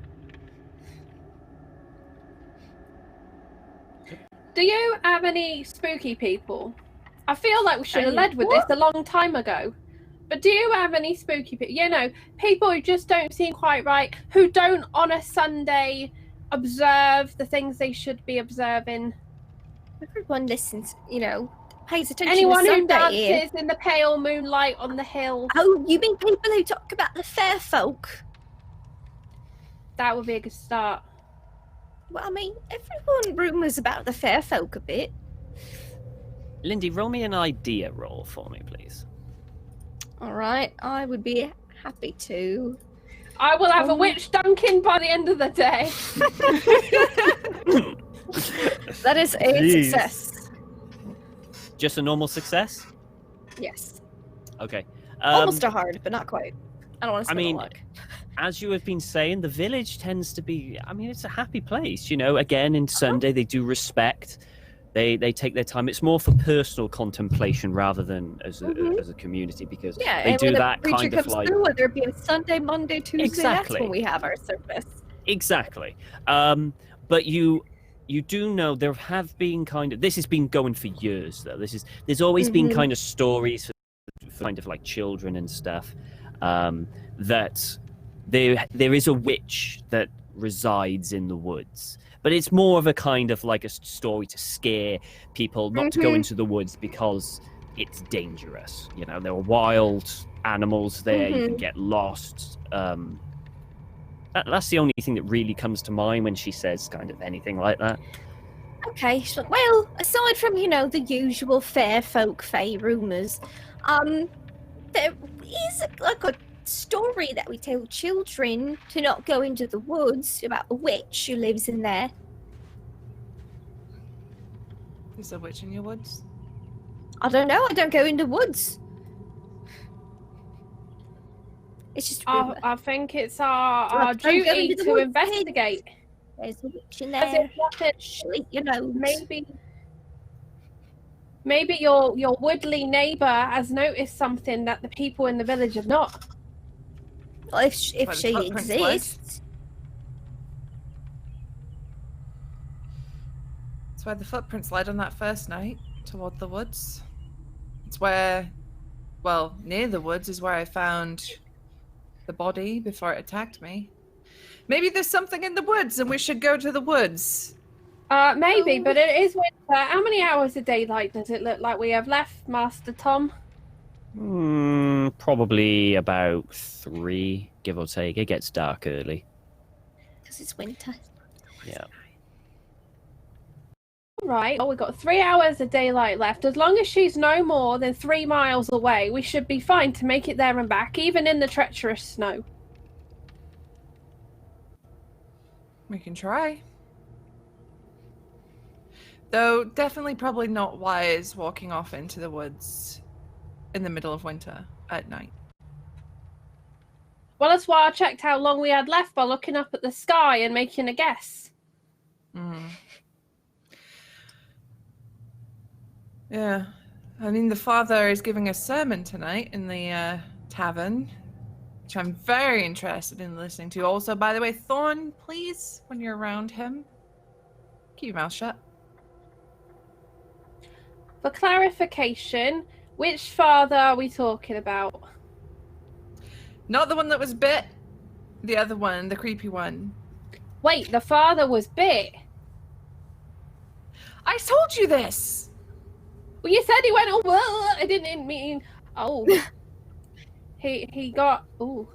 Do you have any spooky people? I feel like we should have led with What? this a long time ago. But do you have any spooky people? You know, people who just don't seem quite right, who don't on a Sunday observe the things they should be observing. Everyone listens, pays attention Anyone to who Sunday here. dances in the pale moonlight on the hill. Oh, you mean people who talk about the fair folk? That would be a good start. Well, I mean, everyone rumours about the fair folk a bit. Lindy, roll me an idea roll for me, please. All right, I would be happy to. I will have a witch dunking by the end of the day. That is a Jeez. success. Just a normal success? Yes. Okay. Almost a hard, but not quite. I don't want to spend mean, luck. As you have been saying, the village tends to be, it's a happy place. Again, in Sunday, they do respect. They take their time. It's more for personal contemplation rather than as a community, because they do that kind of like... Through, whether it be a Sunday, Monday, Tuesday, Exactly. That's when we have our service. Exactly. But you do know there have been this has been going for years, though. There's always been kind of stories for kind of like children and stuff, that there is a witch that resides in the woods. But it's more of a kind of like a story to scare people not to go into the woods because it's dangerous. There are wild animals there. You can get lost. That's the only thing that really comes to mind when she says kind of anything like that. Okay, well, aside from, the usual fair folk fae rumours, there is a story that we tell children to not go into the woods about a witch who lives in there. Is there a witch in your woods? I don't know, I don't go into woods. It's just rumour. I think it's our Don't go duty into the to woods, investigate. There's a witch in As there. if nothing, Sleep your nose. maybe your woodly neighbour has noticed something that the people in the village have not. Well, if she footprints led. exists. That's where the footprints led on that first night, toward the woods. It's where, near the woods is where I found the body before it attacked me. Maybe there's something in the woods and we should go to the woods. Maybe, but it is winter. How many hours of daylight does it look like we have left, Master Tom? Probably about 3, give or take. It gets dark early. Because it's winter. Yeah. Right, well, we've got 3 hours of daylight left. As long as she's no more than 3 miles away, we should be fine to make it there and back, even in the treacherous snow. We can try. Though, definitely probably not wise walking off into the woods in the middle of winter at night. Well, that's why I checked how long we had left by looking up at the sky and making a guess. Yeah. I mean, the father is giving a sermon tonight in the tavern, which I'm very interested in listening to. Also, by the way, Thorn, please, when you're around him, keep your mouth shut. For clarification, which father are we talking about? Not the one that was bit. The other one, the creepy one. Wait, the father was bit. I told you this! Well, you said he went, oh, well, I didn't mean, oh. he got, ooh.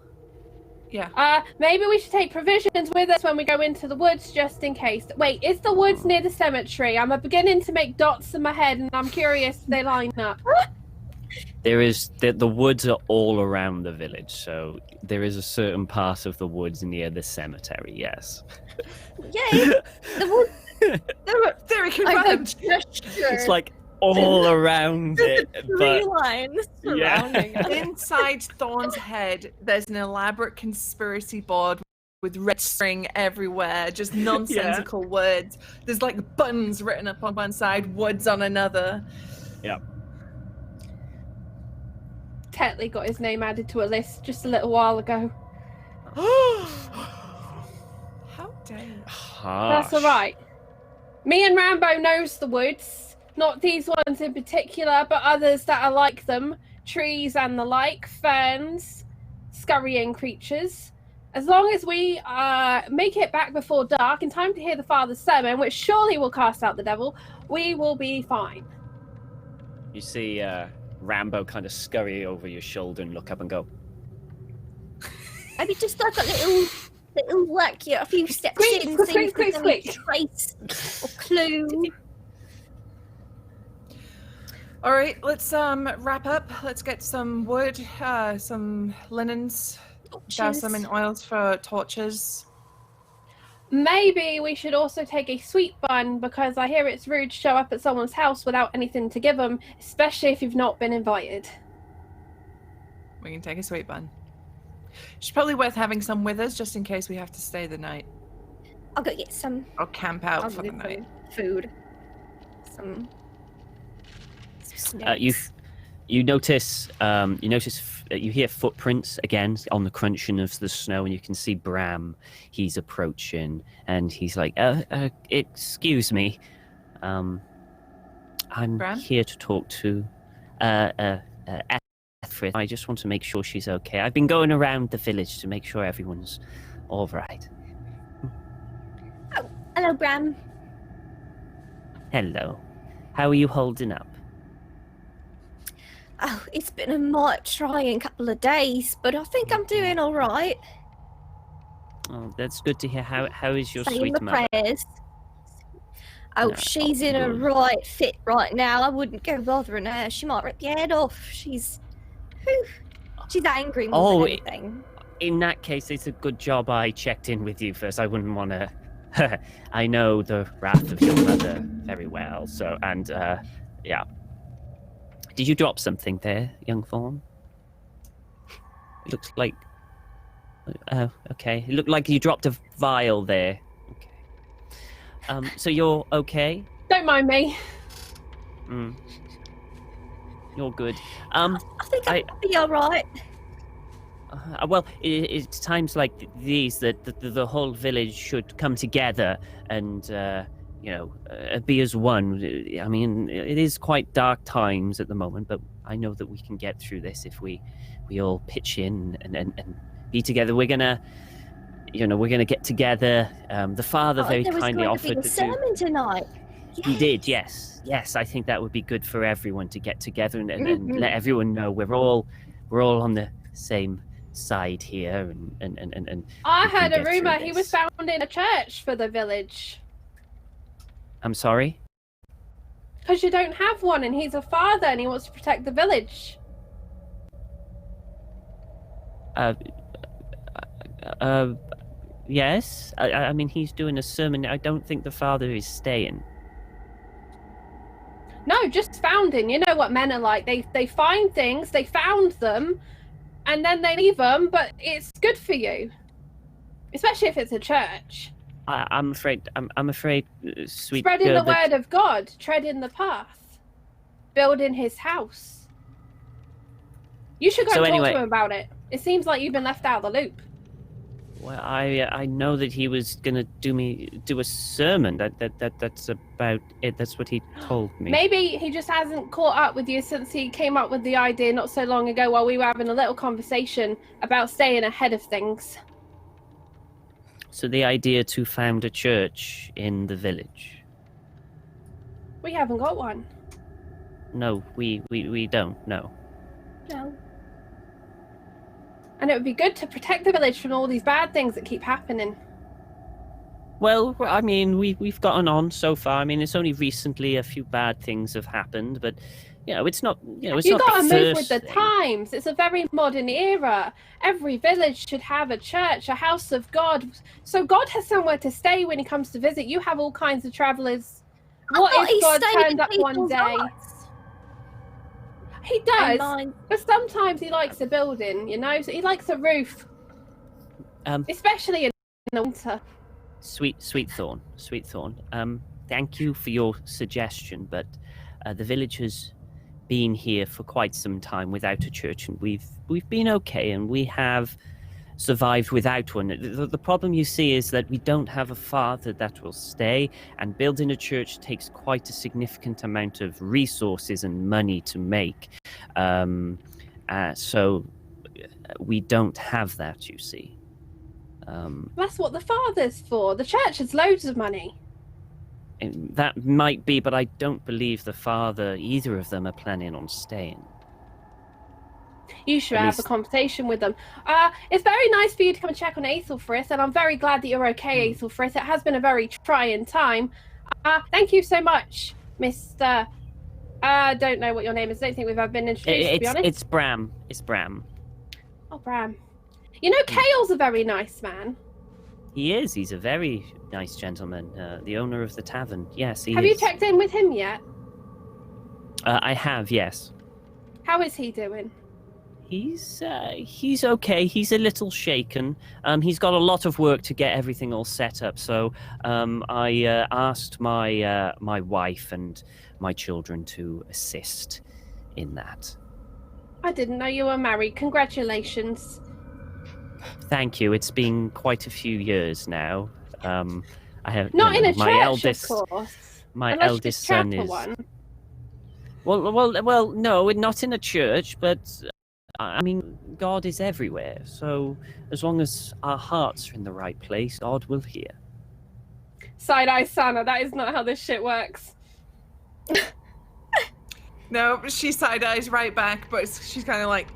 Yeah. Maybe we should take provisions with us when we go into the woods, just in case. Wait, is the woods near the cemetery? I'm beginning to make dots in my head, and I'm curious if they line up. There is the woods are all around the village, so there is a certain part of the woods near the cemetery. Yes. Yay! The woods. Theory I confirmed. It's like all around it, Three but lines surrounding us. Inside Thorn's head, there's an elaborate conspiracy board with red string everywhere, just nonsensical words. There's like buttons written up on one side, woods on another. yeah. Tetley got his name added to a list just a little while ago. How dare you? That's all right. Me and Rambo knows the woods. Not these ones in particular, but others that are like them. trees and the like, ferns, scurrying creatures. As long as we make it back before dark in time to hear the Father's sermon, which surely will cast out the devil, we will be fine. You see Rambo kind of scurry over your shoulder and look up and go, Maybe just like a little like a few steps Squeak, in, squeak, see if squeak, there's any squeak. trace or clue. All right, let's wrap up. Let's get some wood, some linens, douse them in oils for torches. Maybe we should also take a sweet bun, because I hear it's rude to show up at someone's house without anything to give them, especially if you've not been invited. We can take a sweet bun. It's probably worth having some with us just in case we have to stay the night I'll go get some. or camp out I'll for get the some night. food. Some snacks. you notice you hear footprints again on the crunching of the snow, and you can see Bram. He's approaching, and he's like, excuse me, I'm Bram? here to talk to Aethelfrith. I just want to make sure she's okay. I've been going around the village to make sure everyone's all right. Oh, hello, Bram. Hello, how are you holding up? Oh, it's been a might trying couple of days, but I think I'm doing all right. Oh, that's good to hear. How is your Saying sweet the mother? prayers. Oh, No, she's in a good. right fit right now. I wouldn't go bothering her. She might rip your head off. She's angry more Oh, than anything. In that case, it's a good job I checked in with you first. I wouldn't want to. I know the wrath of your mother very well. So, and yeah. Did you drop something there, young Thorn? It looks like. Okay. It looked like you dropped a vial there. Okay. So you're okay? Don't mind me. You're good. I think I'll be all right. Well, it's times like these that the whole village should come together and, be as one. I mean, it is quite dark times at the moment, but I know that we can get through this if we all pitch in and be together. We're gonna get together. The father very kindly offered to do a sermon tonight. He did, yes. Yes, I think that would be good for everyone to get together and let everyone know we're all on the same side here and I we can heard a get through rumor he was this. found in a church for the village. I'm sorry? Because you don't have one, and he's a father and he wants to protect the village. Yes. I mean, he's doing a sermon. I don't think the father is staying. No, just founding. You know what men are like. They find things, they found them, and then they leave them, but it's good for you. Especially if it's a church. I'm afraid, sweet Spreading girl, the that- word of God, treading the path, building his house. You should go So and talk anyway- to him about it. It seems like you've been left out of the loop. Well, I know that he was gonna do a sermon. That's about it. That's what he told me. Maybe he just hasn't caught up with you since he came up with the idea not so long ago while we were having a little conversation about staying ahead of things. So the idea to found a church in the village. We haven't got one. No, we don't. No. No. And it would be good to protect the village from all these bad things that keep happening. Well, I mean, we've gotten on so far. I mean, it's only recently a few bad things have happened, but it's not. It's You not gotta the move first with the thing. times. It's a very modern era. Every village should have a church, a house of God. So God has somewhere to stay when he comes to visit. You have all kinds of travelers. What thought if he God stayed turned in up one people's day? hearts. He And does, mine. but sometimes he likes a building, so he likes a roof, especially in the winter. Sweet Thorn. Thank you for your suggestion, but the village has been here for quite some time without a church, and we've been okay, and we have survived without one. The problem you see is that we don't have a father that will stay, and building a church takes quite a significant amount of resources and money to make. So we don't have that, you see. That's what the Father's for. The church has loads of money. That might be, but I don't believe the Father, either of them, are planning on staying. You should At have a least- conversation with them. It's very nice for you to come and check on Aethelfrith, and I'm very glad that you're okay, Aethelfrith. It has been a very trying time. Thank you so much, Mr. I don't know what your name is. I don't think we've ever been introduced, to be honest. It's Bram. It's Bram. Oh, Bram. You know, Kale's a very nice man. He is. He's a very nice gentleman. The owner of the tavern. Yes, he Have is. you checked in with him yet? I have, yes. How is he doing? He's okay. He's a little shaken. He's got a lot of work to get everything all set up. So I asked my wife and my children to assist in that. I didn't know you were married. Congratulations. Thank you. It's been quite a few years now. I have Not in a my church, eldest, of course. my Unless eldest it's son chapel is. one. Well, no, not in a church, but I mean, God is everywhere. So as long as our hearts are in the right place, God will hear. Side-eye Sanah, that is not how this shit works. No, she side-eyes right back, but she's kind of like...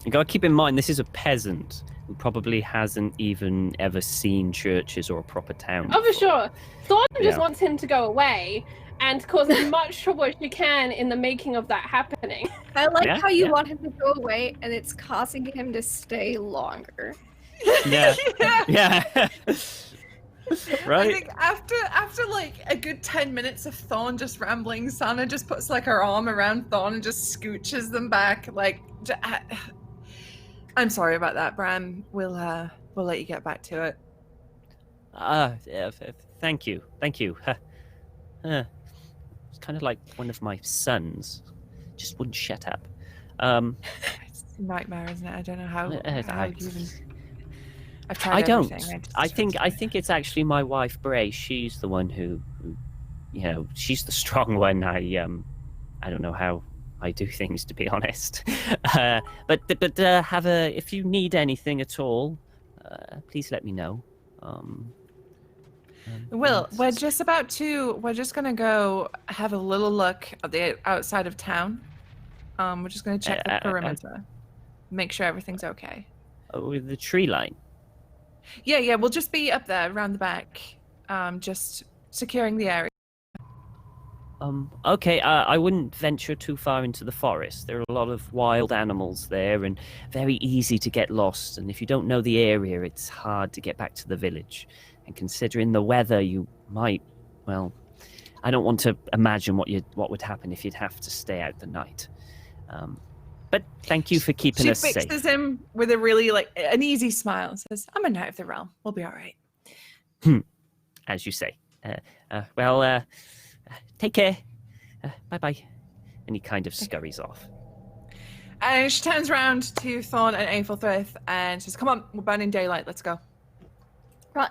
You got to keep in mind, this is a peasant who probably hasn't even ever seen churches or a proper town. Oh, for sure. Thorn just Yeah. wants him to go away and cause as much trouble as she can in the making of that happening. I like Yeah, how you yeah. want him to go away and it's causing him to stay longer. Yeah. Yeah. Right? I think after like a good 10 minutes of Thorn just rambling, Sanah just puts like her arm around Thorn and just scooches them back. Like, I'm sorry about that, Bram. We'll let you get back to it. Yeah, thank you. It's kind of like one of my sons. Just wouldn't shut up. It's a nightmare, isn't it? I don't know how you even... I've tried I don't. everything. I think it's actually my wife Bray. She's the one who she's the strong one. I don't know how I do things, to be honest. But if you need anything at all, please let me know. Will, we're just gonna go have a little look at the outside of town. We're just gonna check the perimeter, make sure everything's okay. With the tree line. Yeah, we'll just be up there around the back, just securing the area. Okay, I wouldn't venture too far into the forest. There are a lot of wild animals there and very easy to get lost. And if you don't know the area, it's hard to get back to the village. And considering the weather, you might, well, I don't want to imagine what would happen if you'd have to stay out the night. But thank you for keeping us safe. She fixes him with a really an easy smile and says, "I'm a knight of the realm. We'll be all right." As you say. Take care. Bye-bye. And he kind of scurries off. And she turns around to Thorn and Aethelfrith and says, "Come on, we're burning daylight. Let's go." Right.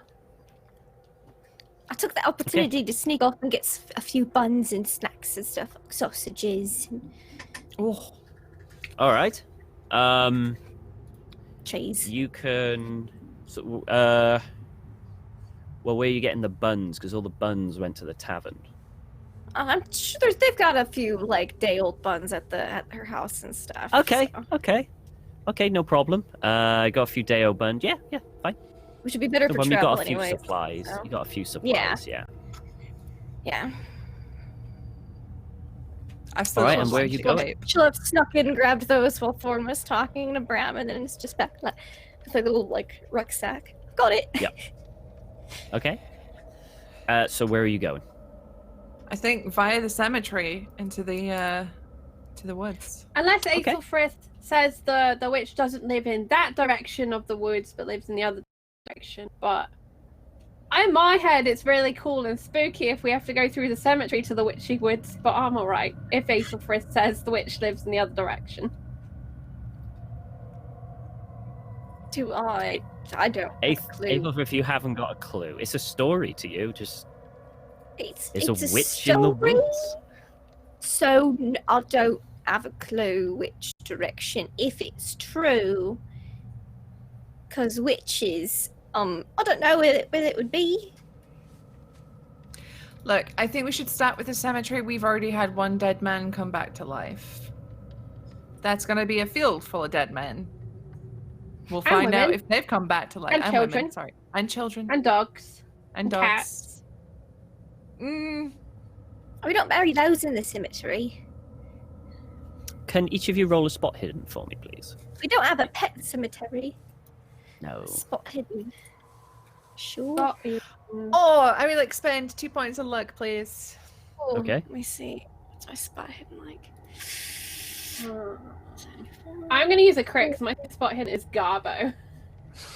I took the opportunity to sneak off and get a few buns and snacks and stuff, like sausages and Oh. All right. cheese. You can... well, where are you getting the buns? Because all the buns went to the tavern. I'm sure they've got a few day-old buns at her house and stuff. Okay, so. okay, no problem. I got a few Deo buns. Yeah, fine. Which would be better for You travel got a few anyways. supplies. so. You got a few supplies, yeah. Yeah. I've still All right, got and where are one you to going? tape. She'll have snuck in and grabbed those while Thorn was talking to Bram, and then it's just back with a little rucksack. Got it. Yep. Okay. So where are you going? I think via the cemetery into the woods. Unless Okay. Aethelfrith says the witch doesn't live in that direction of the woods, but lives in the other direction. But in my head, it's really cool and spooky if we have to go through the cemetery to the witchy woods. But I'm alright if Aethelfrith says the witch lives in the other direction. I don't have a clue. Aethelfrith, if you haven't got a clue, it's a story to you. Just It's there's a a witch in the story? woods. So I don't have a clue which direction, if it's true. Because witches, I don't know where it would be. Look, I think we should start with the cemetery. We've already had one dead man come back to life. That's going to be a field full of dead men. We'll find out if they've come back to life. And children. Women, sorry. And children. And dogs. And dogs. Cats. We don't bury those in the cemetery. Can each of you roll a spot hidden for me, please? We don't have a pet cemetery. No. Spot hidden. Sure. Spot Oh, I would like spend 2 points of luck, please. Oh, Okay. Let me see. What's my spot hidden like? I'm going to use a crit because my spot hidden is Garbo.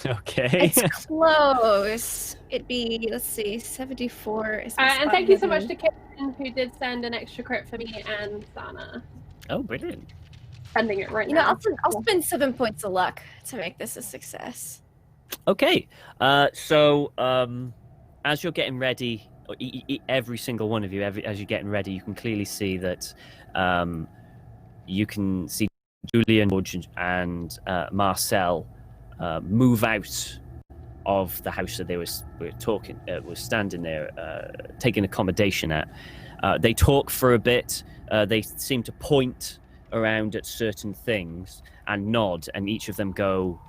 Okay. It's close. It'd be, let's see, 74. Is my And spot thank you so hidden. much to Karen, who did send an extra crit for me and Sanah. Oh, brilliant. Sending it right You know, now. I'll spend 7 points of luck to make this a success. Okay. So as you're getting ready, every single one of you, as you're getting ready, you can clearly see that you can see Julian, George, and Marcel move out of the house that they were standing there, taking accommodation at. They talk for a bit. They seem to point around at certain things and nod, and each of them go.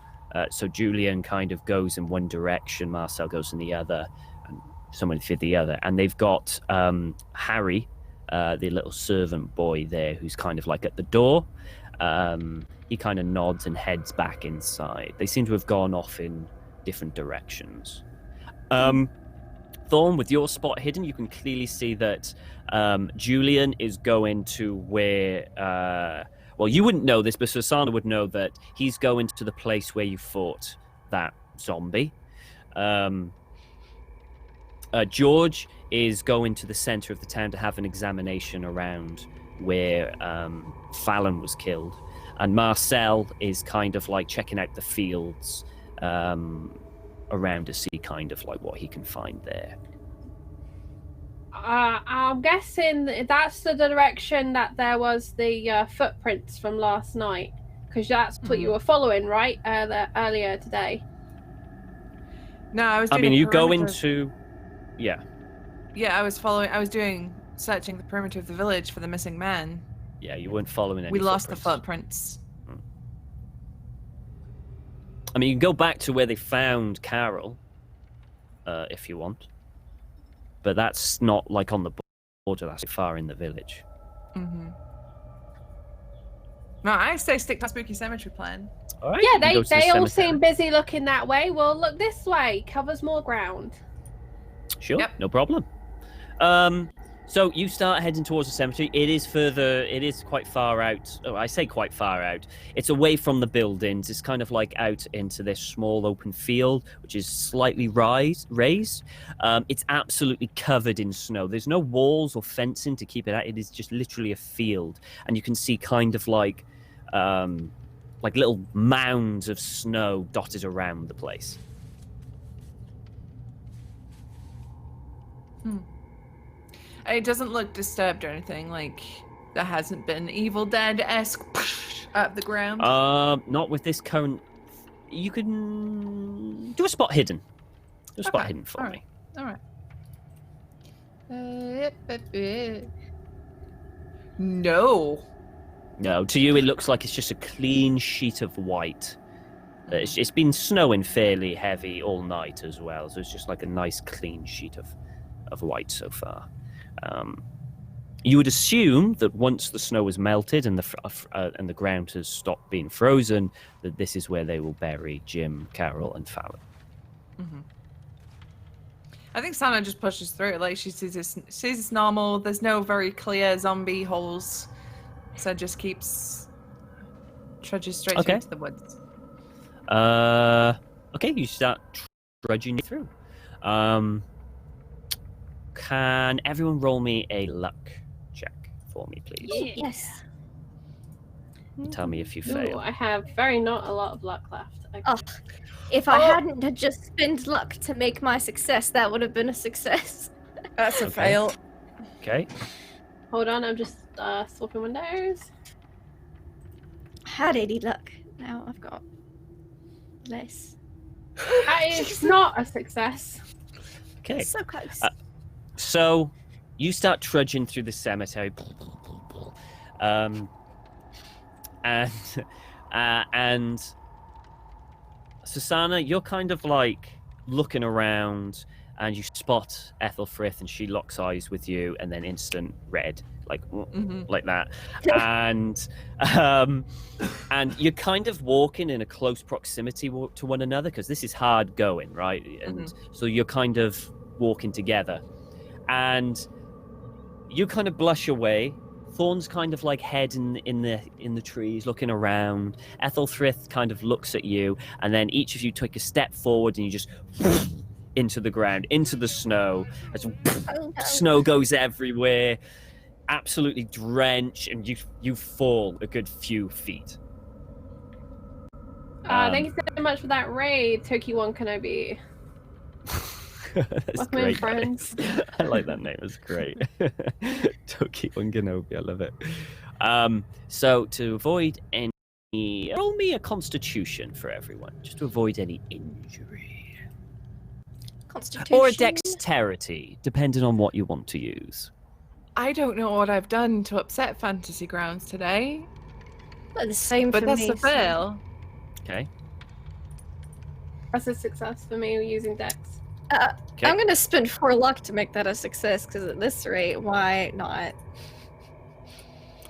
So Julian kind of goes in one direction, Marcel goes in the other, and someone for the other. And they've got Harry, the little servant boy there, who's kind of like at the door. He kind of nods and heads back inside. They seem to have gone off in different directions. Thorn, with your spot hidden, you can clearly see that Julian is going to where... well, you wouldn't know this, but Sir Sanah would know that he's going to the place where you fought that zombie. George is going to the center of the town to have an examination around where Fallon was killed. And Marcel is kind of like checking out the fields around to see kind of like what he can find there. I'm guessing that's the direction that there was the footprints from last night, because that's what you were following, right? Earlier today. No, I was. I Doing mean, you go perimeter. into, yeah. Yeah, I was following. I was searching the perimeter of the village for the missing man. Yeah, you weren't following any. We lost the footprints. footprints. I mean, you can go back to where they found Carol, if you want. But that's not like on the border, that's far in the village. Mm-hmm. No, I say stick to spooky cemetery plan. All right. Yeah, you can go to the they all cemetery. seem busy looking that way. Well, look this way. Covers more ground. Sure, Yep. no problem. So you start heading towards the cemetery. It is quite far out. Oh, I say quite far out. It's away from the buildings. It's kind of like out into this small open field, which is slightly raised. It's absolutely covered in snow. There's no walls or fencing to keep it out. It is just literally a field. And you can see kind of like little mounds of snow dotted around the place. It doesn't look disturbed or anything. Like there hasn't been Evil Dead-esque up the ground. Not with this current. You can do a spot hidden. Do a spot Okay, hidden for me. All right. No. No, to you it looks like it's just a clean sheet of white. It's been snowing fairly heavy all night as well, so it's just like a nice clean sheet of white so far. You would assume that once the snow has melted and the ground has stopped being frozen, that this is where they will bury Jim, Carol, and Fallon. Mm-hmm. I think Sanah just pushes through. Like she sees it's normal. There's no very clear zombie holes, so just trudges straight Okay. into the woods. Okay, you start trudging through. Can everyone roll me a luck check for me, please? Yes. Tell me if you Ooh, fail. I have not a lot of luck left. Okay. Oh, if I hadn't had just spent luck to make my success, that would have been a success. That's a Okay. fail. Okay. Hold on, I'm just swapping windows. Had 80 luck. Now I've got less. That is not a success. Okay. So close. So you start trudging through the cemetery, and Sir Sanah, you're kind of like looking around, and you spot Aethelfrith, and she locks eyes with you, and then instant red, like like that, and you're kind of walking in a close proximity to one another because this is hard going, right? And so you're kind of walking together, and you kind of blush away. Thorn's kind of like head in the trees, looking around. Aethelfrith kind of looks at you, and then each of you take a step forward, and you just into the ground, into the snow. As snow goes everywhere, absolutely drenched, and you fall a good few feet. Thank you so much for that raid, Toki One Kenobi. That's Welcome great, in, friends. I like that name. It's great. Toki Wanganobi, I love it. So to avoid any, roll me a Constitution for everyone, just to avoid any injury. Constitution. Or a Dexterity, depending on what you want to use. I don't know what I've done to upset Fantasy Grounds today, But the same but for that's me. a fail. Okay. That's a success for me using Dex. Okay. I'm gonna spend 4 luck to make that a success, because at this rate, why not?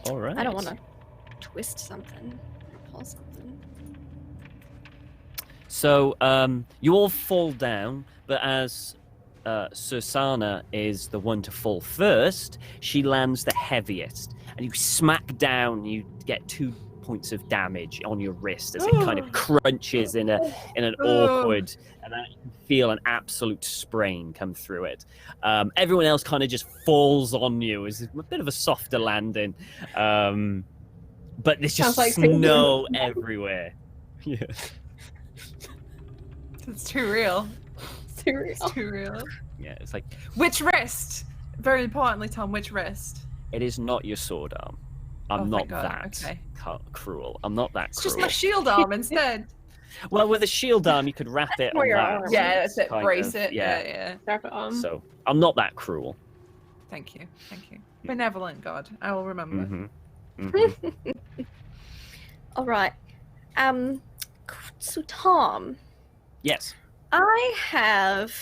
All right. I don't want to twist something, or pull something. So you all fall down, but as Sir Sanah is the one to fall first, she lands the heaviest, and you smack down. You get 2 points of damage on your wrist as it kind of crunches in an awkward, and you can feel an absolute sprain come through it. Everyone else kind of just falls on you. It's a bit of a softer landing, but there's just Sounds like snow everywhere. Yeah. It's too real. Cereal. It's too real. Yeah, it's like, Which wrist? Very importantly, Tom, which wrist? it is not your sword arm. I'm Oh, not thank God. that Okay. cruel. I'm not that It's cruel. just my shield arm instead. Well, with a shield arm, you could wrap it for on your that. arm. Yeah, that's it. kind Brace of, it. Yeah. Yeah. Strap it on. So I'm not that cruel. Thank you. Benevolent God. I will remember. All right. So Tom, Yes. I have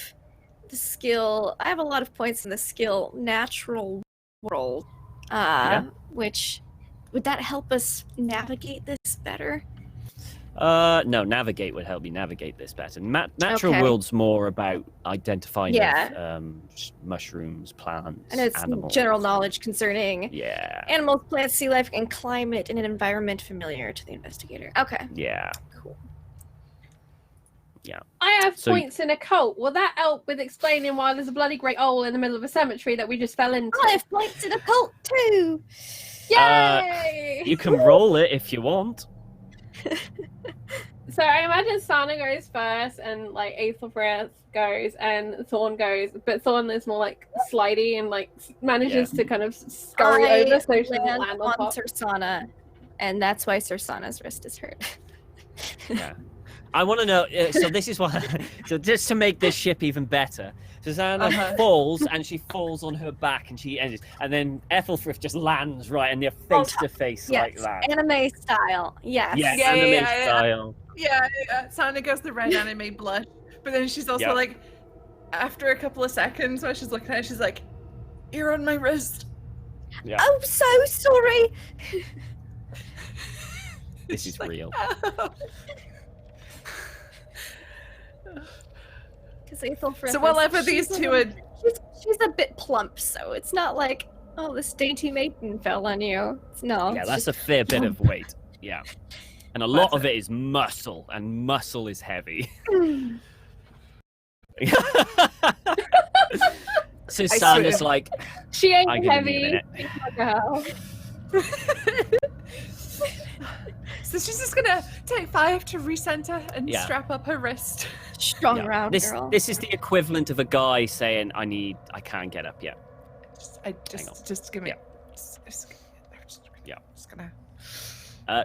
the skill. I have a lot of points in the skill Natural World. Which would that help us navigate this better? No, navigate would help you navigate this better. Natural Okay. world's more about identifying Yeah. mushrooms, plants, And it's animals. general knowledge concerning Yeah. animals, plants, sea life, and climate in an environment familiar to the investigator. Okay. Yeah. Cool. I have So- points in occult. Will that help with explaining why there's a bloody great hole in the middle of a cemetery that we just fell into? I have points in occult too. Yay! You can roll it if you want. So I imagine Sanah goes first, and like Aethelfrith goes, and Thorn goes. But Thorn is more like slidey and like manages to kind of scurry over, so she doesn't land on top. Sir Sanah, and that's why Sir Sanah's wrist is hurt. Yeah. I want to know. So this is why. So just to make this ship even better, Susanna falls, and she falls on her back, and and then Aethelfrith just lands right, and they're face to face Yes, like that. anime style. Yes. Yeah, Yeah, anime yeah. style. Yeah. Sanah goes the red anime blush, but then she's also like, after a couple of seconds, while she's looking at it, she's like, "You're on my wrist." Yeah. Oh, so sorry. This is like, real. "Oh." Because Aethelfrith. So whatever these two are. She's a bit plump, so it's not like, oh, this dainty maiden fell on you. No. Yeah, it's that's a just fair bit of weight. Yeah. And a lot That's of it is muscle, and muscle is heavy. So Sanah's like, She ain't I'm gonna need a heavy. minute. She's like a hell. So she's just gonna take 5 to recenter and Yeah. strap up her wrist. strong Yeah. round This girl. this is the equivalent of a guy saying, I can't get up yet. Just give me. Yeah. Just Just gonna.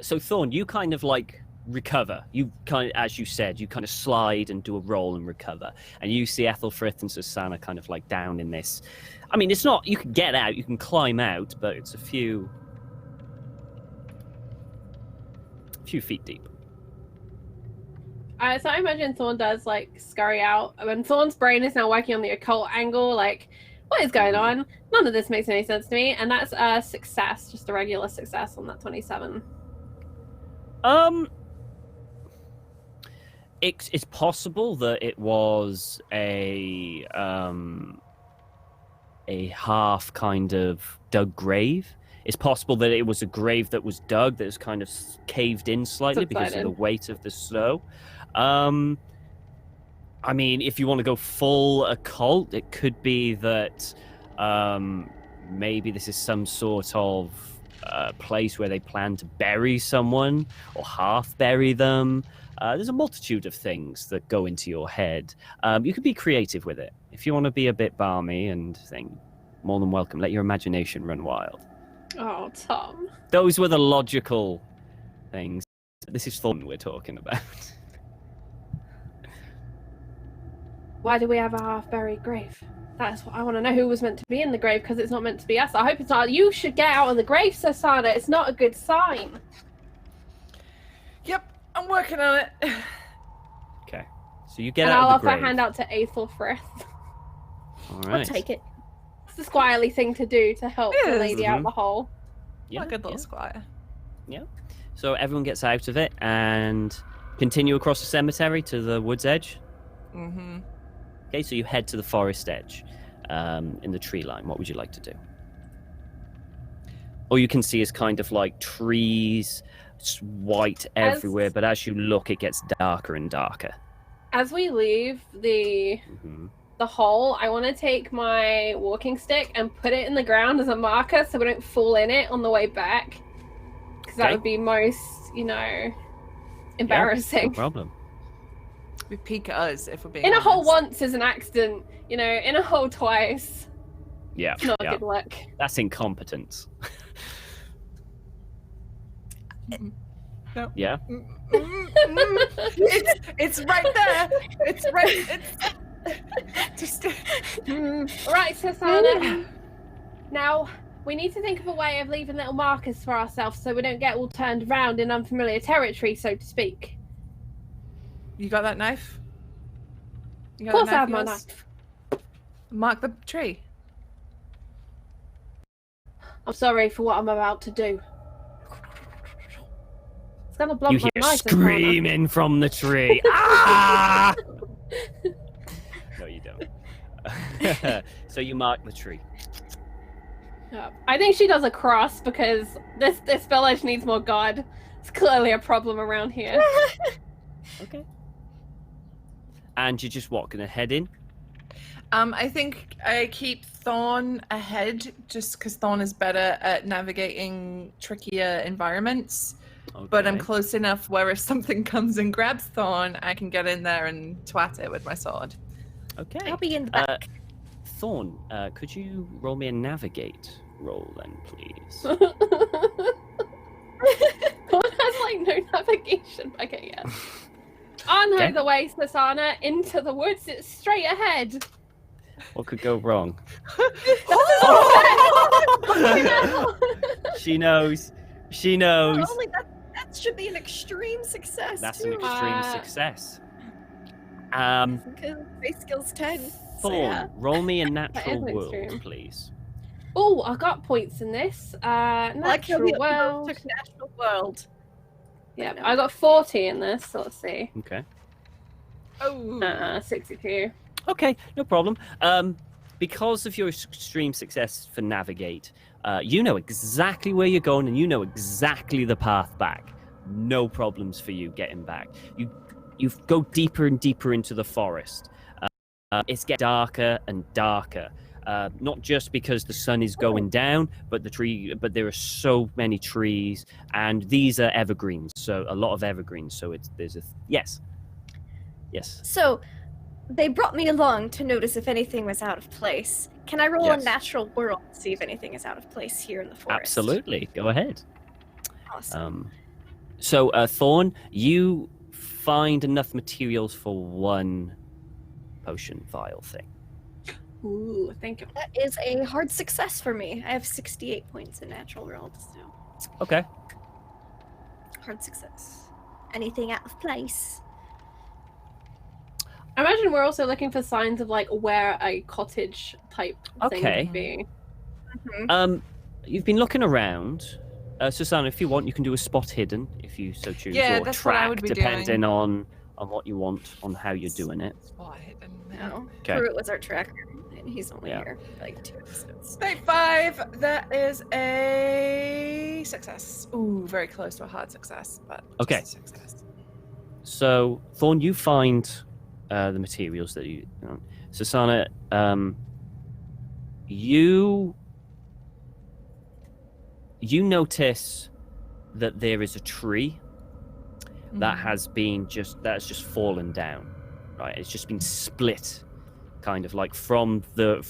So Thorn, you kind of like recover. You kind of, as you said, you kind of slide and do a roll and recover. And you see Aethelfrith and Sir Sanah kind of like down in this. I mean, it's not, you can get out, you can climb out, but it's a few feet deep. So I imagine Thorn does like scurry out, and Thorn's brain is now working on the occult angle. Like, what is going on? None of this makes any sense to me. And that's a success, just a regular success on that 27. It's possible that it was a half kind of dug grave. It's possible that it was a grave that was dug that was kind of caved in slightly because of the weight of the snow. I mean, if you want to go full occult, it could be that maybe this is some sort of place where they plan to bury someone or half bury them. There's a multitude of things that go into your head. You could be creative with it. If you want to be a bit balmy and thing, more than welcome. Let your imagination run wild. Oh, Tom. Those were the logical things. This is Thorn we're talking about. Why do we have a half-buried grave? That's what I want to know. Who was meant to be in the grave? Because it's not meant to be us. I hope it's not. You should get out of the grave, Sir Sanah. It's not a good sign. Yep, I'm working on it. Okay, so you get And out I'll of the offer a grave. handout to Aethelfrith. All right. I'll take it. It's the squirely thing to do to help the Yes. lady out the hole. Yeah, a good little yeah. squire. So everyone gets out of it and continue across the cemetery to the wood's edge. Mm-hmm. Okay, so you head to the forest edge in the tree line. What would you like to do? All you can see is kind of like trees, it's white everywhere, but as you look, it gets darker and darker. As we leave the hole, I want to take my walking stick and put it in the ground as a marker so we don't fall in it on the way back. Because that Okay. would be most, embarrassing. No problem. We peek at us if we're being In a hole honest. once is an accident. In a hole twice, Yeah, not yeah. good luck. That's incompetence. No. Yeah? It's right there. It's right. It's just. Right, Sir Sanah. Now, we need to think of a way of leaving little markers for ourselves so we don't get all turned around in unfamiliar territory, so to speak. You got that knife? You Of got course that I have my yours? knife. Mark the tree. I'm sorry for what I'm about to do. It's gonna blunt You my hear knife, Sir Sanah. screaming from the tree. Ah! No, you don't. So you mark the tree. Yeah. I think she does a cross because this village needs more God. It's clearly a problem around here. Okay. And you're just what, gonna head in? I think I keep Thorn ahead just because Thorn is better at navigating trickier environments. Okay. But I'm close enough where if something comes and grabs Thorn, I can get in there and twat it with my sword. Okay. I'll be in the back. Thorn, could you roll me a navigate roll then, please? Thorn has like no navigation. Okay, yeah. I know Okay. the way, Sir Sanah, into the woods. It's straight ahead. What could go wrong? Oh! She knows. She knows. Not only that should be an extreme success. That's too. an extreme success. Because base skills 10. So Thorn, yeah. roll me a That natural is world, extreme. please. Oh, I got points in this. I like how Natural we world. took natural world. Yeah, I got 40 in this. So let's see. Okay. Oh. 62. Okay, no problem. Because of your extreme success for navigate, you know exactly where you're going and you know exactly the path back. No problems for you getting back. You go deeper and deeper into the forest. It's getting darker and darker. Not just because the sun is going down, but there are so many trees, and these are evergreens. So a lot of evergreens. So yes. So, they brought me along to notice if anything was out of place. Can I roll Yes. a natural world to see if anything is out of place here in the forest? Absolutely. Go ahead. Awesome. So, Thorn, you find enough materials for one potion vial thing. Ooh, thank you. That is a hard success for me. I have 68 points in natural world, so Okay. hard success. Anything out of place? I imagine we're also looking for signs of like where a cottage type thing Okay. would be. You've been looking around. Sir Sanah, if you want, you can do a spot hidden if you so choose. Yeah, or that's track, what I would be depending doing. on what you want, on how you're doing it. Spot hidden. No. Okay. Pruitt was our tracker, and he's only Yeah. here for like 2 episodes. State 5. That is a success. Ooh, very close to a hard success, but Okay. just a success. So, Thorn, you find the materials that you. Sir Sanah, you notice that there is a tree that has been that's just fallen down, right? It's just been split, kind of like from the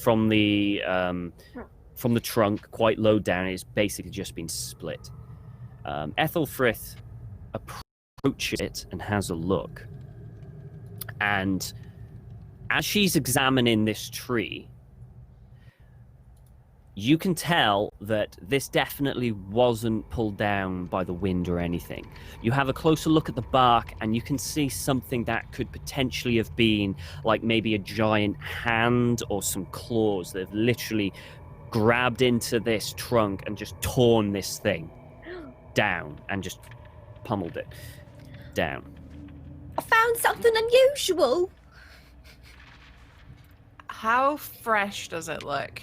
trunk, quite low down. It's basically just been split. Aethelfrith approaches it and has a look, and as she's examining this tree, you can tell that this definitely wasn't pulled down by the wind or anything. You have a closer look at the bark and you can see something that could potentially have been like maybe a giant hand or some claws that have literally grabbed into this trunk and just torn this thing down and just pummeled it down. I found something unusual. How fresh does it look?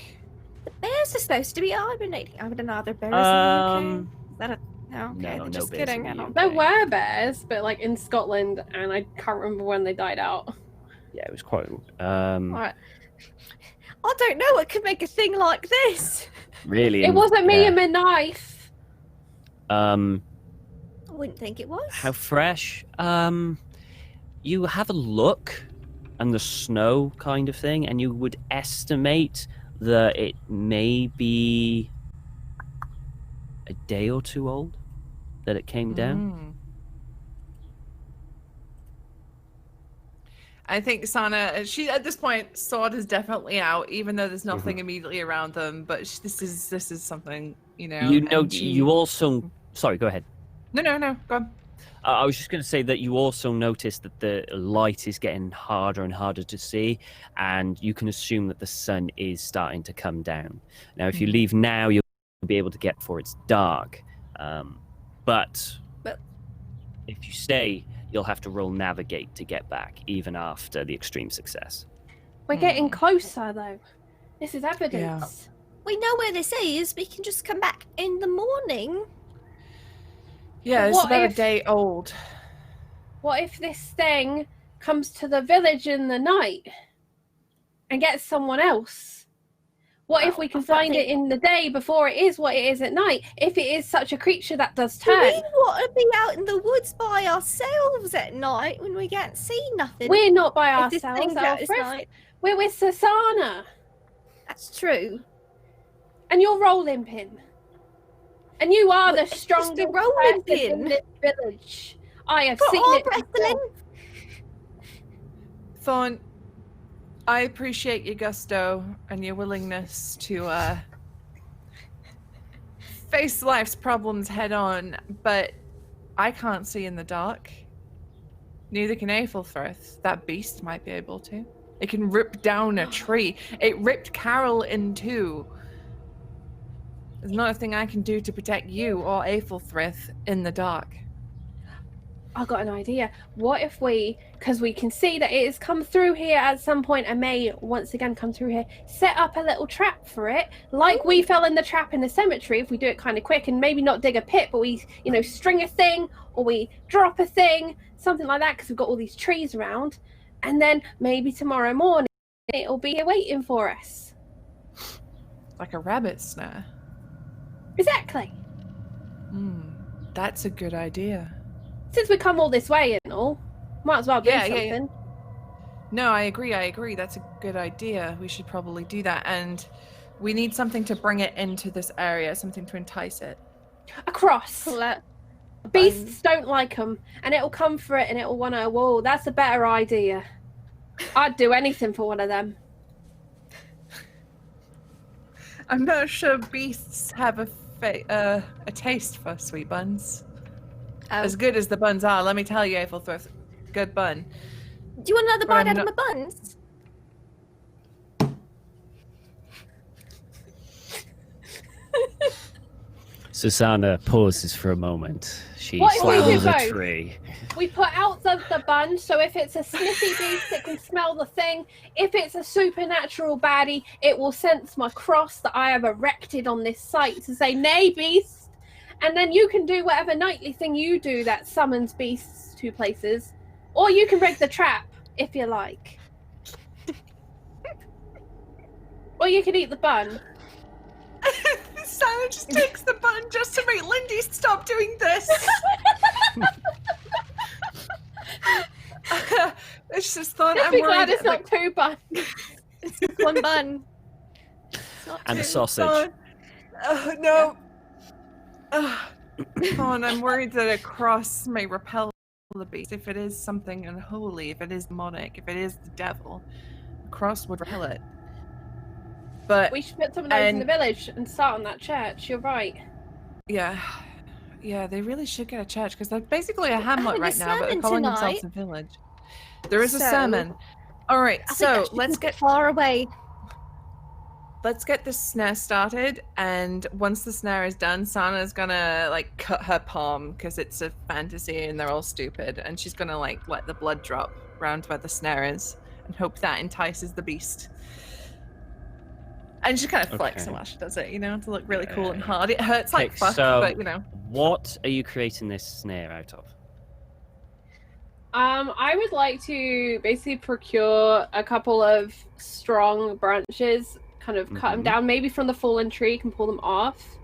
The bears are supposed to be hibernating. I don't know. Are there bears in the UK? Is that a... No, okay. No, they're no just bears kidding. in I the don't... UK. There were bears, but like in Scotland, and I can't remember when they died out. Yeah, it was quite. Alright. I don't know what could make a thing like this. Really. It wasn't me yeah. and my knife. I wouldn't think it was. How fresh? You have a look and the snow kind of thing, and you would estimate that it may be a day or two old that it came down. I think Sanah, she at this point, sword is definitely out, even though there's nothing immediately around them. But this is something, you know. You know. and she- You also. Sorry. Go ahead. No, go on. I was just going to say that you also notice that the light is getting harder and harder to see, and you can assume that the sun is starting to come down. Now, if you leave now, you'll be able to get before it's dark. But if you stay, you'll have to roll navigate to get back, even after the extreme success. We're getting closer, though. This is evidence. We know where this is. We can just come back in the morning. Yeah, it's What about if- a day old. What if this thing comes to the village in the night and gets someone else? What if we can find it in the day before it is what it is at night? If it is such a creature that does Do turn. we want to be out in the woods by ourselves at night when we can't see nothing? We're not by If this ourselves, thing's out at Alfred. night. We're with Sir Sanah. That's true. And you're rolling pin. And you are the It's just strongest a rolling person pin. in this village. I have For seen arm it before. wrestling. Thorn, I appreciate your gusto and your willingness to face life's problems head on, but I can't see in the dark. Neither can Aethelfrith. That beast might be able to. It can rip down a tree. It ripped Carol in two. There's not a thing I can do to protect you or Aethelfrith in the dark. I've got an idea. What if we, because we can see that it has come through here at some point and may once again come through here, set up a little trap for it, like we fell in the trap in the cemetery, if we do it kind of quick, and maybe not dig a pit, but we, string a thing, or we drop a thing, something like that, because we've got all these trees around, and then maybe tomorrow morning it'll be here waiting for us. Like a rabbit snare. Exactly. That's a good idea. Since we come all this way and all, might as well do Yeah, something. No, I agree. That's a good idea. We should probably do that. And we need something to bring it into this area, something to entice it. A cross. Let Beasts don't like them, and it'll come for it, and it'll want to. Whoa, that's a better idea. I'd do anything for one of them. I'm not sure beasts have a taste for sweet buns. As good as the buns are, let me tell you, Aethelfrith, good bun. Do you want another bite out of my buns? Sir Sanah pauses for a moment. She What if we do slams a both? tree. We put out the bun, so if it's a sniffy beast, it can smell the thing. If it's a supernatural baddie, it will sense my cross that I have erected on this site to say, nay, beast. And then you can do whatever nightly thing you do that summons beasts to places. Or you can break the trap, if you like. Or you can eat the bun. Sanah just takes the bun just to make Lindy stop doing this. It's just thought Just I'm be worried. glad it's not two buns. It's one bun. And a sausage. No. Thorn, I'm worried that a cross may repel the beast. If it is something unholy, if it is demonic, if it is the devil, a cross would repel it. But We should put some of those in the village and start on that church. You're right. yeah, they really should get a church because they're basically a hamlet having a right now, but they're sermon calling tonight. themselves a village. There is a So, sermon. All right, I think so I should let's keep it get far away. this snare started, and once the snare is done, Sana's gonna like cut her palm because it's a fantasy and they're all stupid, and she's gonna like let the blood drop round where the snare is and hope that entices the beast. And she kind of flexes Okay. while she does it, to look really cool and hard. It hurts like Okay, fuck, so- but What are you creating this snare out of? I would like to basically procure a couple of strong branches, kind of cut them Mhm. down, maybe from the fallen tree, can pull them off.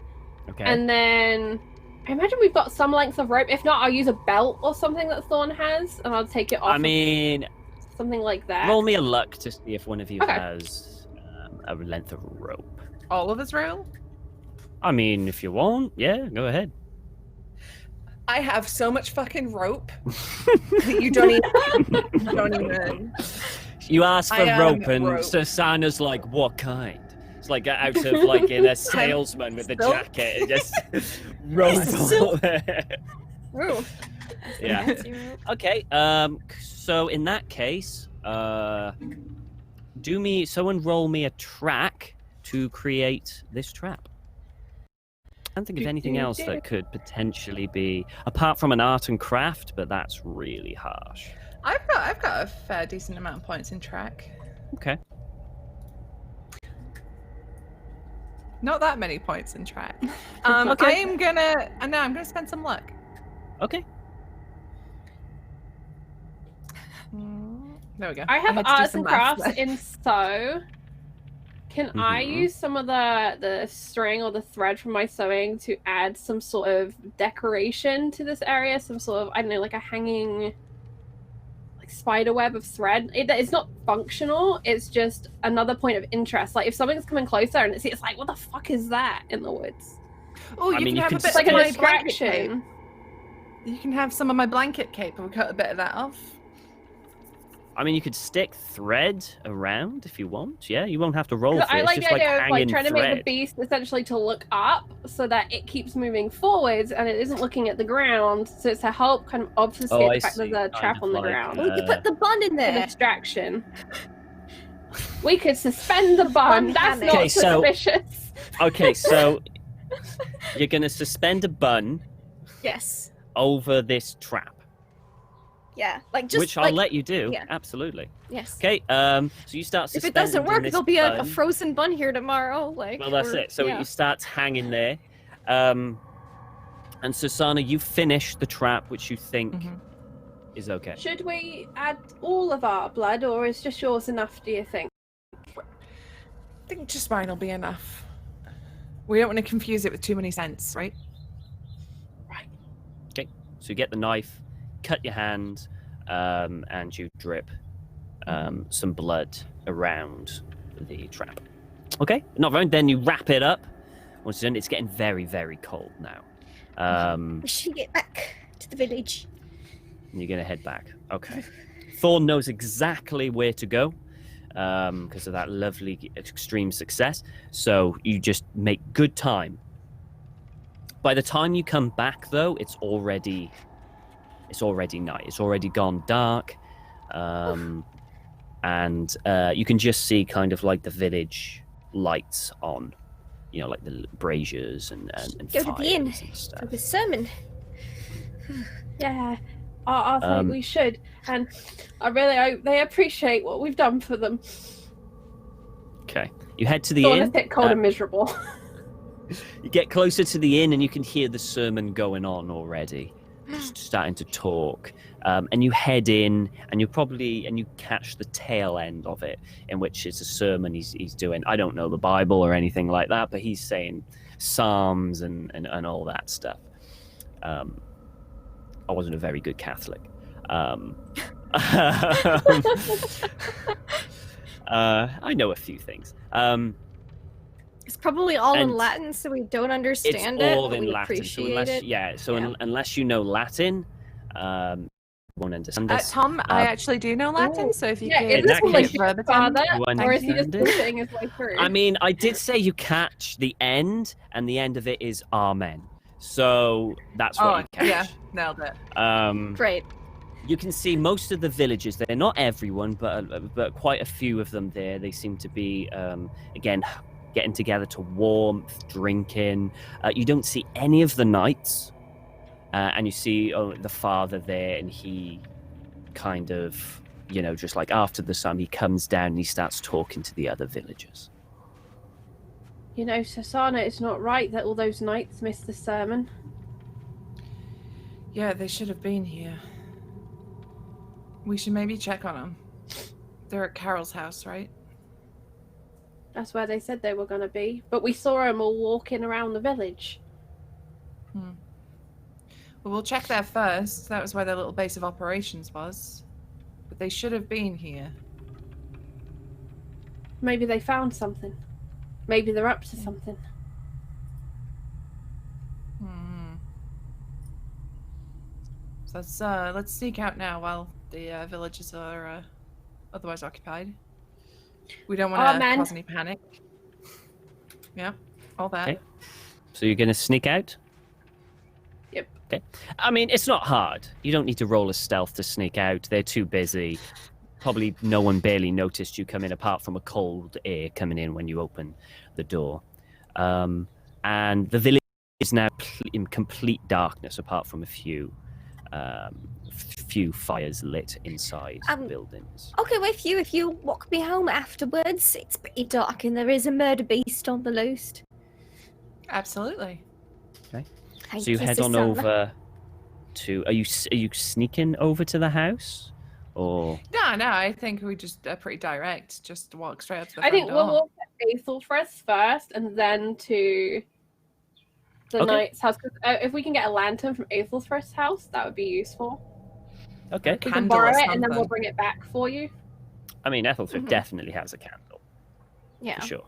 Okay. And then I imagine we've got some length of rope. If not, I'll use a belt or something that Thorn has, and I'll take it off. I mean, Something like that. roll me a luck to see if one of you Okay. has a length of rope. all of Israel. I mean, if you want, yeah, go ahead. I have so much fucking rope that you don't even. You ask for I am rope, and rope. Sir Sanah's like, what kind? It's like out of like in a salesman with a Silk. jacket, and just rope all there. Ooh. Yeah. Okay. So in that case, someone roll me a track to create this trap. I can't think of anything else that could potentially be apart from an art and craft, but that's really harsh. I've got a fair decent amount of points in track. Okay. Not that many points in track. Okay. I'm gonna spend some luck. Okay. There we go. I have had to do arts some and maths crafts there. in sew. Can I Mhm. use some of the string or the thread from my sewing to add some sort of decoration to this area? Some sort of, I don't know, like a hanging like spider web of thread. It's not functional, it's just another point of interest. Like if something's coming closer and it's like, what the fuck is that in the woods? Oh, I you mean, can you have can a bit It's like of a my blanket cape. distraction. You can have some of my blanket cape. We'll cut a bit of that off. I mean, you could stick thread around if you want. Yeah, you won't have to roll for it. I It's like just the like idea of like hanging trying to thread. make the beast essentially to look up so that it keeps moving forwards and it isn't looking at the ground. So it's to help kind of obfuscate Oh, I the fact see. there's a Kind trap of on the like, ground. We could put the bun in A there. distraction. We could suspend the bun. Bun That's hammock. not Okay, so- suspicious. Okay, so you're gonna suspend a bun Yes. over this trap, Yeah. Like just which I'll like, let you do. yeah. Absolutely. Yes. Okay. So you start If suspending. it doesn't work, this there'll be a bun. frozen bun here tomorrow. Like. Well, that's or- it. So yeah. it starts hanging there. And Sir Sanah, you finish the trap, which you think Mhm. is okay. Should we add all of our blood or is just yours enough, do you think? I think just mine will be enough. We don't want to confuse it with too many scents, right? So you get the knife, cut your hand, and you drip some blood around the trap. Okay, not very. Then you wrap it up. Once it's done, it's getting very, very cold now. We should get back to the village. You're gonna head back. Okay. Thorn knows exactly where to go because of that lovely extreme success. So you just make good time. By the time you come back, though, it's already night. It's already gone dark, and you can just see kind of like the village lights on, you know, like the braziers and Go to fires the inn and stuff. for the sermon. Yeah, I think we should, and I really hope they appreciate what we've done for them. Okay, you head to the Thorn inn. is a bit cold and miserable. You get closer to the inn and you can hear the sermon going on already, just starting to talk. And you head in and you catch the tail end of it, in which it's a sermon he's doing. I don't know the Bible or anything like that, but he's saying Psalms and all that stuff. I wasn't a very good Catholic. I know a few things. It's probably all in And Latin, so we don't understand It's it. all but in we Latin. appreciate it. Unless you know Latin, you won't understand this. Tom, I actually do know Latin, so if you could is this in that case, relationship father, you or is he just understand it? bullshitting his way through? I mean, I did say you catch the end, and the end of it is Amen. So that's what you catch. Yeah, nailed it. Great. You can see most of the villages there. Not everyone, but quite a few of them there. They seem to be, again, getting together to warmth, drinking. You don't see any of the knights. And you see the father there, and he kind of, you know, just like after the sun, he comes down and he starts talking to the other villagers. You know, Sir Sanah, it's not right that all those knights missed the sermon. Yeah, they should have been here. We should maybe check on them. They're at Carol's house, right? That's where they said they were going to be. But we saw them all walking around the village. Well, we'll check there first. That was where their little base of operations was. But they should have been here. Maybe they found something. Maybe they're up to something. So let's sneak out now while the villages are otherwise occupied. We don't want to cause any panic. Yeah, all that. Okay. So you're going to sneak out? Yep. Okay. I mean, it's not hard. You don't need to roll a stealth to sneak out. They're too busy. Probably no one barely noticed you come in apart from a cold air coming in when you open the door. And the village is now in complete darkness apart from a few fires lit inside buildings. Okay, well, if you walk me home afterwards, it's pretty dark and there is a murder beast on the loose. Absolutely. Okay. Thank So you head Sir on Sanah. over to. Are you sneaking over to the house, or? No, I think we just pretty direct. Just walk straight up to the I front think door. we'll walk to Aethelfrith first and then to the Okay. knight's house. 'Cause, if we can get a lantern from Aethelfrith's house, that would be useful. Okay. We can Candle borrow or it and then we'll something. bring it back for you. I mean, Aethelfrith definitely has a candle. Yeah. For sure.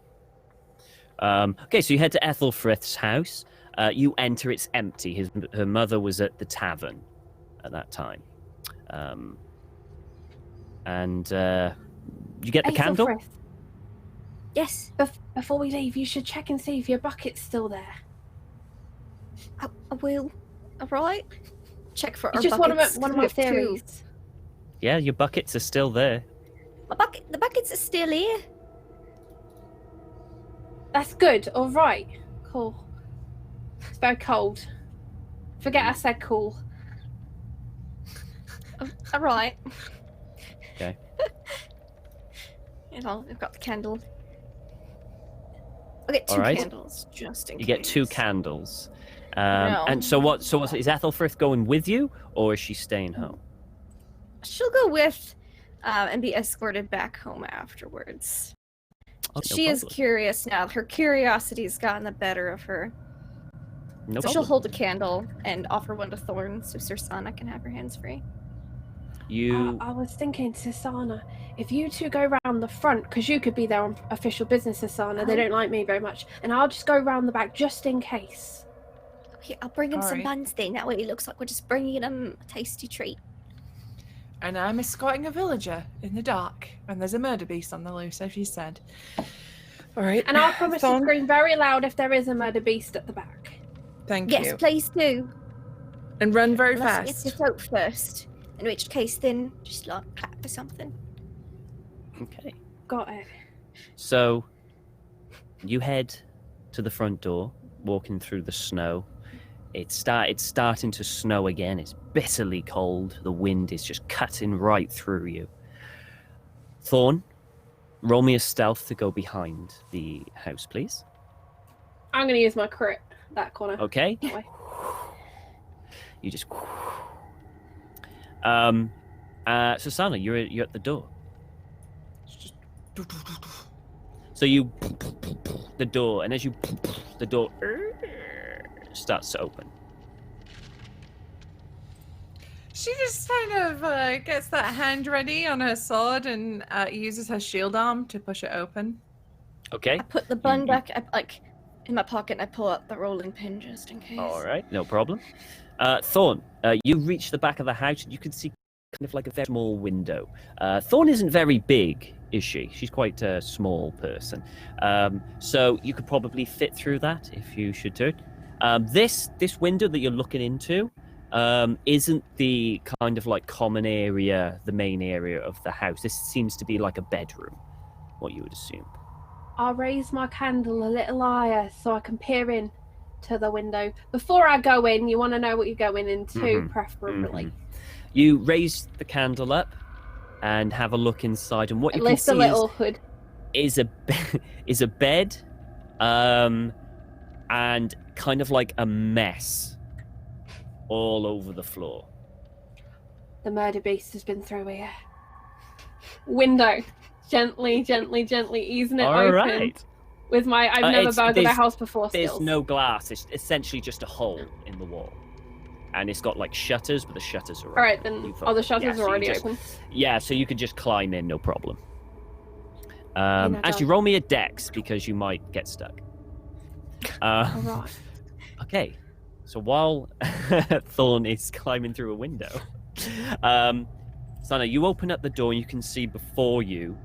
Okay, so you head to Aethelfrith's house. You enter, it's empty. Her mother was at the tavern at that time. And you get the candle? Aethelfrith, Yes, before we leave, you should check and see if your bucket's still there. I will. Alright. Check for It's our just buckets. one of We my have two. theories. Yeah, your buckets are still there. The buckets are still here. That's good. All right. Cool. It's very cold. Forget I said cool. Alright. Okay. You know, I've got the candle. I'll get two Alright. candles, just in You case. get 2 candles. No. And so what? So is Aethelfrith going with you, or is she staying home? She'll go with, and be escorted back home afterwards. Oh, no She is problem. curious now. Her curiosity's gotten the better of her. No So she'll problem. hold a candle and offer one to Thorn so Sir Sanah can have her hands free. I was thinking, Sir Sanah, if you two go round the front, because you could be there on official business, Sir Sanah, they don't like me very much, and I'll just go round the back just in case. Okay, I'll bring him some Alright. buns then. That way it looks like we're just bringing him a tasty treat. And I'm escorting a villager in the dark, and there's a murder beast on the loose, as you said. All right. And I'll promise to Thorn, scream very loud if there is a murder beast at the back. Thank Yes, you. please do. And run very Unless it fast. gets to soap first. In which case, then just like clap or something. Okay. Got it. So you head to the front door, walking through the snow. It's starting to snow again. It's bitterly cold. The wind is just cutting right through you. Thorn, roll me a stealth to go behind the house, please. I'm going to use my crit, that corner. Okay. That way. You just. So Sanah, you're at the door. So you the door, and as you the door starts to open. She just kind of gets that hand ready on her sword and uses her shield arm to push it open. Okay. I put the bun back in my pocket and I pull out the rolling pin just in case. All right, no problem. Thorn, you reach the back of the house and you can see kind of like a very small window. Thorn isn't very big, is she? She's quite a small person. So you could probably fit through that if you should do it. This window that you're looking into isn't the kind of like common area, the main area of the house. This seems to be like a bedroom, what you would assume. I'll raise my candle a little higher so I can peer in to the window. Before I go in, you want to know what you're going into, preferably. You raise the candle up and have a look inside, and what you can Lift see a little hood. is a bed, and kind of like a mess all over the floor. The murder beast has been through here. Window. Gently easing it All open. right. With my I've never burgled a house before There's skills. no glass. It's essentially just a hole in the wall. And it's got like shutters, but the shutters are open. Alright, then the shutters so are you already just- open. Yeah, so you could just climb in, no problem. know, Actually, roll me a dex because you might get stuck. Alright. Okay, so while Thorn is climbing through a window, Sanah, you open up the door and you can see before you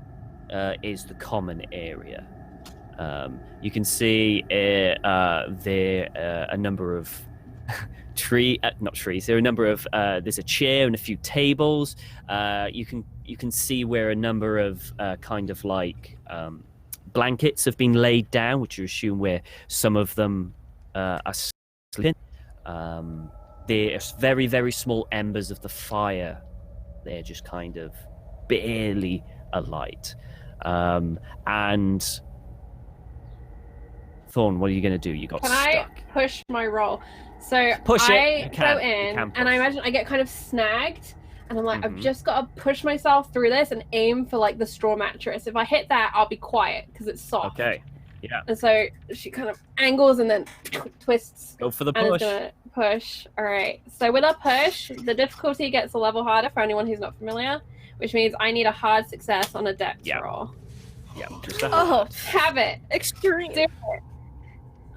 is the common area. You can see there a number of not trees. There are a number of there's a chair and a few tables. You can see where a number of kind of like blankets have been laid down, which you assume where some of them are sleeping. There's very, very small embers of the fire. They're just kind of barely alight. And Thorn, what are you going to do? You got Can stuck. I push my roll? So Push it. I You can. go in You can and I push. imagine I get kind of snagged and I'm like, Mhm. I've just got to push myself through this and aim for like the straw mattress. If I hit that, I'll be quiet because it's soft. Okay. Yeah. And so she kind of angles and then twists Go for the and is push. gonna push. All right. So with a push, the difficulty gets a level harder for anyone who's not familiar, which means I need a hard success on a dex Yeah. roll. Yeah. Just a Oh, Have it. extreme. Do it.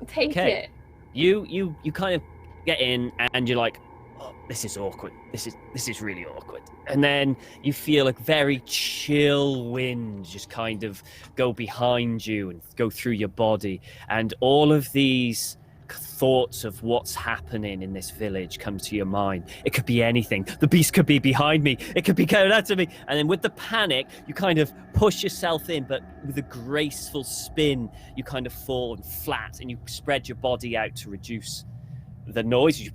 Take Okay. it. You kind of get in and you're like, oh, this is awkward. This is really awkward. And then you feel a very chill wind just kind of go behind you and go through your body, and all of these thoughts of what's happening in this village come to your mind. It could be anything. The beast could be behind me. It could be coming after me. And then with the panic, you kind of push yourself in, but with a graceful spin, you kind of fall flat and you spread your body out to reduce the noise.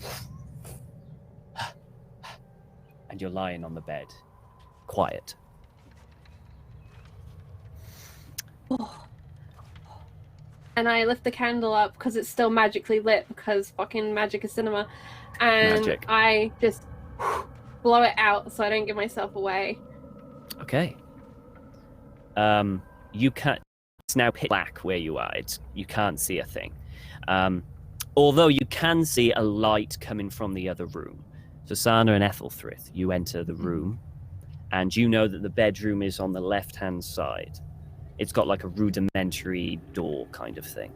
And you're lying on the bed, quiet. And I lift the candle up because it's still magically lit because fucking magic is cinema. And Magic. I just blow it out so I don't give myself away. Okay. You can't. It's now pitch black where you are. You can't see a thing. Although you can see a light coming from the other room. So Sanah and Aethelfrith, you enter the room and you know that the bedroom is on the left-hand side. It's got like a rudimentary door kind of thing.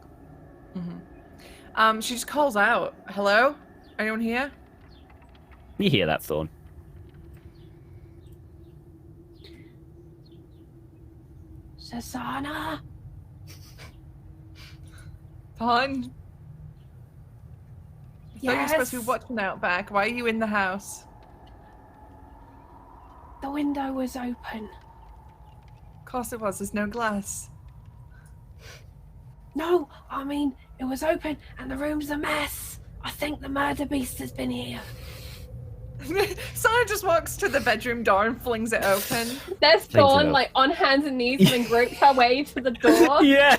Mm-hmm. She just calls out, "Hello? Anyone here?" You hear that, Thorn? Sir Sanah? Thorn? I thought you were supposed to be Yes? watching out back. Why are you in the house? The window was open. Of course it was. There's no glass. No, I mean, it was open and the room's a mess. I think the murder beast has been here. Sanah just walks to the bedroom door and flings it open. There's Think so. Thorn, like, on hands and knees and then gropes her way to the door. Yeah.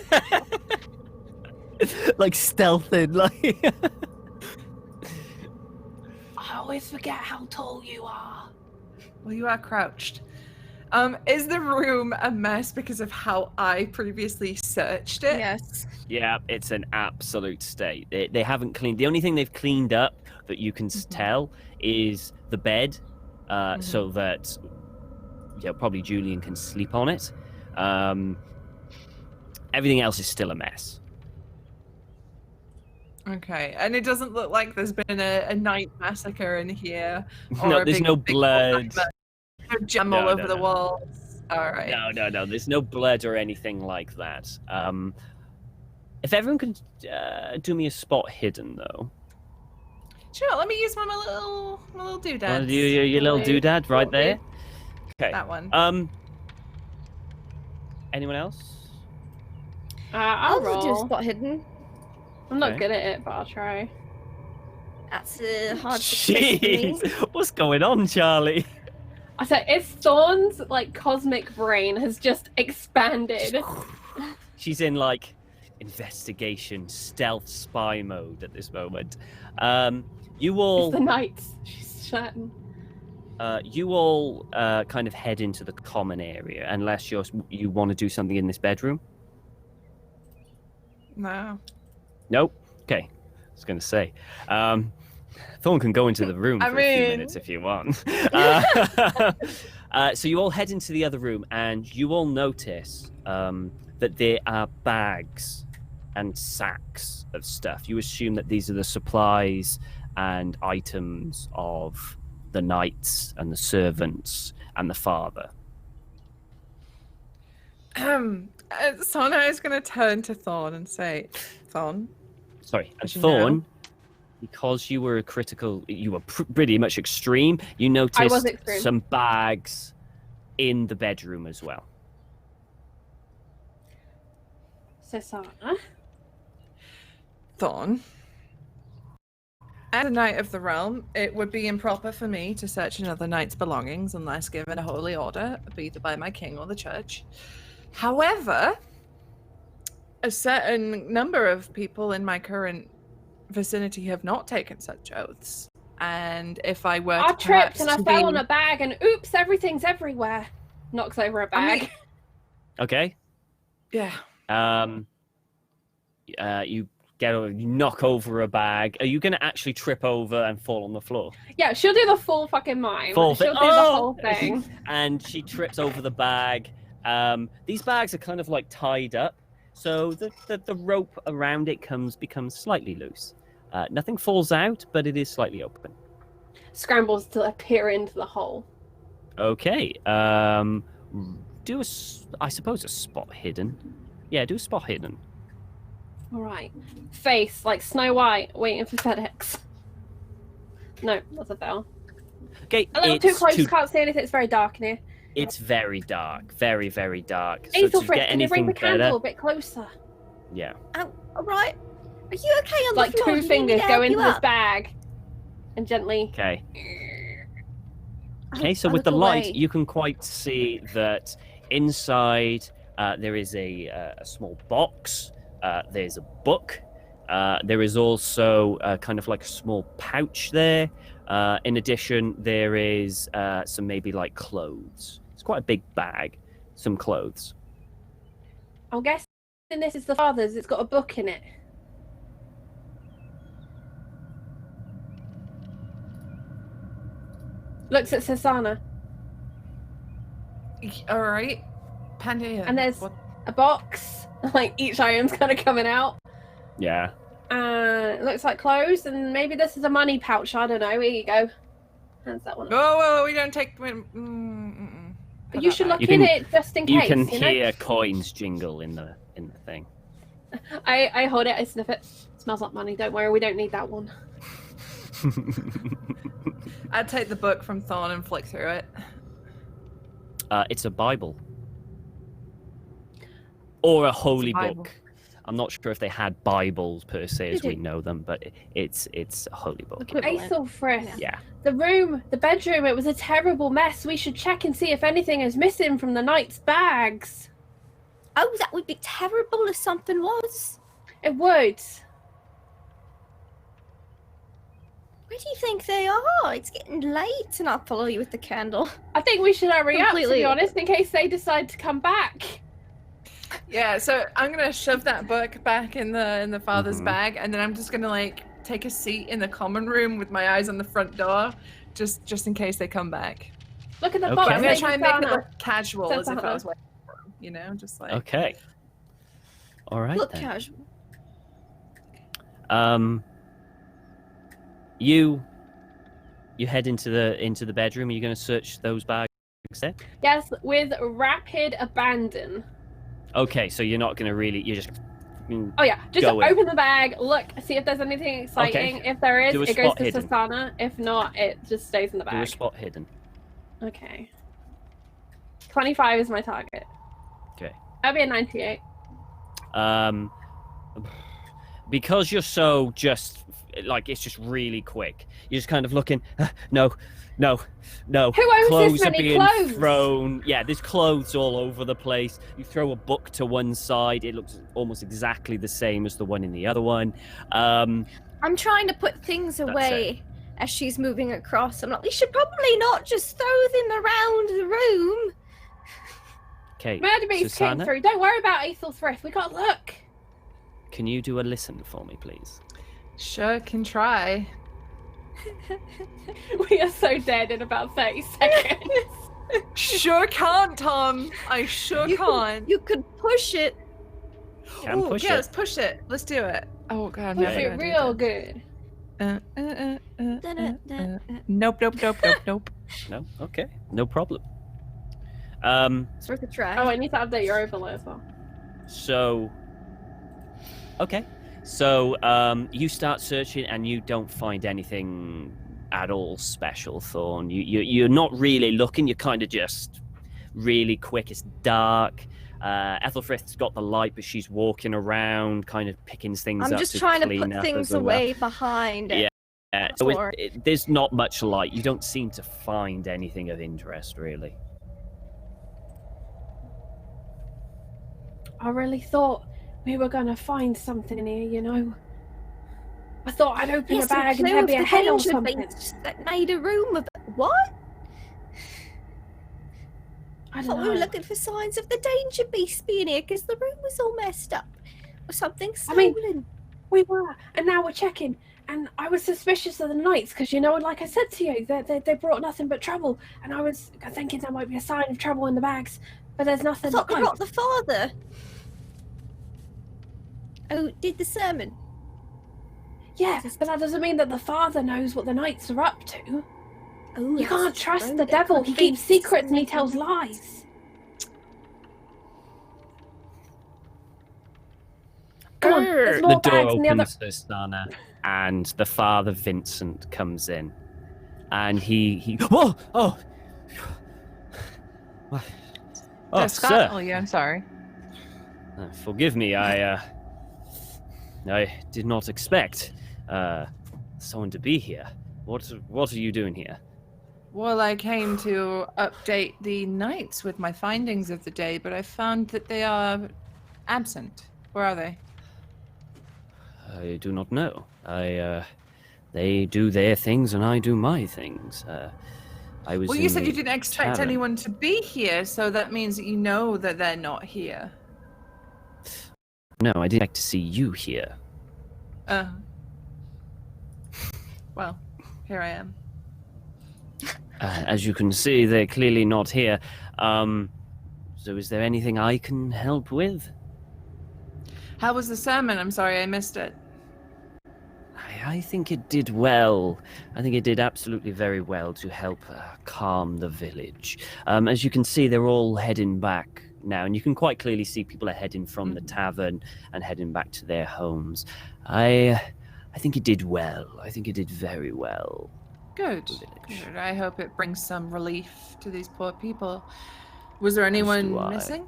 Like stealthing, like. I always forget how tall you are. Well, you are crouched. Is the room a mess because of how I previously searched it? Yes. Yeah, it's an absolute state. They haven't cleaned. The only thing they've cleaned up that you can tell is the bed, so that probably Julian can sleep on it. Everything else is still a mess. Okay, and it doesn't look like there's been a night massacre in here. No, there's no blood. No gem all over the walls. All right. No. There's no blood or anything like that. If everyone could do me a spot hidden, though. Sure. Let me use my little doodad. Want to do your little doodad right there? Okay. That one. Anyone else? I'll I'll do roll. spot hidden. I'm not Okay. good at it, but I'll try. That's a hard success for me. Jeez, what's going on, Charlie? I said, it's Thorn's, like, cosmic brain has just expanded. She's in like investigation, stealth spy mode at this moment. You all, It's the knights. She's chatting. you all kind of head into the common area, unless you want to do something in this bedroom. No. Nope. Okay. I was going to say, Thorn can go into the room for a few minutes if you want. So you all head into the other room, and you all notice that there are bags and sacks of stuff. You assume that these are the supplies and items of the knights and the servants and the father. Sanah is going to turn to Thorn and say, "Thorn." Sorry, and As you Thorn, know. because you were you were pretty much extreme, you noticed extreme. some bags in the bedroom as well. Sir Sanah? Thorn. As a knight of the realm, it would be improper for me to search another knight's belongings unless given a holy order, either by my king or the church. However, a certain number of people in my current vicinity have not taken such oaths. And if I were I to tripped and I perhaps fell be- on a bag and oops, everything's everywhere. Knocks over a bag. mean- Okay. Yeah. You knock over a bag. Are you going to actually trip over and fall on the floor? Yeah, she'll do the full fucking mime. Full She'll thing. do the Oh! whole thing. And she trips over the bag. These bags are kind of like tied up, so the rope around it becomes slightly loose. Nothing falls out, but it is slightly open. Scrambles to appear into the hole. Okay. Do I suppose a spot hidden. Yeah, do a spot hidden. All right. Face like Snow White waiting for FedEx. No, that's a fail. Okay, A little too close. Can't see anything. It's very dark in here. It's very dark, very, very dark. So to Aethelfrith, get can you bring anything the candle better, a bit closer? yeah. Oh, all right. Are you okay on Like the floor? Do two you need me fingers to go help into you this up? bag and gently. Okay. I'll- Okay, so I'll with the look light, away. you can quite see that inside there is a small box. There's a book. There is also kind of like a small pouch there. In addition, there is some maybe like clothes. It's quite a big bag. Some clothes. I'm guessing this is the father's. It's got a book in it. Looks at Sir Sanah. All right. Panda. And there's a box. Like each item's kind of coming out. Yeah. It looks like clothes, and maybe this is a money pouch. I don't know. Here you go. Hands that one. Whoa, we don't take. But you should look in it just in case. You can hear coins jingle in the thing. I hold it. I sniff it. Smells like money. Don't worry. We don't need that one. I'd take the book from Thorn and flick through it. It's a Bible. Or a holy book. I'm not sure if they had Bibles per se as we know them, but it's a holy book. Aethelfrith. Yeah. The bedroom, it was a terrible mess. We should check and see if anything is missing from the knight's bags. Oh, that would be terrible if something was. It would. Where do you think they are? It's getting late, and I'll follow you with the candle. I think we should hurry up, to be honest, in case they decide to come back. Yeah, so I'm gonna shove that book back in the father's bag, and then I'm just gonna like take a seat in the common room with my eyes on the front door, just in case they come back. Look at the box. I'm gonna try and make it look casual, as if I was waiting for them, you know, just like. Okay. All right. Look then. casual. You head into the bedroom. Are you going to search those bags there? Yes, with rapid abandon. Okay, so you're not going to really. You're just. Oh yeah, just open the bag, look, see if there's anything exciting. Okay. If there is, it goes to hidden. Sir Sanah. If not, it just stays in the bag. Do a spot hidden. Okay. 25 is my target. Okay. That'll be a 98. Because you're so just like it's just really quick. You're just kind of looking. No. Who owns Clothes this many are being clothes? thrown. Yeah, there's clothes all over the place. You throw a book to one side. It looks almost exactly the same as the one in the other one. I'm trying to put things away as she's moving across. I'm like, we should probably not just throw them around the room. Okay. Murder beast came through. Don't worry about Aethelfrith. We got to look. Can you do a listen for me, please? Sure, can try. We are so dead in about 30 seconds. Sure can't, Tom. I sure can't. You could push it. Can push it. Let's push it. Let's do it. Oh god, Push it real good. Nope. No? Okay. No problem. It's worth a try. Oh, I need to update your overlay as well. So... Okay. So, you start searching and you don't find anything at all special, Thorn. You're not really looking. You're kind of just really quick. It's dark. Ethelfrith's got the light, but she's walking around, kind of picking things up. I'm just trying to put up things as well. away behind it. Yeah. So there's not much light. You don't seem to find anything of interest, really. I really thought we were going to find something in here, you know. I thought I'd open the bag and there'd be a head or something. That made a room of what? I thought we were looking for signs of the danger beast being here because the room was all messed up. Or something stolen. I mean, we were, and now we're checking. And I was suspicious of the knights because, you know, like I said to you, they brought nothing but trouble. And I was thinking there might be a sign of trouble in the bags, but there's nothing. I thought they brought the father. Oh, did the sermon? Yeah, but that doesn't mean that the father knows what the knights are up to. Oh, you can't trust the devil. He keeps secrets and he tells lies. Come on, there's more The door bags in the other. opens to Sana, and the father Vincent comes in, and he. Whoa! Oh, Scott. sir. Oh yeah, I'm sorry. Forgive me. I did not expect someone to be here. What are you doing here? Well, I came to update the knights with my findings of the day, but I found that they are absent. Where are they? I do not know. They do their things and I do my things. I was. Well, you said you didn't expect tavern. anyone to be here, so that means that you know that they're not here. No, I didn't like to see you here. Well, here I am. As you can see, they're clearly not here. So is there anything I can help with? How was the sermon? I'm sorry I missed it. I think it did well. I think it did absolutely very well to help calm the village. As you can see, they're all heading back now, and you can quite clearly see people are heading from the tavern and heading back to their homes. I think it did well. I think it did very well. Good. Good. I hope it brings some relief to these poor people. Was there anyone missing?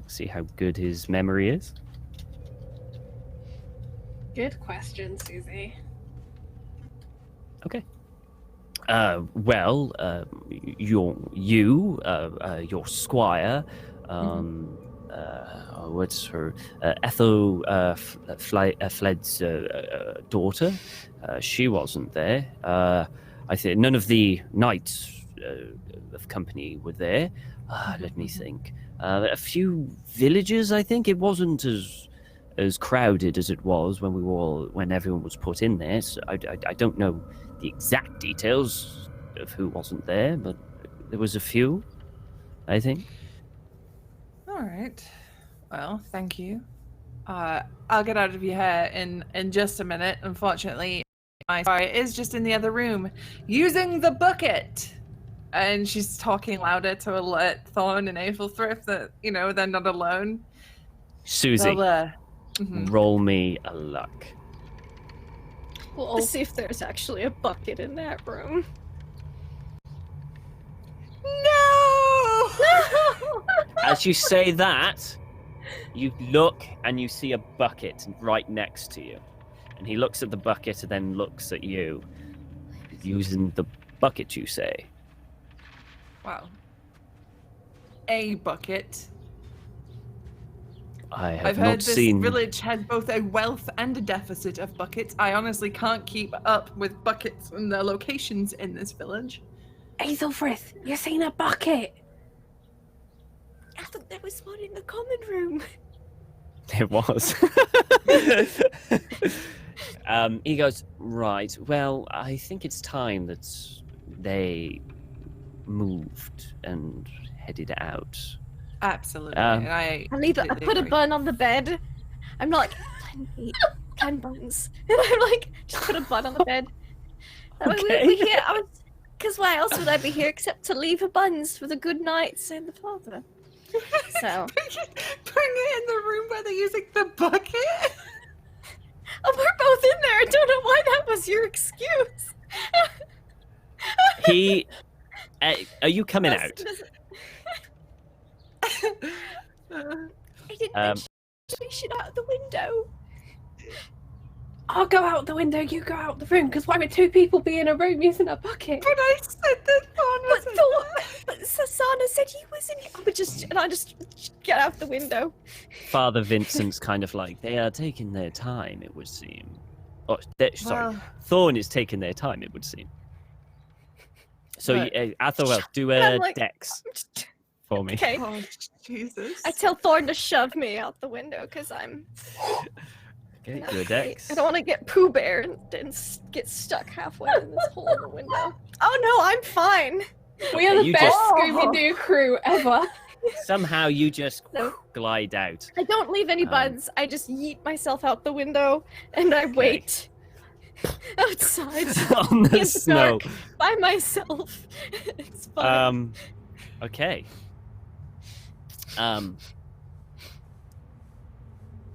See how good his memory is. Good question, Susie. Okay. Your squire, what's her, Aethelflaed's daughter, she wasn't there. I think none of the knights of company were there. Let me think. A few villagers, I think. It wasn't as crowded as it was when everyone was put in there. So I don't know the exact details of who wasn't there, but there was a few, I think. All right. Well, thank you. I'll get out of your hair in just a minute. Unfortunately, my squire is just in the other room using the bucket. And she's talking louder to alert Thorn and Aethelfrith that, they're not alone. Susie, roll me a luck. We'll see if there's actually a bucket in that room. No! As you say that, you look and you see a bucket right next to you. And he looks at the bucket and then looks at you. Using the bucket, you say. Wow. A bucket. I've heard not this seen... village has both a wealth and a deficit of buckets. I honestly can't keep up with buckets and their locations in this village. Aethelfrith, you seen a bucket? I thought there was one in the common room. It was. He goes, right, well, I think it's time that they moved and headed out. Absolutely. And I put a bun on the bed. I'm not like, 10 buns. And I'm like, just put a bun on the bed. Okay. We here, because why else would I be here except to leave buns for the good knights and the father? So. Bring it in the room where they're using the bucket? Oh, we're both in there. I don't know why that was your excuse. Are you coming out? I didn't mention we should out the window. I'll go out the window, you go out the room, because why would two people be in a room using a bucket? But I said that But Sir Sanah said he was in here. I just get out the window. Father Vincent's kind of like, they are taking their time, it would seem. Oh, Thorn is taking their time, it would seem. So, Athelwell, do a dex for me. Okay. Oh, Jesus. I tell Thorn to shove me out the window because I'm... Okay, do a dex. I don't want to get Pooh Bear and get stuck halfway in this hole in the window. Oh no, I'm fine. We are the best Scooby-Doo crew ever. Somehow you just glide out. I don't leave any buds. I just yeet myself out the window and I wait outside on the in snow dark by myself. It's fun. Okay.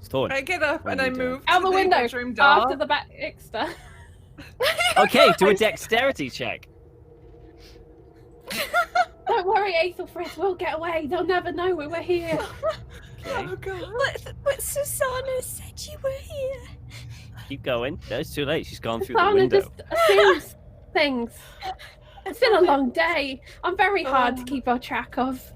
Thorn. I get up and I move out to the window bedroom door. after the back extra. Okay, do a dexterity check. Don't worry, Aethelfrith, we'll get away. They'll never know we were here. Okay. Oh god. But Sir Sanah said you were here. Keep going. No, it's too late. She's gone through the Sanah window. just assumes things. It's been a long day. I'm very hard to keep our track of.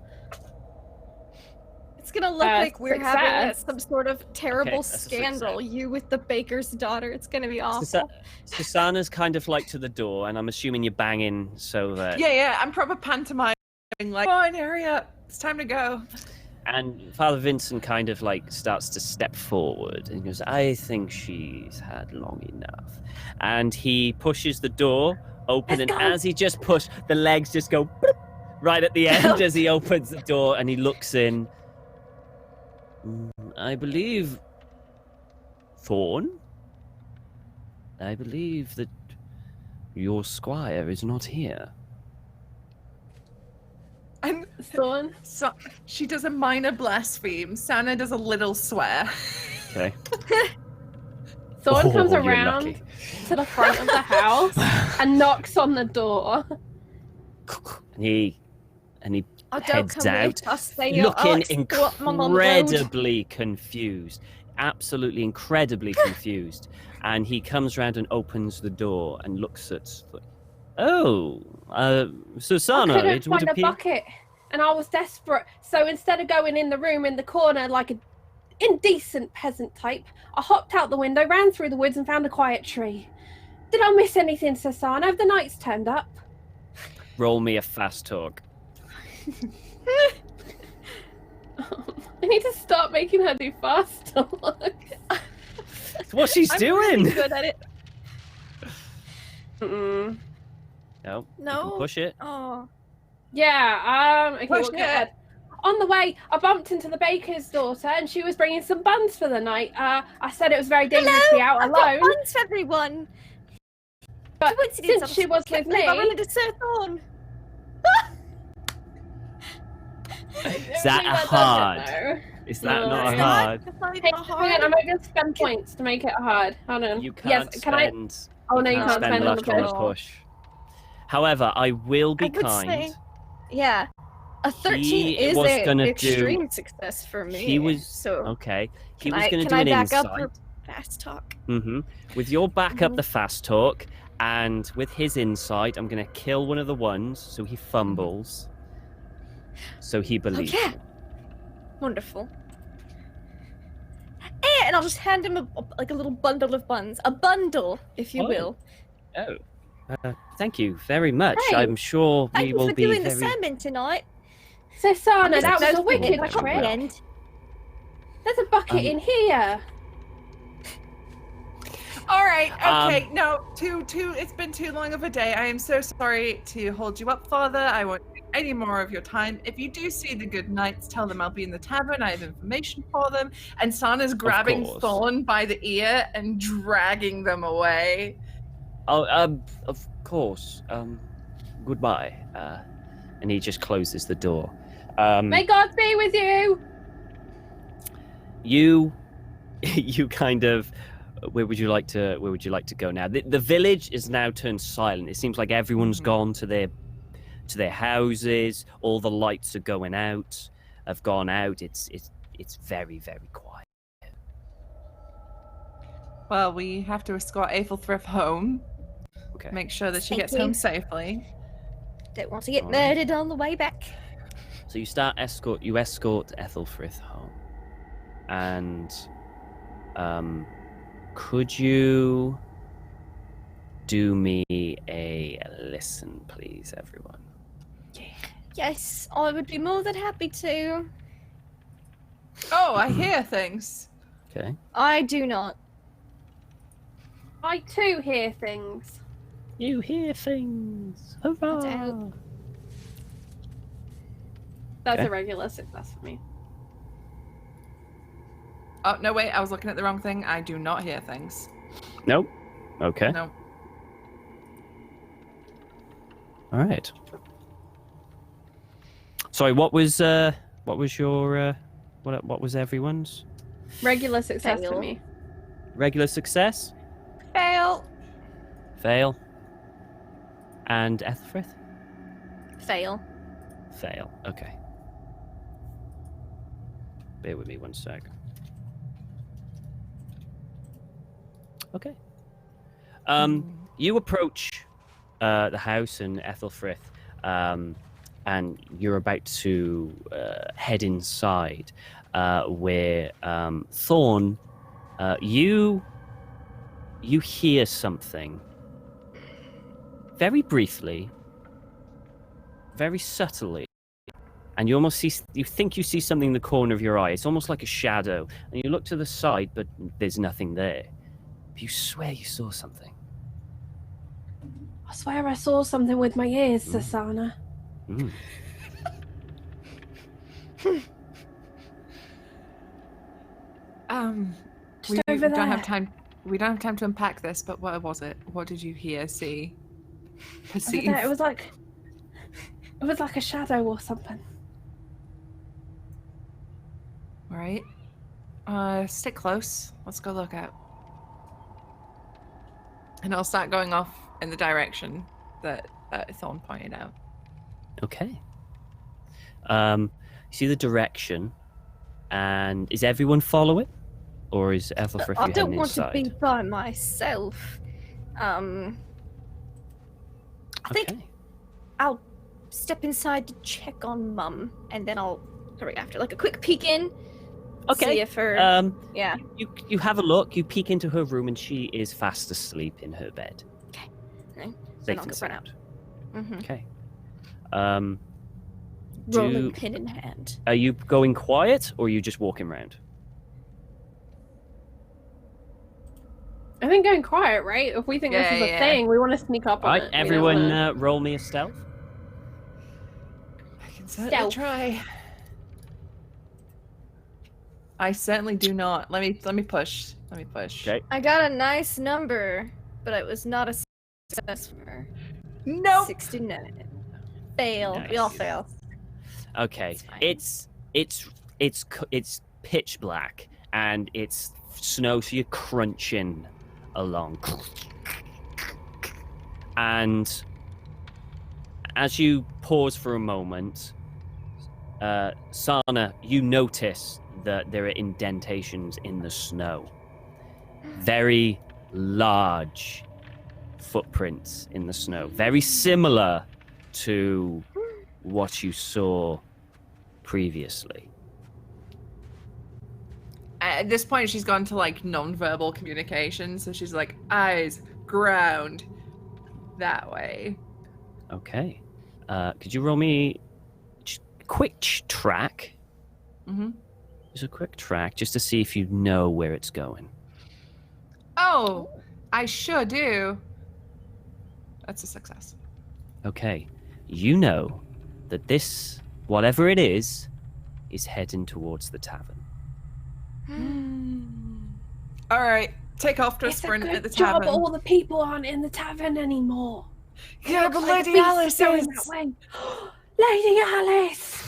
It's gonna look like we're having success. some sort of terrible that's a scandal. success. You with the baker's daughter. It's gonna be awful. Susanna's kind of like to the door, and I'm assuming you're banging so that... Yeah, I'm proper pantomiming like, come on, hurry up. It's time to go. And Father Vincent kind of like starts to step forward and goes, I think she's had long enough. And he pushes the door open, and as he just pushed, the legs just go bloop, right at the end as he opens the door and he looks in. I believe Thorn? I believe that your squire is not here. And Thorn? so she does a minor blaspheme. Sanah does a little swear. Okay. Thorn comes you're around lucky. to the front of the house and knocks on the door. And he Oh, don't heads come out, with us, then you'll looking exploit my mum road. incredibly confused, absolutely incredibly confused. And he comes round and opens the door and looks at. Oh, Sir Sanah, I couldn't it would find a appear. bucket, and I was desperate. So instead of going in the room in the corner like an indecent peasant type, I hopped out the window, ran through the woods, and found a quiet tree. Did I miss anything, Sir Sanah? Have the knights turned up? Roll me a fast talk. I need to start making her do fast talk. It's what she's I'm doing. really good at it. Mm-mm. No. You No. can push it. Oh. Yeah, okay, Push we'll go it. ahead. On the way, I bumped into the baker's daughter, and she was bringing some buns for the night. I said it was very dangerous to be out I've got alone, buns for everyone. but Coincidence, since she was with me, I ran into Sir Thorn. Is that Really, a doesn't, hard? though. Is that No. not It's hard? Hey, hang on, I'm going to spend points to make it hard. Hold on. You can't yes, can I? spend. Oh no, you can't spend spend on luck the on a push. push. However, I will be I would kind. say- Yeah. A 13 He is was an gonna do- extreme success for me. He was so. okay. He Can was I, going to can do I an back insight. up for fast talk? With your backup, Mhm. the fast talk, and with his insight, I'm going to kill one of the ones, so he fumbles. So he believes. Okay. you. Wonderful. And I'll just hand him like a little bundle of buns. A bundle, if you Oh. will. Oh, thank you very much. Hey, I'm sure Thank we you will for be doing the very. sermon tonight. So Sana, Just that was a noticed wicked it back up trick. the end. There's a bucket in here. All right. Okay. No. Too. It's been too long of a day. I am so sorry to hold you up, Father. I won't take any more of your time. If you do see the good knights, tell them I'll be in the tavern. I have information for them. And Sana's grabbing course. Thorn by the ear and dragging them away. Oh, of course. Goodbye. And he just closes the door. May God be with you. You kind of. Where would you like to go now? The village is now turned silent. It seems like everyone's gone to their houses. All the lights are going out. Have gone out. It's very, very quiet. Well, we have to escort Aethelfrith home. Okay. Make sure that she Thank gets you. home safely. Don't want to get Alright. murdered on the way back. So you escort Aethelfrith home, and could you do me a listen, please, everyone? Yes, I would be more than happy to. Oh, I hear things. Okay. I do not. I too hear things. You hear things. Hurrah! don't. That's Okay. a regular success for me. Oh no, wait! I was looking at the wrong thing. I do not hear things. Nope. Okay. No. All right. Sorry, what was your what was everyone's Regular success for Fail. me. regular success? Fail. Fail. And Aethelfrith? Fail. Fail. Okay. Bear with me one sec. Okay. You approach the house and Aethelfrith, and you're about to head inside, where Thorn, you hear something very briefly, very subtly, and you think you see something in the corner of your eye. It's almost like a shadow, and you look to the side, but there's nothing there. But you swear you saw something. I swear I saw something with my ears, Sir Sanah. Mm. Just over don't have there. time. We don't have time to unpack this, but what was it? What did you hear, see, perceive? It was like a shadow or something. All right. Stick close. Let's go look out. And I'll start going off in the direction that Thorn pointed out. Okay. You see the direction, and is everyone following? Or is Aethelfrith I don't heading want inside? to be by myself. I think I'll step inside to check on Mum, and then I'll hurry after. Like a quick peek in. Okay. See if her. Yeah. You have a look. You peek into her room, and she is fast asleep in her bed. Okay. Safe Then I'll and go run out. sound. Mm-hmm. Okay. Rolling pin in hand. Are you going quiet, or are you just walking around? I think going quiet, right? If we think this is a thing, we want to sneak up on Right, it. everyone, roll me a stealth. I can certainly try. I certainly do not. Let me push. Let me push. Okay. I got a nice number, but it was not a success. Nope. 69. Fail. Nice. We all fail. Okay. It's fine. It's pitch black, and it's snow, so you're crunching along. And as you pause for a moment, Sanah, you notice that there are indentations in the snow. Very large footprints in the snow. Very similar to what you saw previously. At this point, she's gone to like non-verbal communication, so she's like eyes, ground, that way. Okay. Could you roll me a quick track? Mm-hmm. Just a quick track, just to see if you know where it's going. Oh, I sure do. That's a success. Okay. You know that this, whatever it is heading towards the tavern. All right, take off to a It's sprint a good at the job tavern. all the people aren't in the tavern anymore. Yeah, Looks but like Lady beasts Alys going is. that way. Lady Alys!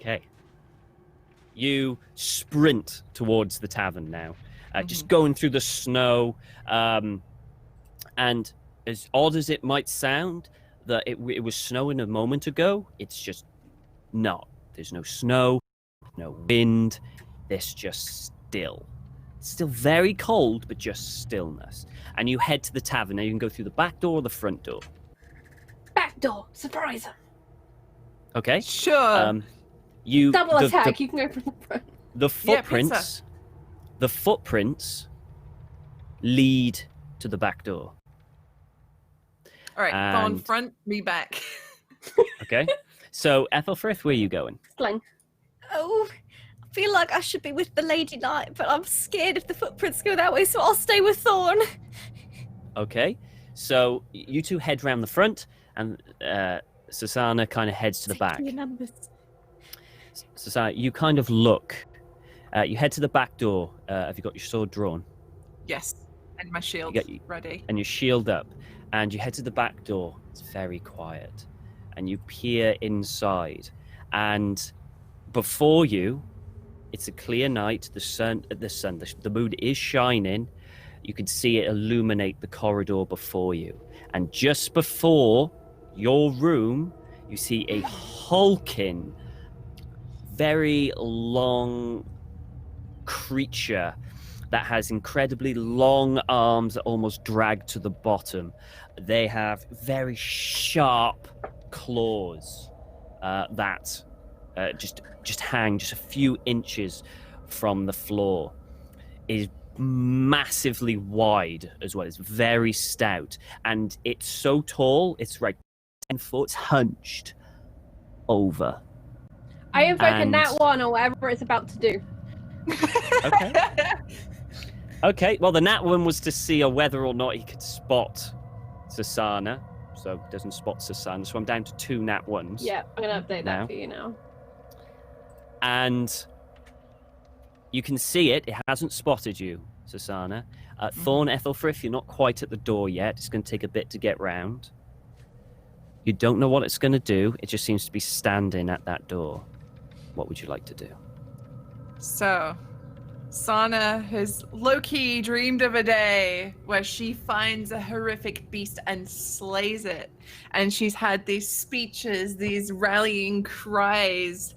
Okay. You sprint towards the tavern now, just going through the snow. And as odd as it might sound, that it was snowing a moment ago, it's just not. There's no snow, no wind. There's just still. It's still very cold, but just stillness. And you head to the tavern. Now you can go through the back door or the front door. Back door, surprise them. Okay. Sure. You Double attack, you can go from the front. The footprints. The footprints lead to the back door. All right, and- on front, me back. Okay. So Aethelfrith, where are you going? Sling. Oh, I feel like I should be with the Lady Knight, but I'm scared if the footprints go that way, so I'll stay with Thorn. Okay. So you two head round the front, and Sir Sanah kind of heads to the back. Your numbers. Sir Sanah, you kind of look. You head to the back door. Have you got your sword drawn? Yes, and my shield ready. And your shield up. And you head to the back door. It's very quiet. And you peer inside. And before you, it's a clear night. The moon is shining. You can see it illuminate the corridor before you. And just before your room, you see a hulking, very long creature that has incredibly long arms that almost drag to the bottom. They have very sharp claws that just hang just a few inches from the floor. It is massively wide as well. It's very stout, and it's so tall. It's like 10 foot hunched over. I invoke a And- nat 1 or whatever it's about to do. Okay. Okay, well, the nat one was to see whether or not he could spot Sir Sanah. So it doesn't spot Sir Sanah. So I'm down to 2 nat 1s. Yeah, I'm going to update Now. that for you now. And you can see it. It hasn't spotted you, Sir Sanah. Thorn Aethelfrith, you're not quite at the door yet. It's going to take a bit to get round. You don't know what it's going to do. It just seems to be standing at that door. What would you like to do? So, Sanah has low-key dreamed of a day where she finds a horrific beast and slays it. And she's had these speeches, these rallying cries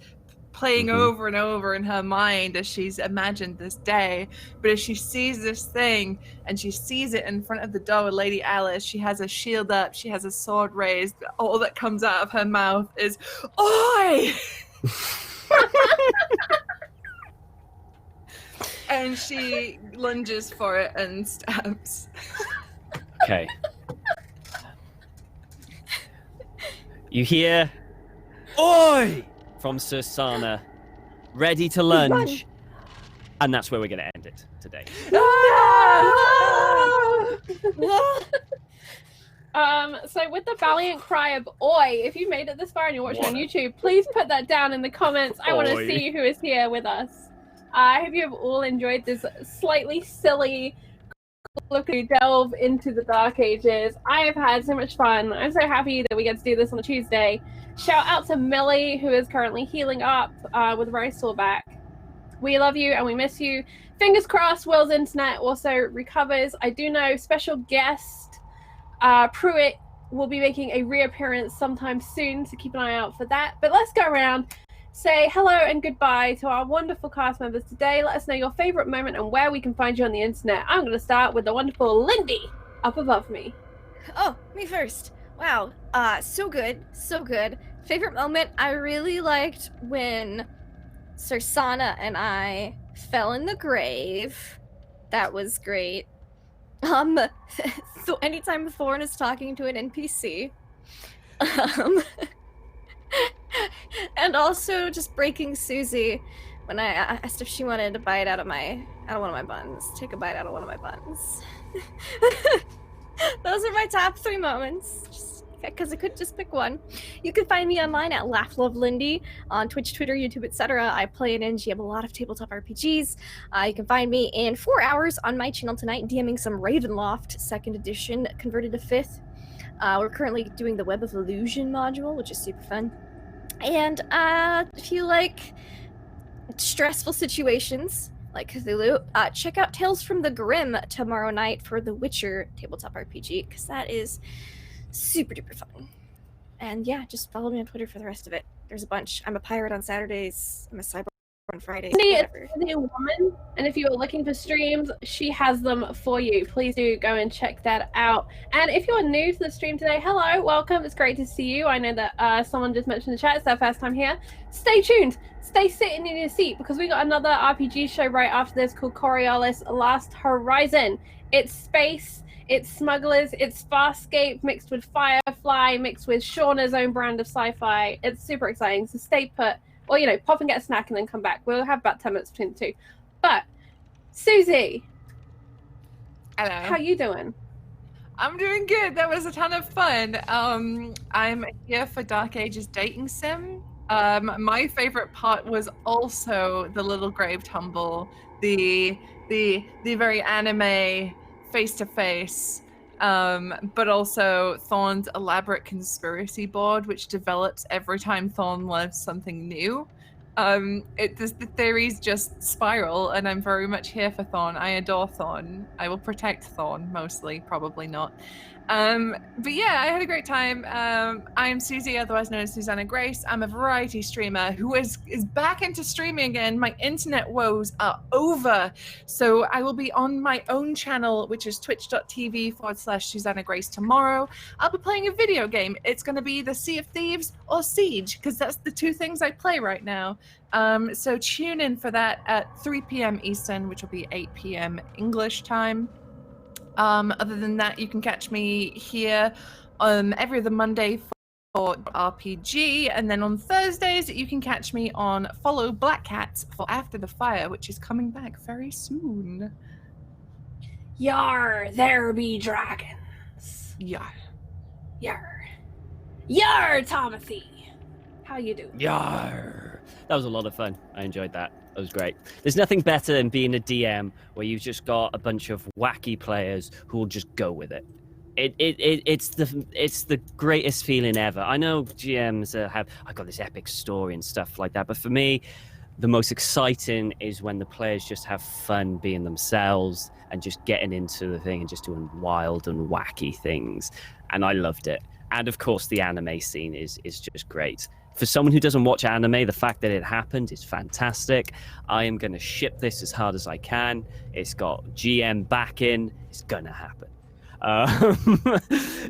playing over and over in her mind as she's imagined this day. But as she sees this thing and she sees it in front of the door with Lady Alys, she has a shield up, she has a sword raised. All that comes out of her mouth is, "Oi!" And she lunges for it and stabs. Okay. You hear, "Oi!" from Sir Sanah, ready to lunge. And that's where we're going to end it today. So with the valiant cry of "Oi!" if you made it this far and you're watching on YouTube, please put that down in the comments. I want to Oi. see who is here with us. I hope you have all enjoyed this slightly silly delve into the Dark Ages. I have had so much fun. I'm so happy that we get to do this on a Tuesday. Shout out to Millie, who is currently healing up with a very sore back. We love you and we miss you. Fingers crossed Will's internet also recovers. I do know special guest Pruitt will be making a reappearance sometime soon, so keep an eye out for that. But let's go around, say hello and goodbye to our wonderful cast members today. Let us know your favorite moment and where we can find you on the internet. I'm going to start with the wonderful Lindy up above me. Oh, me first. Wow. So good. So good. Favorite moment, I really liked when Sir Sanah and I fell in the grave. That was great. So anytime Thorn is talking to an NPC. And also just breaking Susie when I asked if she wanted to bite out of one of my buns. Take a bite out of one of my buns. Those are my top 3 moments. Just because I could just pick one. You can find me online at LaughLoveLindy on Twitch, Twitter, YouTube, etc. I play an NG of a lot of tabletop RPGs. You can find me in 4 hours on my channel tonight, DMing some Ravenloft 2nd edition converted to 5th. We're currently doing the Web of Illusion module, which is super fun. And if you like stressful situations like Cthulhu, check out Tales from the Grim tomorrow night for the Witcher tabletop RPG, because that is super duper fun. And yeah, just follow me on Twitter for the rest of it. There's a bunch. I'm a pirate on Saturdays. I'm a cyber on Fridays. Whatever. Cindy is a woman, and if you are looking for streams, she has them for you. Please do go and check that out. And if you're new to the stream today, hello, welcome. It's great to see you. I know that someone just mentioned in the chat it's their first time here. Stay tuned. Stay sitting in your seat, because we got another RPG show right after this called Coriolis Last Horizon. It's space. It's smugglers, it's Farscape mixed with Firefly, mixed with Shauna's own brand of sci-fi. It's super exciting, so stay put. Or, pop and get a snack and then come back. We'll have about 10 minutes between the two. But, Susie. Hello. How you doing? I'm doing good. That was a ton of fun. I'm here for Dark Ages dating sim. My favorite part was also the little grave tumble, the very anime face-to-face, but also Thorn's elaborate conspiracy board, which develops every time Thorn learns something new. The theories just spiral, and I'm very much here for Thorn. I adore Thorn. I will protect Thorn, mostly, probably not. But yeah, I had a great time. I am Susie, otherwise known as Susanna Grace. I'm a variety streamer who is back into streaming again. My internet woes are over. So I will be on my own channel, which is twitch.tv/Susanna Grace tomorrow. I'll be playing a video game. It's going to be the Sea of Thieves or Siege, because that's the 2 things I play right now. So tune in for that at 3 p.m. Eastern, which will be 8 p.m. English time. Other than that, you can catch me here every other Monday RPG, and then on Thursdays you can catch me on Follow Black Cats for After the Fire, which is coming back very soon. Yar, there be dragons. Yeah. Yar. Yar, Tomothy. How you doing? Yar. That was a lot of fun. I enjoyed that. It was great. There's nothing better than being a DM where you've just got a bunch of wacky players who will just go with it. It's the greatest feeling ever. I know GMs I've got this epic story and stuff like that, but for me, the most exciting is when the players just have fun being themselves and just getting into the thing and just doing wild and wacky things. And I loved it. And of course, the anime scene is just great. For someone who doesn't watch anime, the fact that it happened is fantastic. I am going to ship this as hard as I can. It's got GM backing. It's going to happen.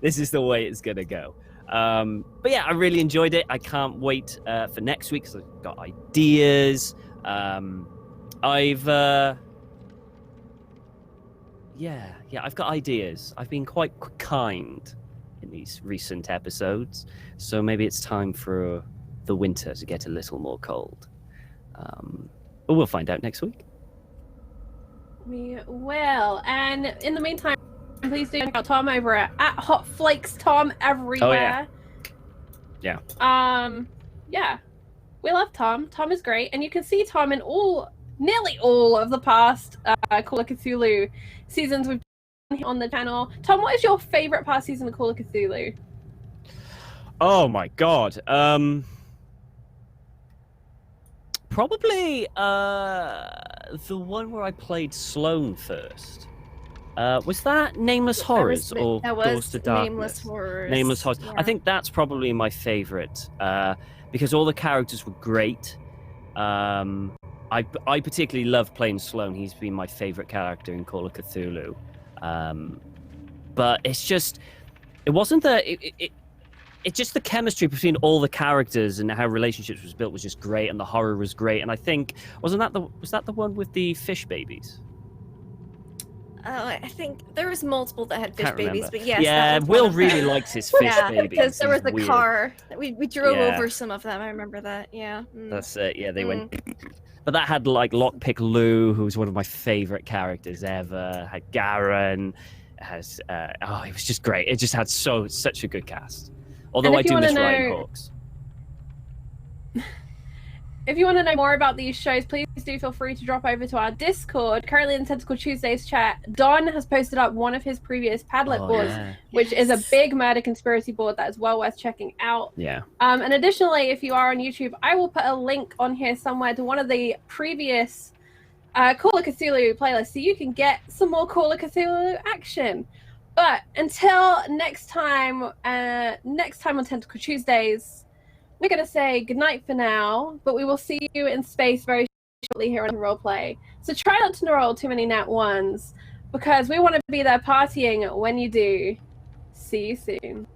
This is the way it's going to go. But yeah, I really enjoyed it. I can't wait for next week because I've got ideas. I've got ideas. I've been quite kind in these recent episodes, so maybe it's time for the winter to get a little more cold. But we'll find out next week. We will. And in the meantime, please do check out Tom over at Hot Flakes Tom everywhere. Oh, yeah. Yeah. We love Tom. Tom is great. And you can see Tom in nearly all of the past Call of Cthulhu seasons we've done here on the channel. Tom, what is your favorite past season of Call of Cthulhu? Oh my god. Probably the one where I played Sloane first. Was that Nameless Horrors or Doors to Darkness? Nameless Horrors. Nameless Horrors. Yeah. I think that's probably my favorite because all the characters were great. I particularly love playing Sloane. He's been my favorite character in Call of Cthulhu. But it's just, it wasn't it's just the chemistry between all the characters and how relationships was built was just great, and the horror was great. And I think was that the one with the fish babies? I think there was multiple that had fish Can't babies, remember. but yes. Yeah, Will really likes his fish babies. Because there was He's a weird. car. We drove Yeah. over some of them. I remember that. Yeah. That's it. Yeah, they went. But that had like Lockpick Lou, who's one of my favorite characters ever. Had Garen. Has it was just great. It just had such a good cast. Although I do miss writing Hawks. If you want to know more about these shows, please do feel free to drop over to our Discord. Currently in Tentacle Tuesdays chat, Don has posted up one of his previous Padlet boards, which is a big murder conspiracy board that is well worth checking out. Yeah. And additionally, if you are on YouTube, I will put a link on here somewhere to one of the previous Call of Cthulhu playlists, so you can get some more Call of Cthulhu action. But until next time on Tentacle Tuesdays, we're going to say goodnight for now, but we will see you in space very shortly here on Roleplay. So try not to roll too many nat ones, because we want to be there partying when you do. See you soon.